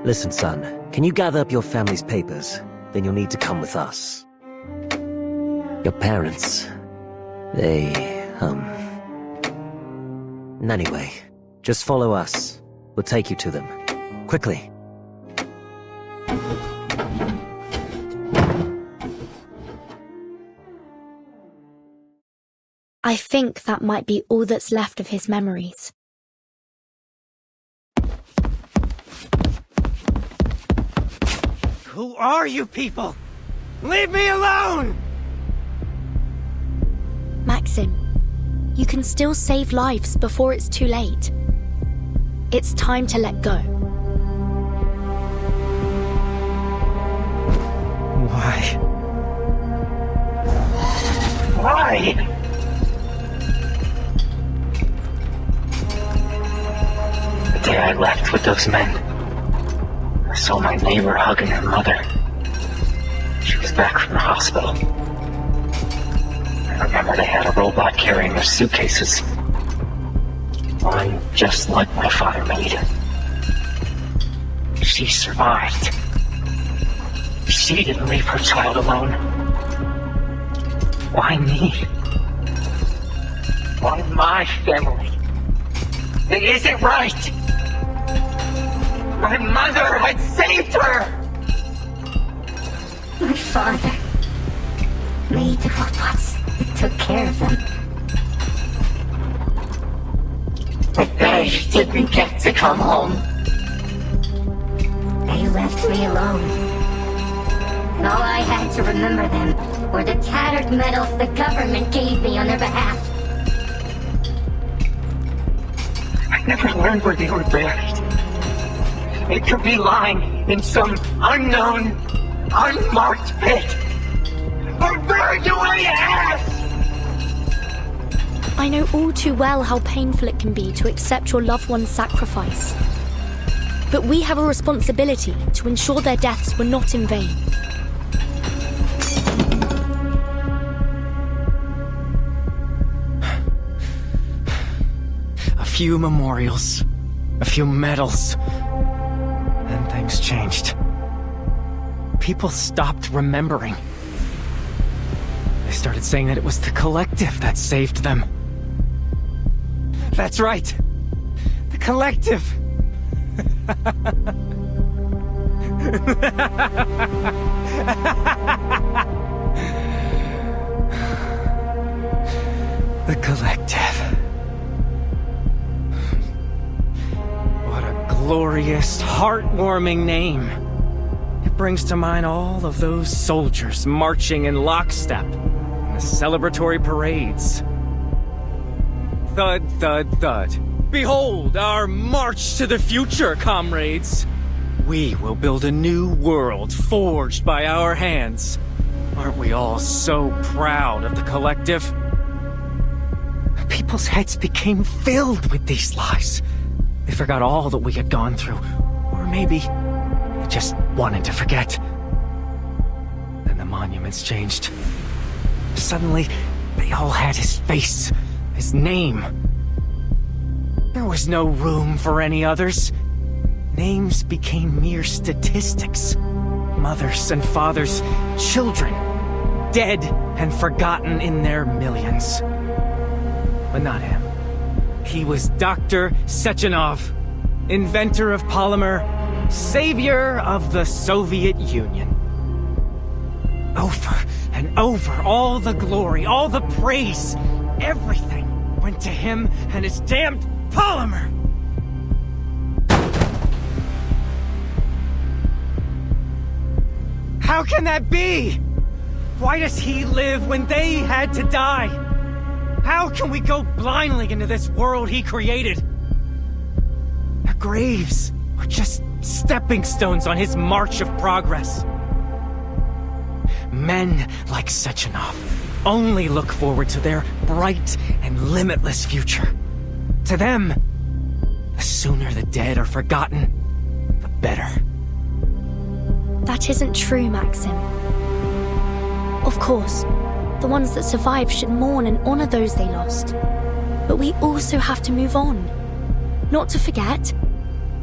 Listen, son, can you gather up your family's papers? Then you'll need to come with us. Your parents... Anyway, just follow us. We'll take you to them. Quickly. I think that might be all that's left of his memories. Who are you people? Leave me alone! Maxim, you can still save lives before it's too late. It's time to let go. Why? Why? The day I left with those men, I saw my neighbor hugging her mother. She was back from the hospital. I remember they had a robot carrying their suitcases. One just like my father made. She survived. She didn't leave her child alone. Why me? Why my family? It isn't right! My mother had saved her! My father made the robots that took care of them. But they didn't get to come home. They left me alone. And all I had to remember them were the tattered medals the government gave me on their behalf. I never learned where they were buried. They could be lying in some unknown, unmarked pit. Or buried away ass! I know all too well how painful it can be to accept your loved one's sacrifice. But we have a responsibility to ensure their deaths were not in vain. A few memorials, a few medals, and things changed. People stopped remembering. They started saying that it was the collective that saved them. That's right! The collective! The collective. What a glorious, heartwarming name. It brings to mind all of those soldiers marching in lockstep in the celebratory parades. Thud, thud, thud. Behold our march to the future, comrades. We will build a new world forged by our hands. Aren't we all so proud of the collective? People's heads became filled with these lies. They forgot all that we had gone through. Or maybe they just wanted to forget. Then the monuments changed. Suddenly, they all had his face, his name. There was no room for any others. Names became mere statistics. Mothers and fathers, children, dead and forgotten in their millions. But not him. He was Dr. Sechenov, inventor of polymer, savior of the Soviet Union. Over and over, all the glory, all the praise, everything went to him and his damned polymer! How can that be? Why does he live when they had to die? How can we go blindly into this world he created? Their graves are just stepping stones on his march of progress. Men like Sechenov only look forward to their bright and limitless future. To them, the sooner the dead are forgotten, the better. That isn't true, Maxim. Of course, the ones that survive should mourn and honor those they lost. But we also have to move on. Not to forget,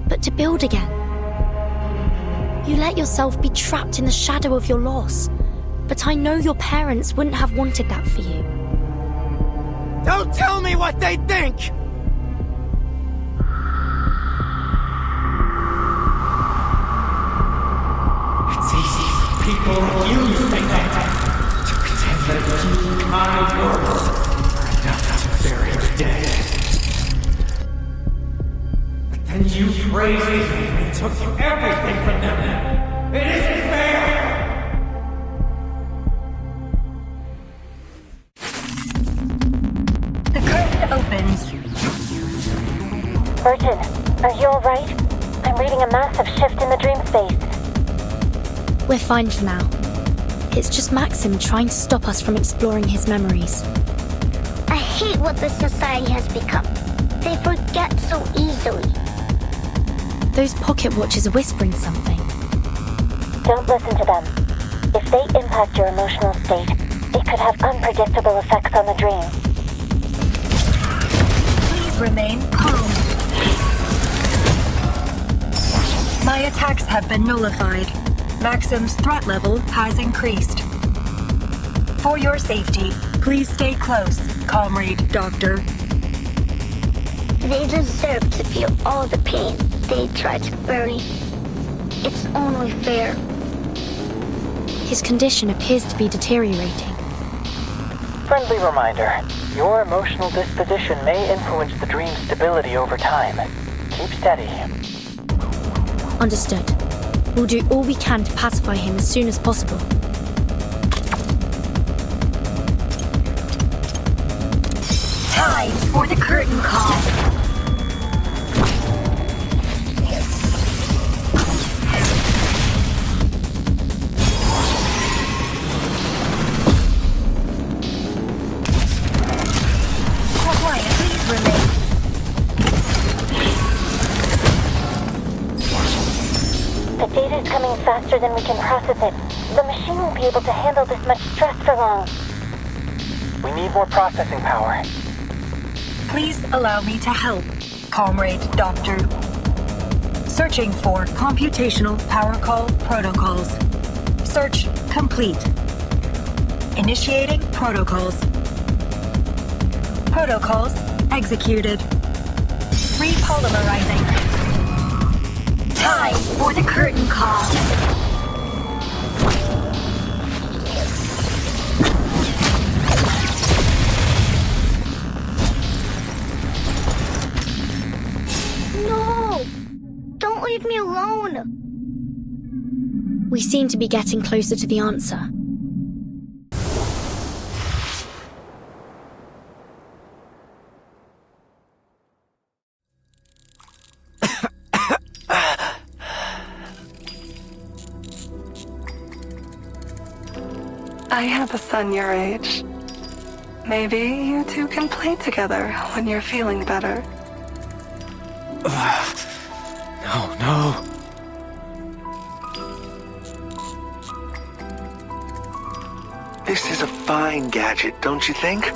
but to build again. You let yourself be trapped in the shadow of your loss, but I know your parents wouldn't have wanted that for you. Don't tell me what they think! It's easy for people like you to think that, to pretend that a few kind words are enough to bury the dead. But then you praised them and took everything from them. It isn't fair! The curtain opens. Virgin, are you alright? I'm reading a massive shift in the dream space. We're fine for now. It's just Maxim trying to stop us from exploring his memories. I hate what this society has become. They forget so easily. Those pocket watches are whispering something. Don't listen to them. If they impact your emotional state, it could have unpredictable effects on the dream. Please remain calm. My attacks have been nullified. Maxim's threat level has increased. For your safety, please stay close, Comrade Doctor. They deserve to feel all the pain they tried to bury. It's only fair. His condition appears to be deteriorating. Friendly reminder, your emotional disposition may influence the dream's stability over time. Keep steady. Understood. We'll do all we can to pacify him as soon as possible. Time for the curtain call. Quiet, please remain. The data is coming faster than we can process it. The machine won't be able to handle this much stress for long. We need more processing power. Please allow me to help, Comrade Doctor. Searching for computational power call protocols. Search complete. Initiating protocols. Protocols executed. Repolymerizing. Time for the curtain call. No! Don't leave me alone! We seem to be getting closer to the answer. I have a son your age. Maybe you two can play together when you're feeling better. No. This is a fine gadget, don't you think?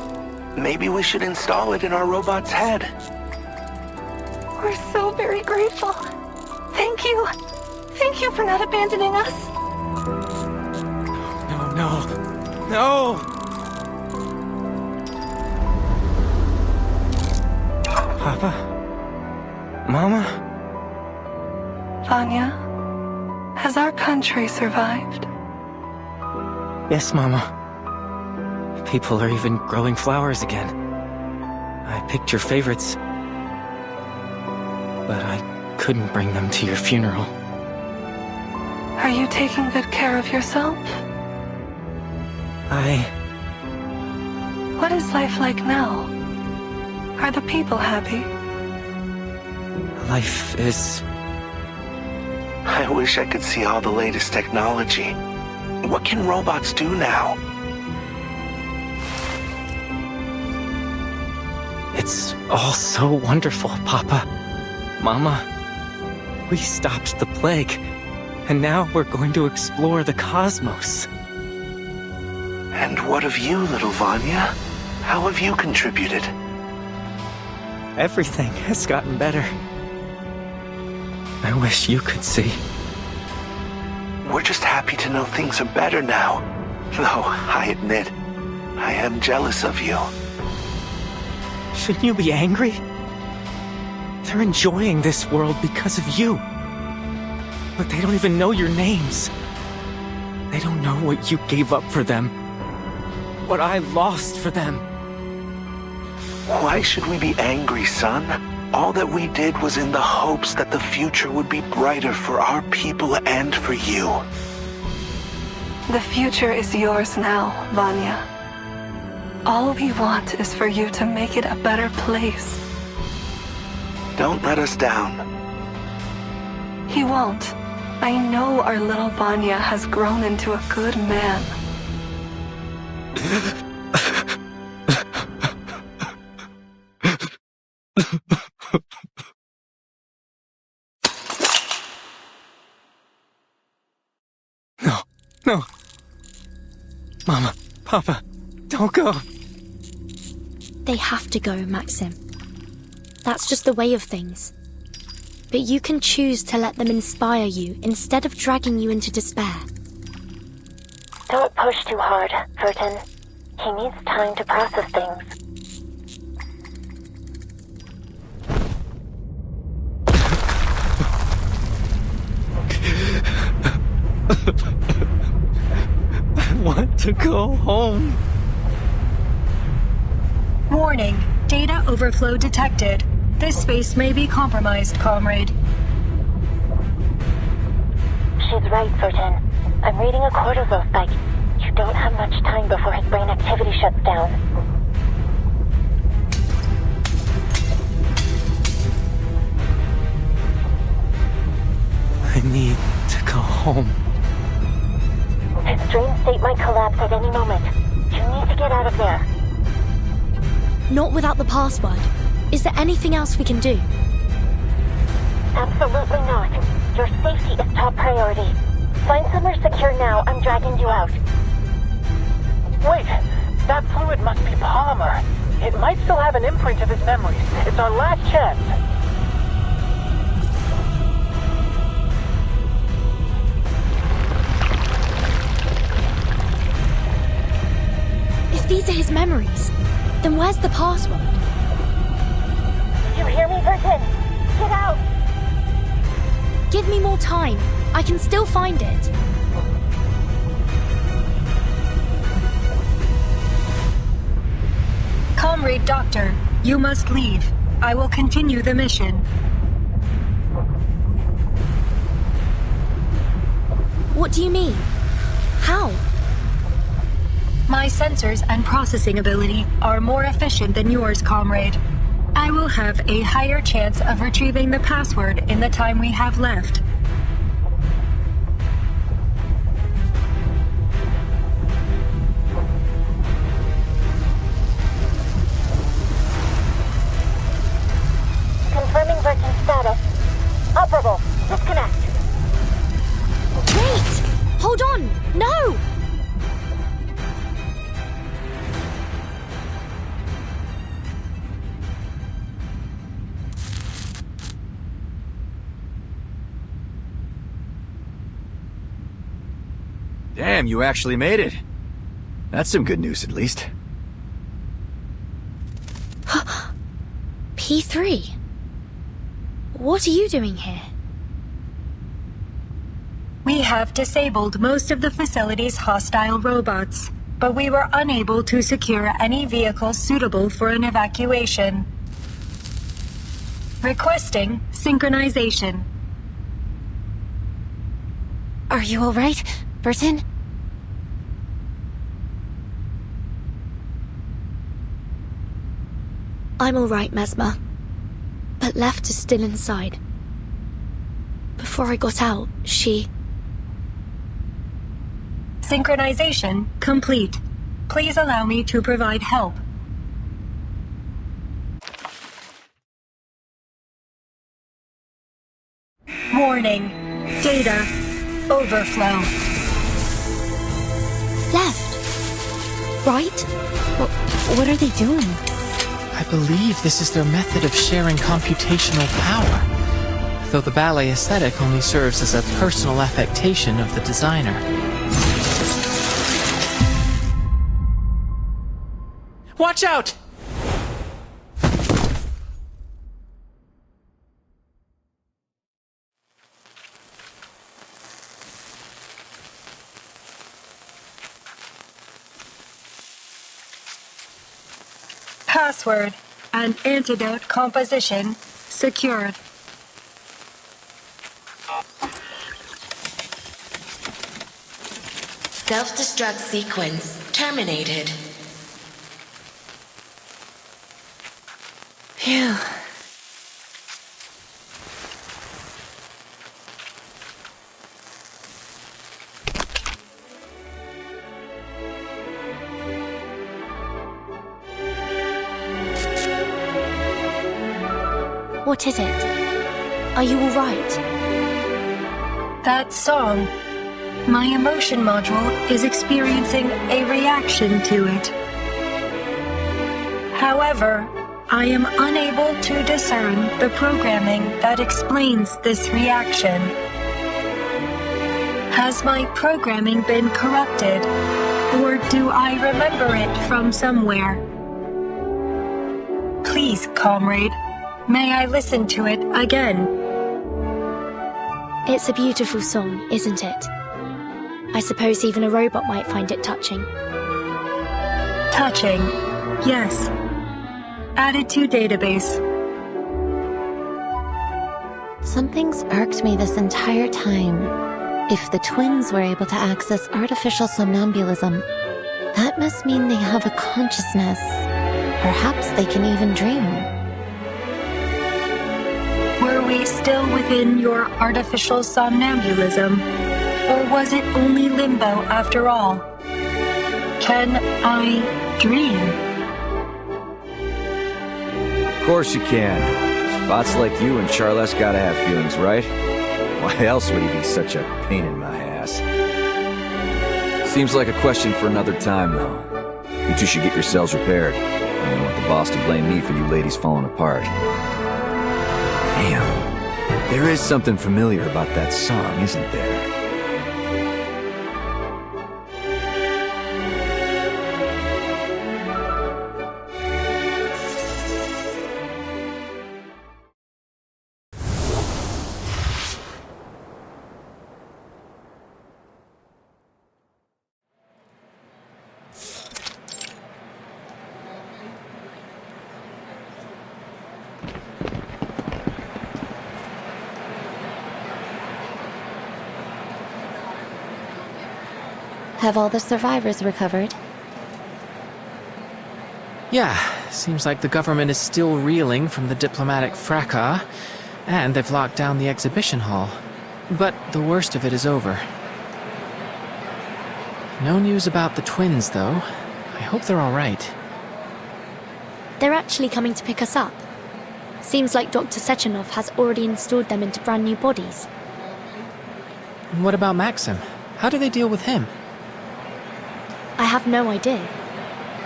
Maybe we should install it in our robot's head. We're so very grateful. Thank you. Thank you for not abandoning us. No! Papa? Mama? Vanya, has our country survived? Yes, Mama. People are even growing flowers again. I picked your favorites. But I couldn't bring them to your funeral. Are you taking good care of yourself? What is life like now? Are the people happy? Life is... I wish I could see all the latest technology. What can robots do now? It's all so wonderful, Papa. Mama. We stopped the plague, and now we're going to explore the cosmos. And what of you, little Vanya? How have you contributed? Everything has gotten better. I wish you could see. We're just happy to know things are better now. Though, I admit, I am jealous of you. Shouldn't you be angry? They're enjoying this world because of you. But they don't even know your names. They don't know what you gave up for them. What I lost for them. Why should we be angry, son? All that we did was in the hopes that the future would be brighter for our people and for you. The future is yours now, Vanya. All we want is for you to make it a better place. Don't let us down. He won't. I know our little Vanya has grown into a good man. No. Mama, Papa, don't go. They have to go, Maxim. That's just the way of things. But you can choose to let them inspire you instead of dragging you into despair. Don't push too hard, Vertin. He needs time to process things. I want to go home. Warning. Data overflow detected. This space may be compromised, comrade. She's right, Vertin. I'm reading a cortisol spike. You don't have much time before his brain activity shuts down. I need to go home. His dream state might collapse at any moment. You need to get out of there. Not without the password. Is there anything else we can do? Absolutely not. Your safety is top priority. Find somewhere secure now. I'm dragging you out. Wait, that fluid must be polymer. It might still have an imprint of his memories. It's our last chance. If these are his memories, then where's the password? You hear me, Vertin? Get out! Give me more time. I can still find it. Comrade Doctor, you must leave. I will continue the mission. What do you mean? How? My sensors and processing ability are more efficient than yours, comrade. I will have a higher chance of retrieving the password in the time we have left. Confirming Vertin's status. Operable. Disconnect. Wait! Hold on! No! Damn, you actually made it. That's some good news, at least. P3? What are you doing here? We have disabled most of the facility's hostile robots, but we were unable to secure any vehicles suitable for an evacuation. Requesting synchronization. Are you alright, Vertin? I'm alright, Mesmer. But Left is still inside. Before I got out, she... Synchronization complete. Please allow me to provide help. Warning. Data overflow. Left? Right? What are they doing? I believe this is their method of sharing computational power, though the ballet aesthetic only serves as a personal affectation of the designer. Watch out! Password and antidote composition secured. Self-destruct sequence terminated. Phew. What is it? Are you all right? That song. My emotion module is experiencing a reaction to it. However, I am unable to discern the programming that explains this reaction. Has my programming been corrupted, or do I remember it from somewhere? Please, comrade, may I listen to it again? It's a beautiful song, isn't it? I suppose even a robot might find it touching. Touching, yes. Added to database. Something's irked me this entire time. If the twins were able to access artificial somnambulism, that must mean they have a consciousness. Perhaps they can even dream. Were we still within your artificial somnambulism? Or was it only limbo after all? Can I dream? Of course you can. Bots like you and Charles gotta have feelings, right? Why else would he be such a pain in my ass? Seems like a question for another time, though. You two should get yourselves repaired. I don't want the boss to blame me for you ladies falling apart. Damn. There is something familiar about that song, isn't there? Have all the survivors recovered? Yeah, seems like the government is still reeling from the diplomatic fracas, and they've locked down the exhibition hall. But the worst of it is over. No news about the twins, though. I hope they're all right. They're actually coming to pick us up. Seems like Dr. Sechenov has already installed them into brand new bodies. And what about Maxim? How do they deal with him? I have no idea.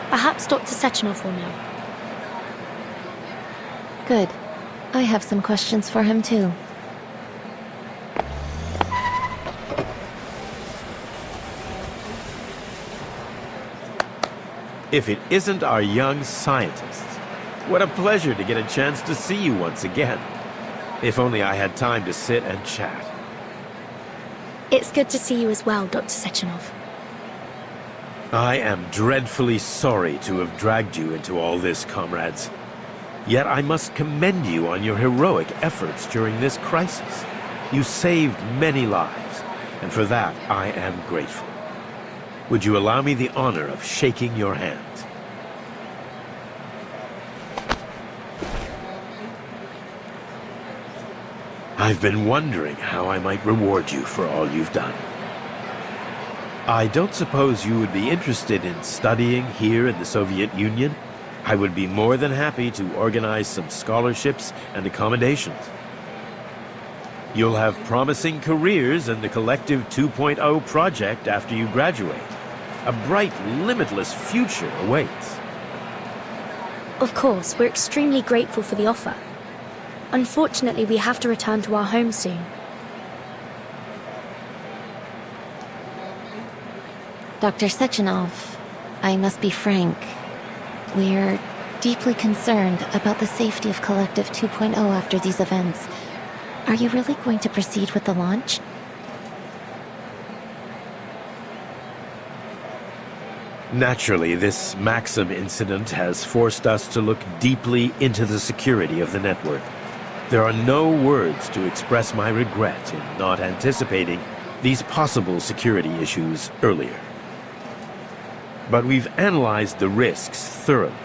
Perhaps Dr. Sechenov will know. Good. I have some questions for him, too. If it isn't our young scientists. What a pleasure to get a chance to see you once again. If only I had time to sit and chat. It's good to see you as well, Dr. Sechenov. I am dreadfully sorry to have dragged you into all this, comrades. Yet I must commend you on your heroic efforts during this crisis. You saved many lives, and for that I am grateful. Would you allow me the honor of shaking your hand? I've been wondering how I might reward you for all you've done. I don't suppose you would be interested in studying here in the Soviet Union? I would be more than happy to organize some scholarships and accommodations. You'll have promising careers in the Collective 2.0 project after you graduate. A bright, limitless future awaits. Of course, we're extremely grateful for the offer. Unfortunately, we have to return to our home soon. Dr. Sechenov, I must be frank. We're deeply concerned about the safety of Collective 2.0 after these events. Are you really going to proceed with the launch? Naturally, this Maxim incident has forced us to look deeply into the security of the network. There are no words to express my regret in not anticipating these possible security issues earlier. But we've analyzed the risks thoroughly.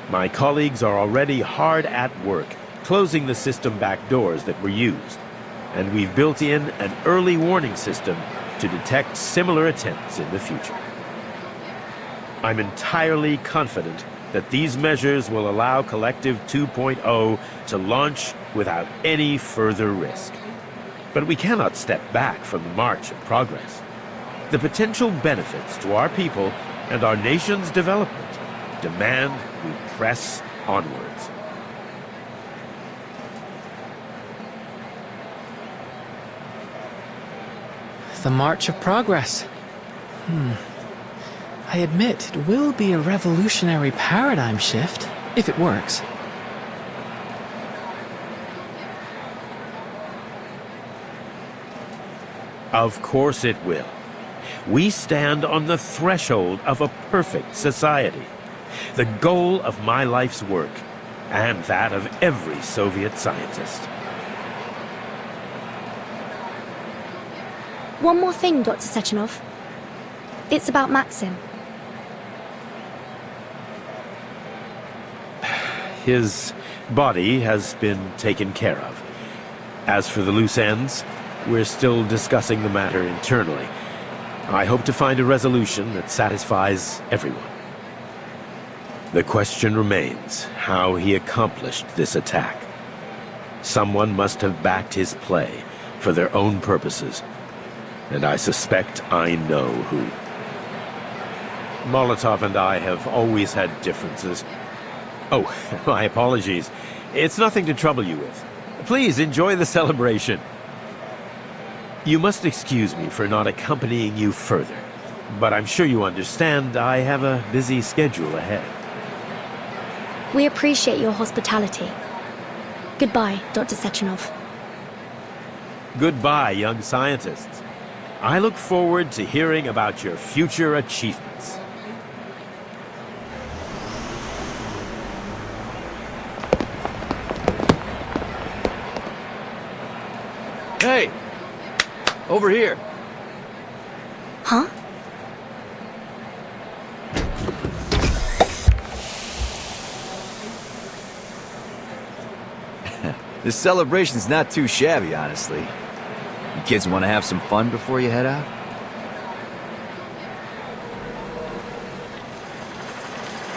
My colleagues are already hard at work closing the system backdoors that were used, and we've built in an early warning system to detect similar attempts in the future. I'm entirely confident that these measures will allow Collective 2.0 to launch without any further risk. But we cannot step back from the march of progress. The potential benefits to our people and our nation's development demand we press onwards. The March of Progress. I admit it will be a revolutionary paradigm shift, if it works. Of course it will. We stand on the threshold of a perfect society, the goal of my life's work, and that of every Soviet scientist. One more thing, Dr. Sechenov. It's about Maxim. His body has been taken care of. As for the loose ends, we're still discussing the matter internally. I hope to find a resolution that satisfies everyone. The question remains how he accomplished this attack. Someone must have backed his play for their own purposes, and I suspect I know who. Molotov and I have always had differences. Oh, my apologies. It's nothing to trouble you with. Please enjoy the celebration. You must excuse me for not accompanying you further, but I'm sure you understand I have a busy schedule ahead. We appreciate your hospitality. Goodbye, Dr. Sechenov. Goodbye, young scientists. I look forward to hearing about your future achievements. Hey! Over here! Huh? This celebration's not too shabby, honestly. You kids want to have some fun before you head out?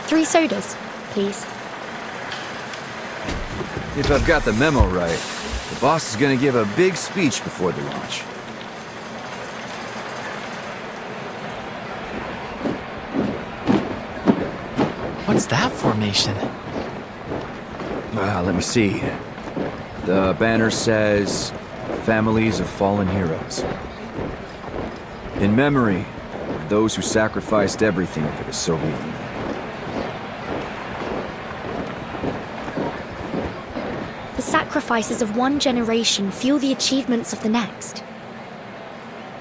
Three sodas, please. If I've got the memo right, the boss is gonna give a big speech before the launch. What's that formation? Let me see. The banner says, "Families of Fallen Heroes." In memory of those who sacrificed everything for the Soviet Union. The sacrifices of one generation fuel the achievements of the next.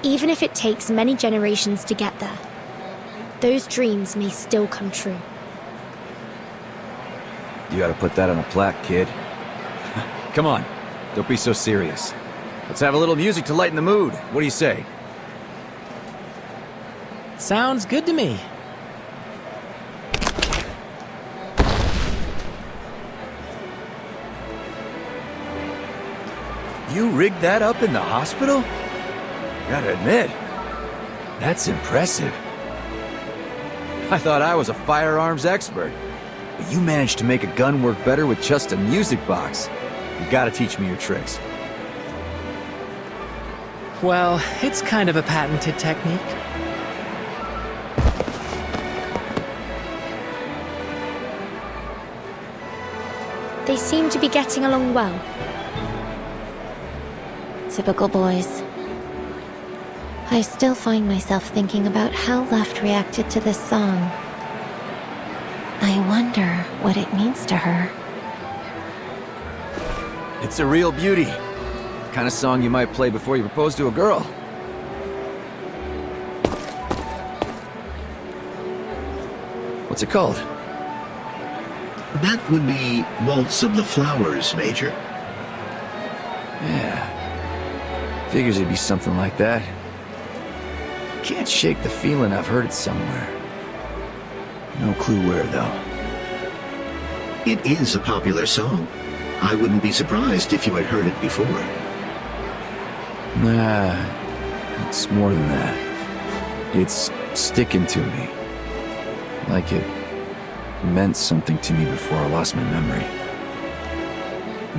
Even if it takes many generations to get there, those dreams may still come true. You gotta put that on a plaque, kid. Come on, don't be so serious. Let's have a little music to lighten the mood. What do you say? Sounds good to me. You rigged that up in the hospital? Gotta admit, that's impressive. I thought I was a firearms expert, but you managed to make a gun work better with just a music box. You gotta teach me your tricks. Well, it's kind of a patented technique. They seem to be getting along well. Typical boys. I still find myself thinking about how Left reacted to this song. I wonder what it means to her. It's a real beauty. Kind of song you might play before you propose to a girl. What's it called? That would be Waltz of the Flowers, Major. Yeah. Figures it'd be something like that. Can't shake the feeling I've heard it somewhere. No clue where, though. It is a popular song. I wouldn't be surprised if you had heard it before. Nah, it's more than that. It's sticking to me. Like it meant something to me before I lost my memory.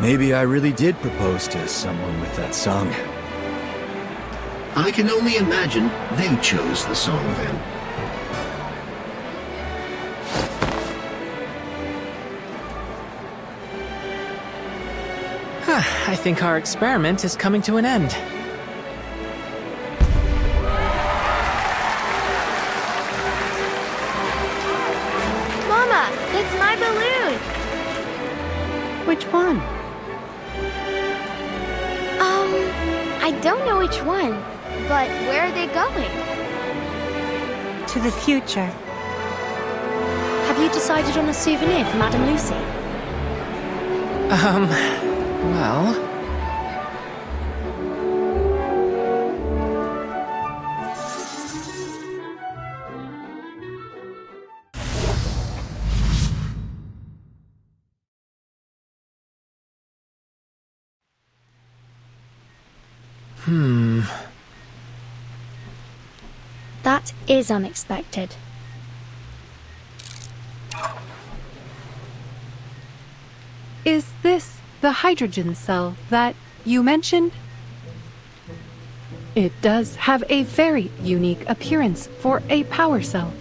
Maybe I really did propose to someone with that song. I can only imagine they chose the song then. I think our experiment is coming to an end. Mama, it's my balloon! Which one? I don't know which one, but where are they going? To the future. Have you decided on a souvenir for Madame Lucy? Well... That is unexpected. Is this the hydrogen cell that you mentioned? It does have a very unique appearance for a power cell,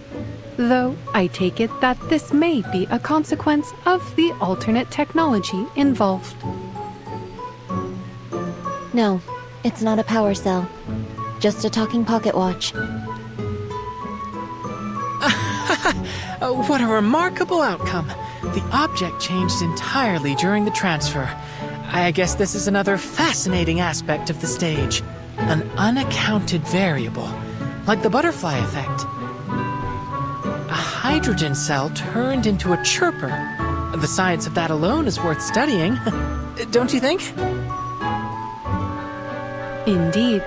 though I take it that this may be a consequence of the alternate technology involved. No, it's not a power cell. Just a talking pocket watch. What a remarkable outcome. The object changed entirely during the transfer. I guess this is another fascinating aspect of the stage. An unaccounted variable, like the butterfly effect. A hydrogen cell turned into a chirper. The science of that alone is worth studying. Don't you think? Indeed.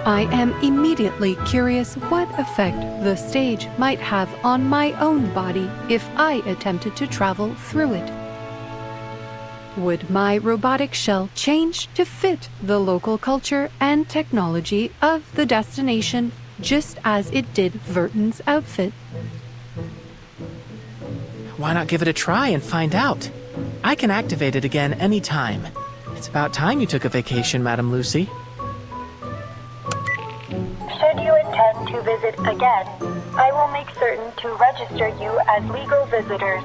I am immediately curious what effect the stage might have on my own body if I attempted to travel through it. Would my robotic shell change to fit the local culture and technology of the destination just as it did Verton's outfit? Why not give it a try and find out? I can activate it again anytime. It's about time you took a vacation, Madame Lucy. Should you intend to visit again, I will make certain to register you as legal visitors.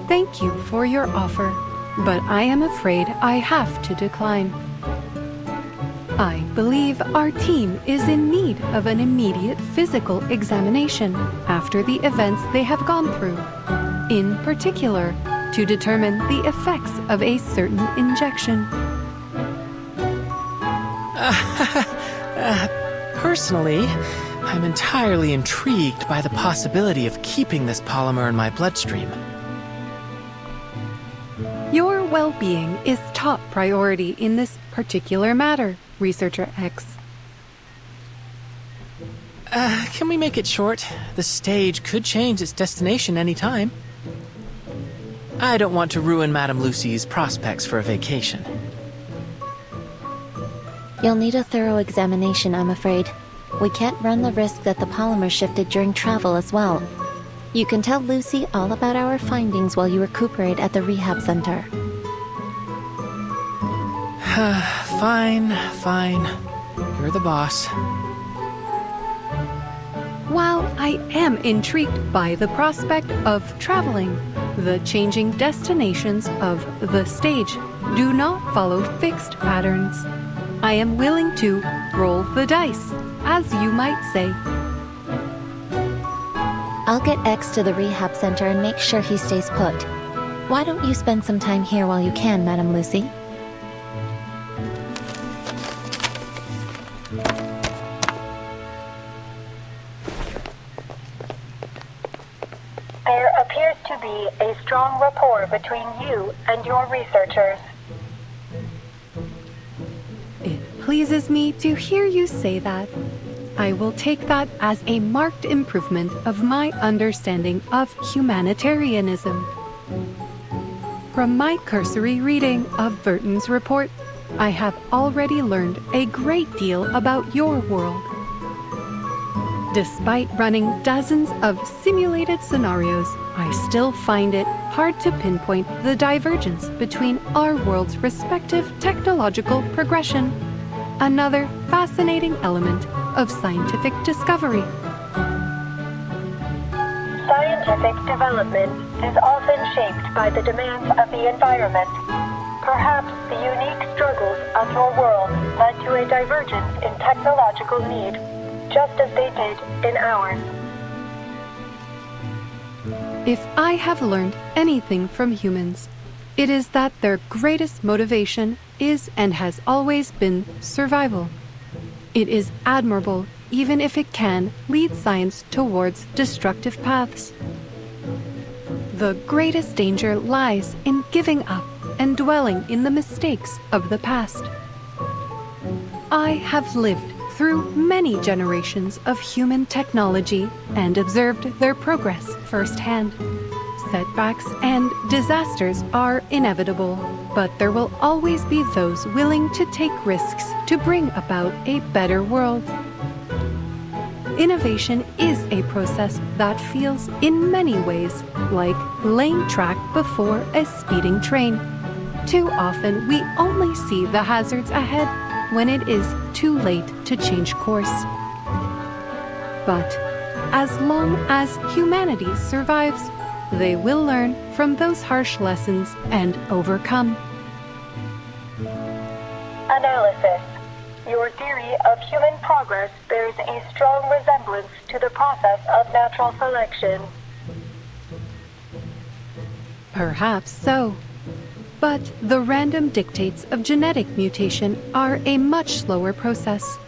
Thank you for your offer, but I am afraid I have to decline. I believe our team is in need of an immediate physical examination after the events they have gone through, in particular, to determine the effects of a certain injection. Personally, I'm entirely intrigued by the possibility of keeping this polymer in my bloodstream. Your well-being is top priority in this particular matter, Researcher X. Can we make it short? The stage could change its destination any time. I don't want to ruin Madame Lucy's prospects for a vacation. You'll need a thorough examination, I'm afraid. We can't run the risk that the polymer shifted during travel as well. You can tell Lucy all about our findings while you recuperate at the rehab center. Fine. You're the boss. While I am intrigued by the prospect of traveling, the changing destinations of the stage do not follow fixed patterns. I am willing to roll the dice, as you might say. I'll get X to the rehab center and make sure he stays put. Why don't you spend some time here while you can, Madame Lucy? There appears to be a strong rapport between you and your researchers. It pleases me to hear you say that. I will take that as a marked improvement of my understanding of humanitarianism. From my cursory reading of Verton's report, I have already learned a great deal about your world. Despite running dozens of simulated scenarios, I still find it hard to pinpoint the divergence between our world's respective technological progression. Another fascinating element of scientific discovery. Scientific development is often shaped by the demands of the environment. Perhaps the unique struggles of your world led to a divergence in technological need, just as they did in ours. If I have learned anything from humans, it is that their greatest motivation is and has always been survival. It is admirable, even if it can lead science towards destructive paths. The greatest danger lies in giving up and dwelling in the mistakes of the past. I have lived through many generations of human technology and observed their progress firsthand. Setbacks and disasters are inevitable, but there will always be those willing to take risks to bring about a better world. Innovation is a process that feels in many ways like laying track before a speeding train. Too often we only see the hazards ahead when it is too late to change course. But as long as humanity survives, they will learn from those harsh lessons and overcome. Analysis. Your theory of human progress bears a strong resemblance to the process of natural selection. Perhaps so. But the random dictates of genetic mutation are a much slower process.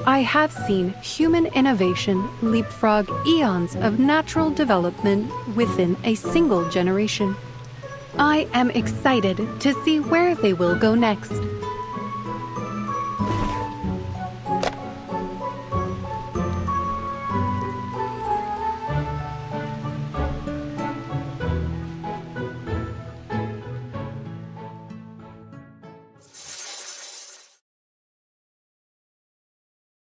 I have seen human innovation leapfrog eons of natural development within a single generation. I am excited to see where they will go next.